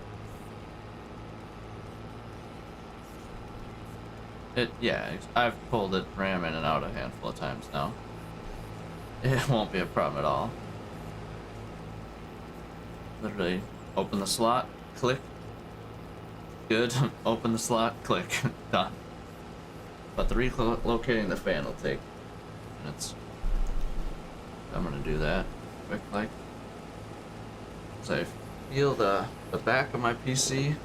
Yeah, I've pulled it RAM in and out a handful of times now. It won't be a problem at all. Literally, open the slot, click. Good. Open the slot, click. Done. But the relocating the fan will take minutes. I'm gonna do that quick, like. So I feel the back of my PC,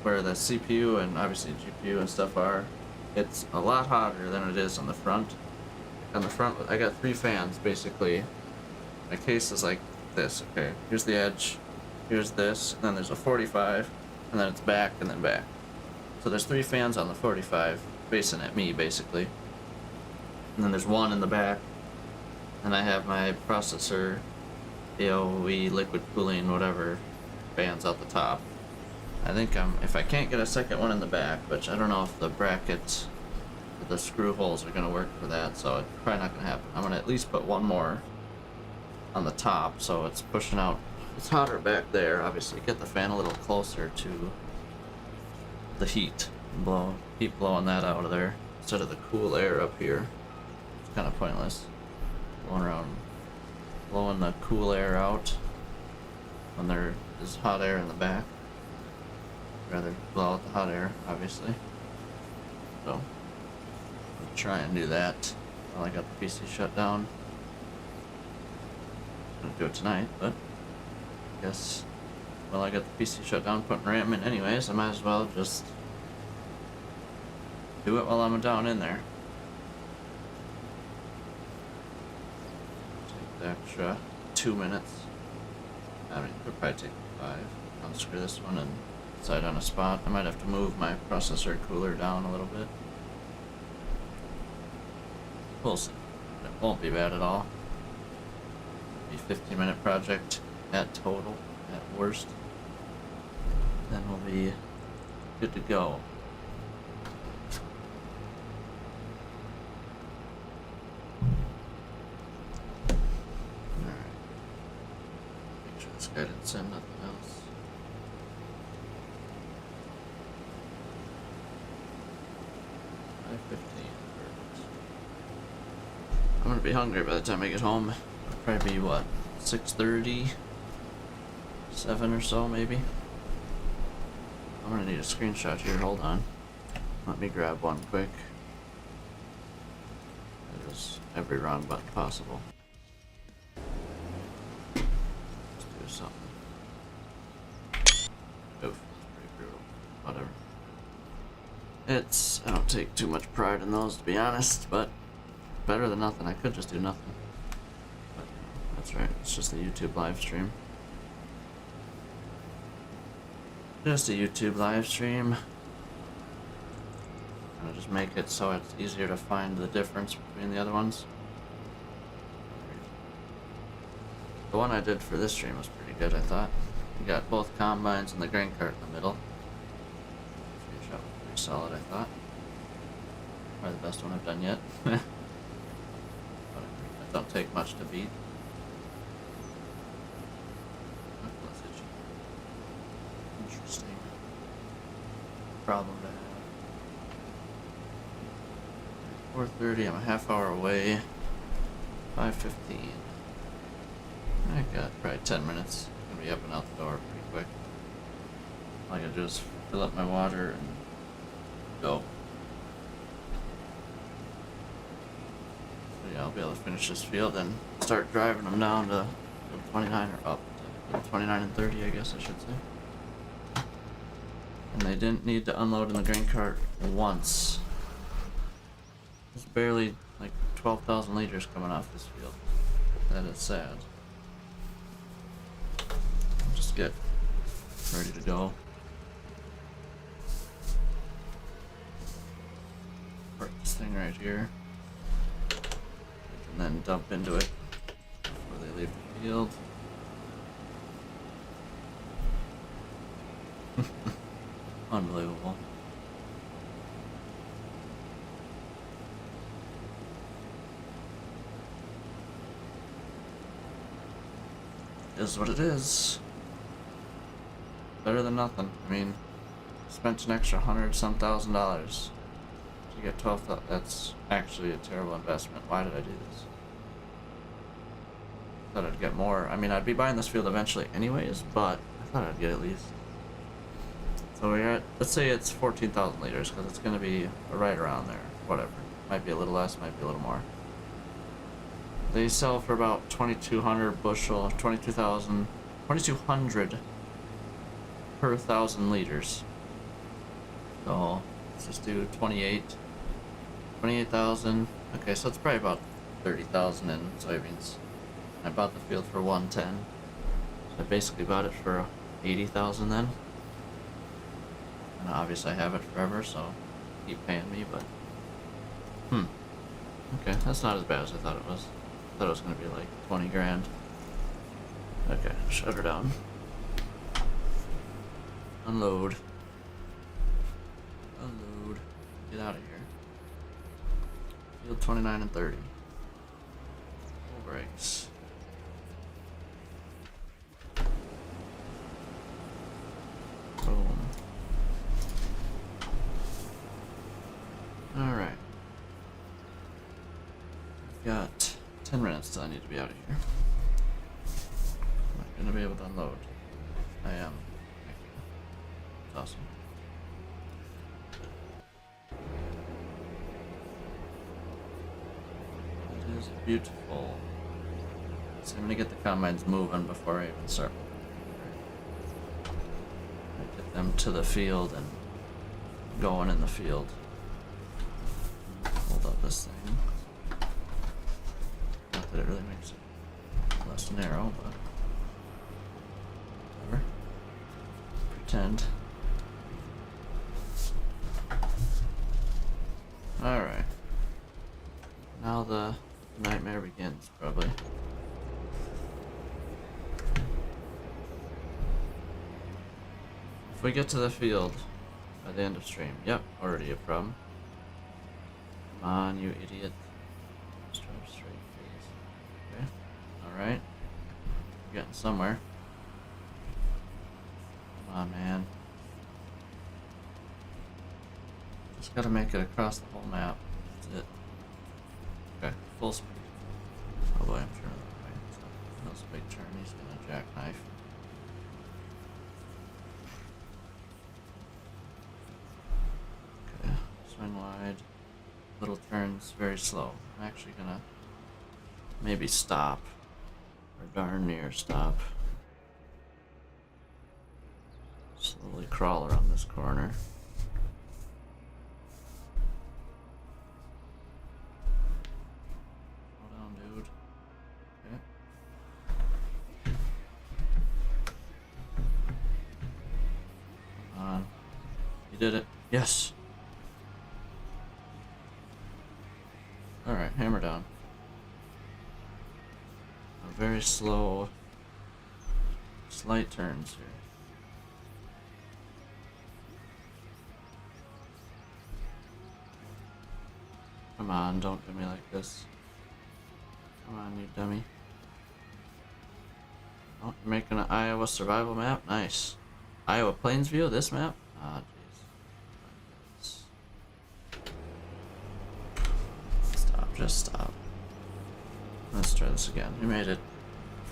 where the CPU and obviously GPU and stuff are, it's a lot hotter than it is on the front. On the front, I got 3 fans basically. My case is like this. Okay, here's the edge, here's this, and then there's a 45. And then it's back and then back. So there's 3 fans on the 45 facing at me basically. And then there's one in the back. And I have my processor, AOE, liquid cooling, whatever, fans out the top. I think if I can't get a second one in the back, which I don't know if the brackets, the screw holes are gonna work for that, so it's probably not gonna happen. I'm gonna at least put one more on the top so it's pushing out. It's hotter back there, obviously. Get the fan a little closer to the heat. Keep blowing that out of there instead of the cool air up here. It's kind of pointless. Going around blowing the cool air out when there is hot air in the back. I'd rather blow out the hot air, obviously. So, I'll try and do that while I got the PC shut down. I'm gonna do it tonight, but guess, well, I got the PC shut down, putting RAM in anyways, I might as well just do it while I'm down in there. Take the extra 2 minutes. I mean, it'll probably take 5. Unscrew this one and decide on a spot. I might have to move my processor cooler down a little bit. We'll see. It won't be bad at all. It'll be a 15-minute project at total, at worst. Then we'll be good to go. Alright. Make sure this guy didn't send nothing else. I'm gonna be hungry by the time I get home. It'll probably be what? 6:30, 7 or so maybe. I'm gonna need a screenshot here, hold on. Let me grab one quick. There's every wrong button possible. Let's do something. Oof, that's pretty brutal. Whatever. I don't take too much pride in those, to be honest, but better than nothing. I could just do nothing. But that's right, it's just a YouTube live stream. Just a YouTube live stream. I'll just make it so it's easier to find the difference between the other ones. The one I did for this stream was pretty good, I thought. You got both combines and the grain cart in the middle. Finish up pretty solid, I thought. Probably the best one I've done yet. But it don't take much to beat. Interesting problem to have. 4:30, I'm a half hour away. 5:15. I got probably 10 minutes. I'm gonna be up and out the door pretty quick. All I gotta do is fill up my water and go. So yeah, I'll be able to finish this field and start driving them down to 29 or up to 29 and 30, I guess I should say. And they didn't need to unload in the grain cart once. There's barely like 12,000 liters coming off this field. That is sad. I'll just get ready to go. Park this thing right here. And then dump into it before they leave the field. Unbelievable. Is what it is. Better than nothing. I mean, spent an extra $100-some thousand to get 12,000. That's actually a terrible investment. Why did I do this? Thought I'd get more. I mean, I'd be buying this field eventually anyways, but I thought I'd get at least. So we're at, let's say it's 14,000 liters, because it's going to be right around there. Whatever. Might be a little less, might be a little more. They sell for about 2,200 bushel, 2,200 per 1,000 liters. So let's just do 28,000. Okay, so it's probably about 30,000 in soybeans. I bought the field for 110. So I basically bought it for 80,000 then. And obviously I have it forever, so keep paying me, but okay, that's not as bad as I thought it was. I thought it was gonna be like 20 grand. Okay, shut her down. Unload. Unload. Get out of here. Field 29 and 30. Full brakes. Boom. Alright. I've got 10 minutes till I need to be out of here. Am I gonna be able to unload? I am. Thank you. That's awesome. It is beautiful. So I'm gonna get the combines moving before I even start. Get them to the field and going in the field. Hold up this thing. Not that it really makes it less narrow, but whatever. Pretend. Alright. Now the nightmare begins, probably. If we get to the field by the end of stream, yep, already a problem. Come on, you idiot. Just drive straight, please. Okay, alright. We're getting somewhere. Come on, man. Just gotta make it across the whole map. That's it. Okay, full speed. Oh boy, I'm turning that way. So. That's a big turn. He's gonna jackknife. Okay, swing wide. Little turns, very slow. I'm actually gonna maybe stop, or darn near stop. Slowly crawl around this corner. Slow down, dude. Okay. Come on. You did it. Yes. Alright, hammer down. Very slow, slight turns here. Come on, don't do me like this. Come on, you dummy. Oh, you're making an Iowa survival map? Nice. Iowa Plains view, this map? Ah, jeez. Stop, just stop. Let's try this again. We made it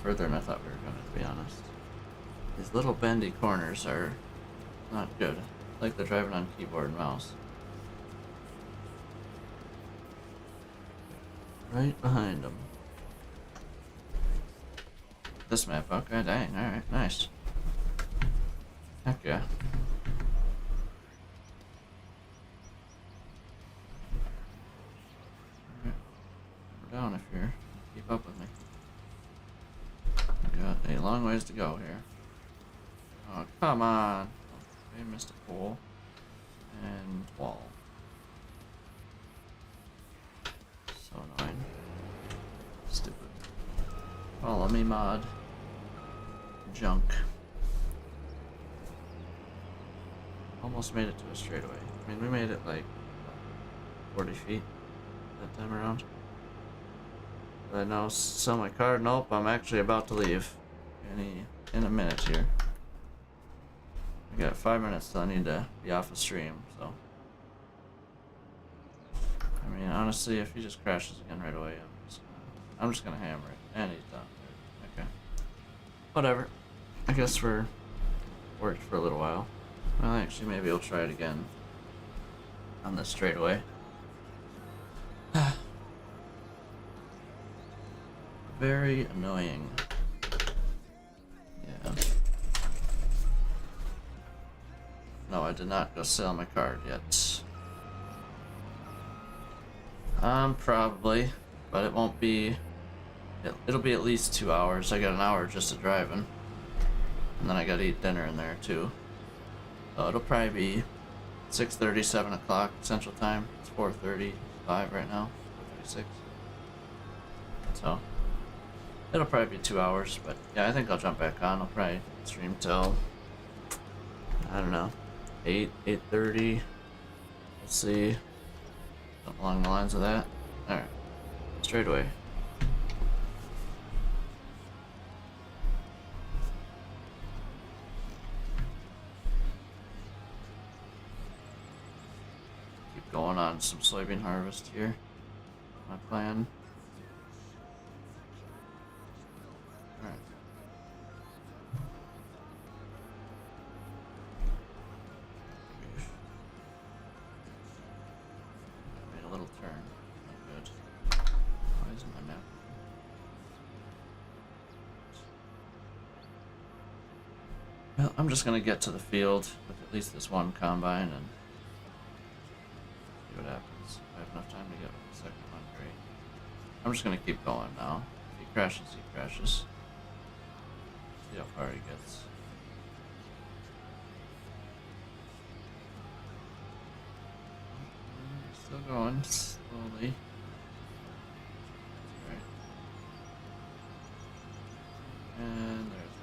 further than I thought we were going to be honest. These little bendy corners are not good. Like they're driving on keyboard and mouse. Right behind them. This map, okay, dang, alright, nice. Heck yeah. Alright. We're down if you're keep up with me. We got a long ways to go here. Oh, come on. Okay, missed a pole. And wall. So annoying. Stupid. Follow me, mod. Junk. Almost made it to a straightaway. I mean, we made it like 40 feet that time around. But I now sell my card. Nope, I'm actually about to leave. In a minute here. I got 5 minutes till I need to be off the stream, so. I mean, honestly, if he just crashes again right away, I'm just gonna hammer it. And he's done. Okay. Whatever. I guess we're worked for a little while. Well, actually, maybe we'll try it again on this straightaway. Very annoying. Yeah. No, I did not go sell my card yet. Probably, but it won't be. It'll be at least 2 hours. I got an hour just to driving, and then I gotta eat dinner in there too. So it'll probably be 6:30, 7 o'clock Central Time. It's 4:35 right now. 4:36. So it'll probably be 2 hours, but yeah, I think I'll jump back on. I'll probably stream till I don't know, 8:30. Let's see. Something along the lines of that. Alright. Straight away. Keep going on some soybean harvest here. My plan. Alright. Made a little turn. Not good. Why isn't my map? Well, I'm just gonna get to the field with at least this one combine and see what happens. If I have enough time to get the second one, great. I'm just gonna keep going now. If he crashes, he crashes. See how far he gets. Still going slowly. Right. And there's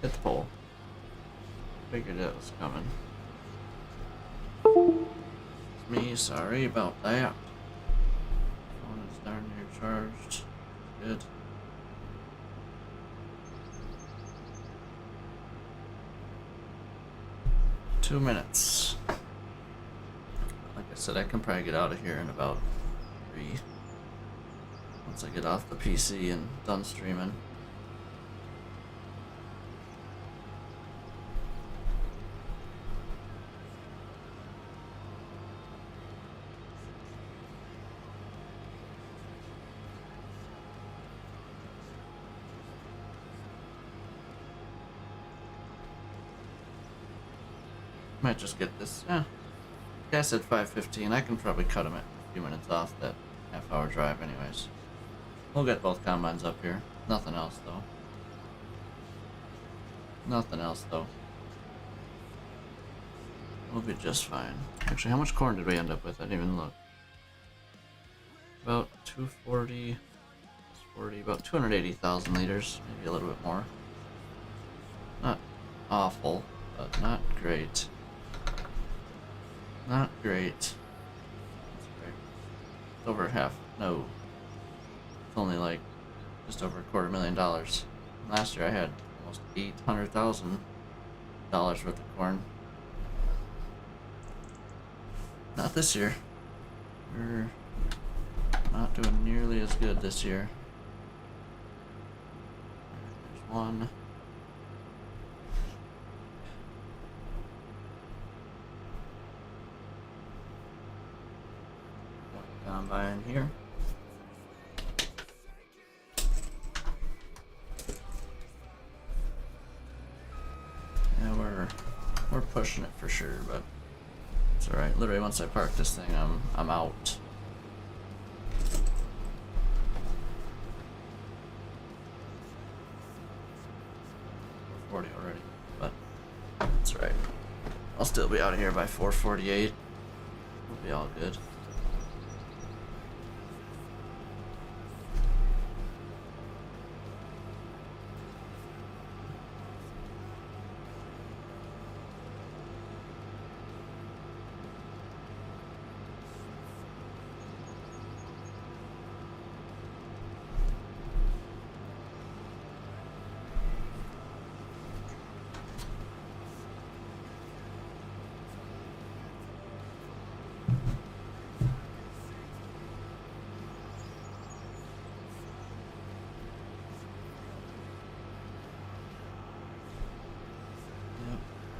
the hit the pole. Figured it was coming. It's me, sorry about that. Phone is darn near charged. Good. Two minutes. Like I said, I can probably get out of here in about 3. once I get off the PC and done streaming. Might just get this. Yeah, I said 5:15. I can probably cut him at a few minutes off that half-hour drive, anyways. We'll get both combines up here. Nothing else though. Nothing else though. We'll be just fine. Actually, how much corn did we end up with? I didn't even look. About 240. 40. About 280,000 liters. Maybe a little bit more. Not awful, but not great. Not great. That's right. It's over half. No. It's only like just over $250,000. Last year I had almost $800,000 worth of corn. Not this year. We're not doing nearly as good this year. There's one. Combine here. Yeah, we're pushing it for sure, but it's alright. Literally once I park this thing, I'm out. $40 already, but it's alright. I'll still be out of here by 4:48. We'll be all good.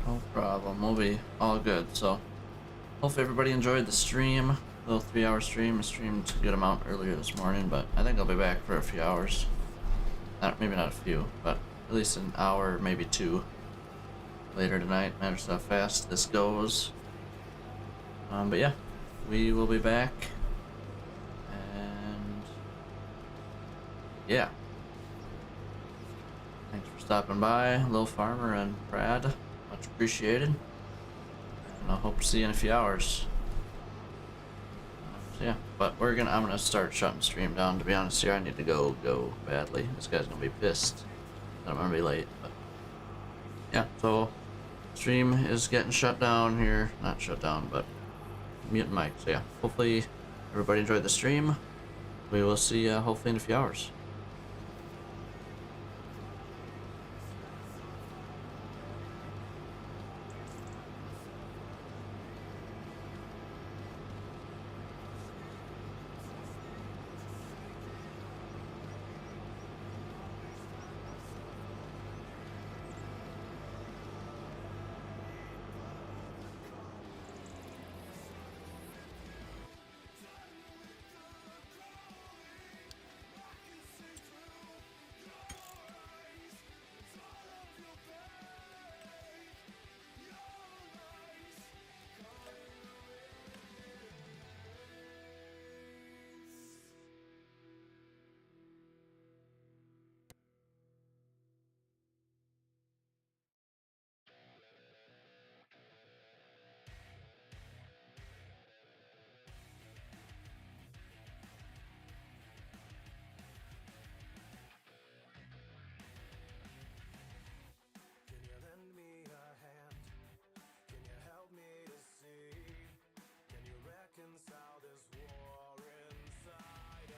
No problem. We'll be all good. So, hopefully everybody enjoyed the stream. Little 3-hour stream. I streamed a good amount earlier this morning, but I think I'll be back for a few hours. Maybe not a few, but at least an hour, maybe 2 later tonight. Matters how fast this goes. But yeah, we will be back. And yeah. Thanks for stopping by, Lil Farmer and Brad. Much appreciated. And I hope to see you in a few hours. So yeah, but I'm gonna start shutting stream down. To be honest here, I need to go badly. This guy's gonna be pissed that I'm gonna be late. But yeah, so stream is getting shut down here. Not shut down, but mute mic. So yeah, hopefully everybody enjoyed the stream. We will see you hopefully in a few hours.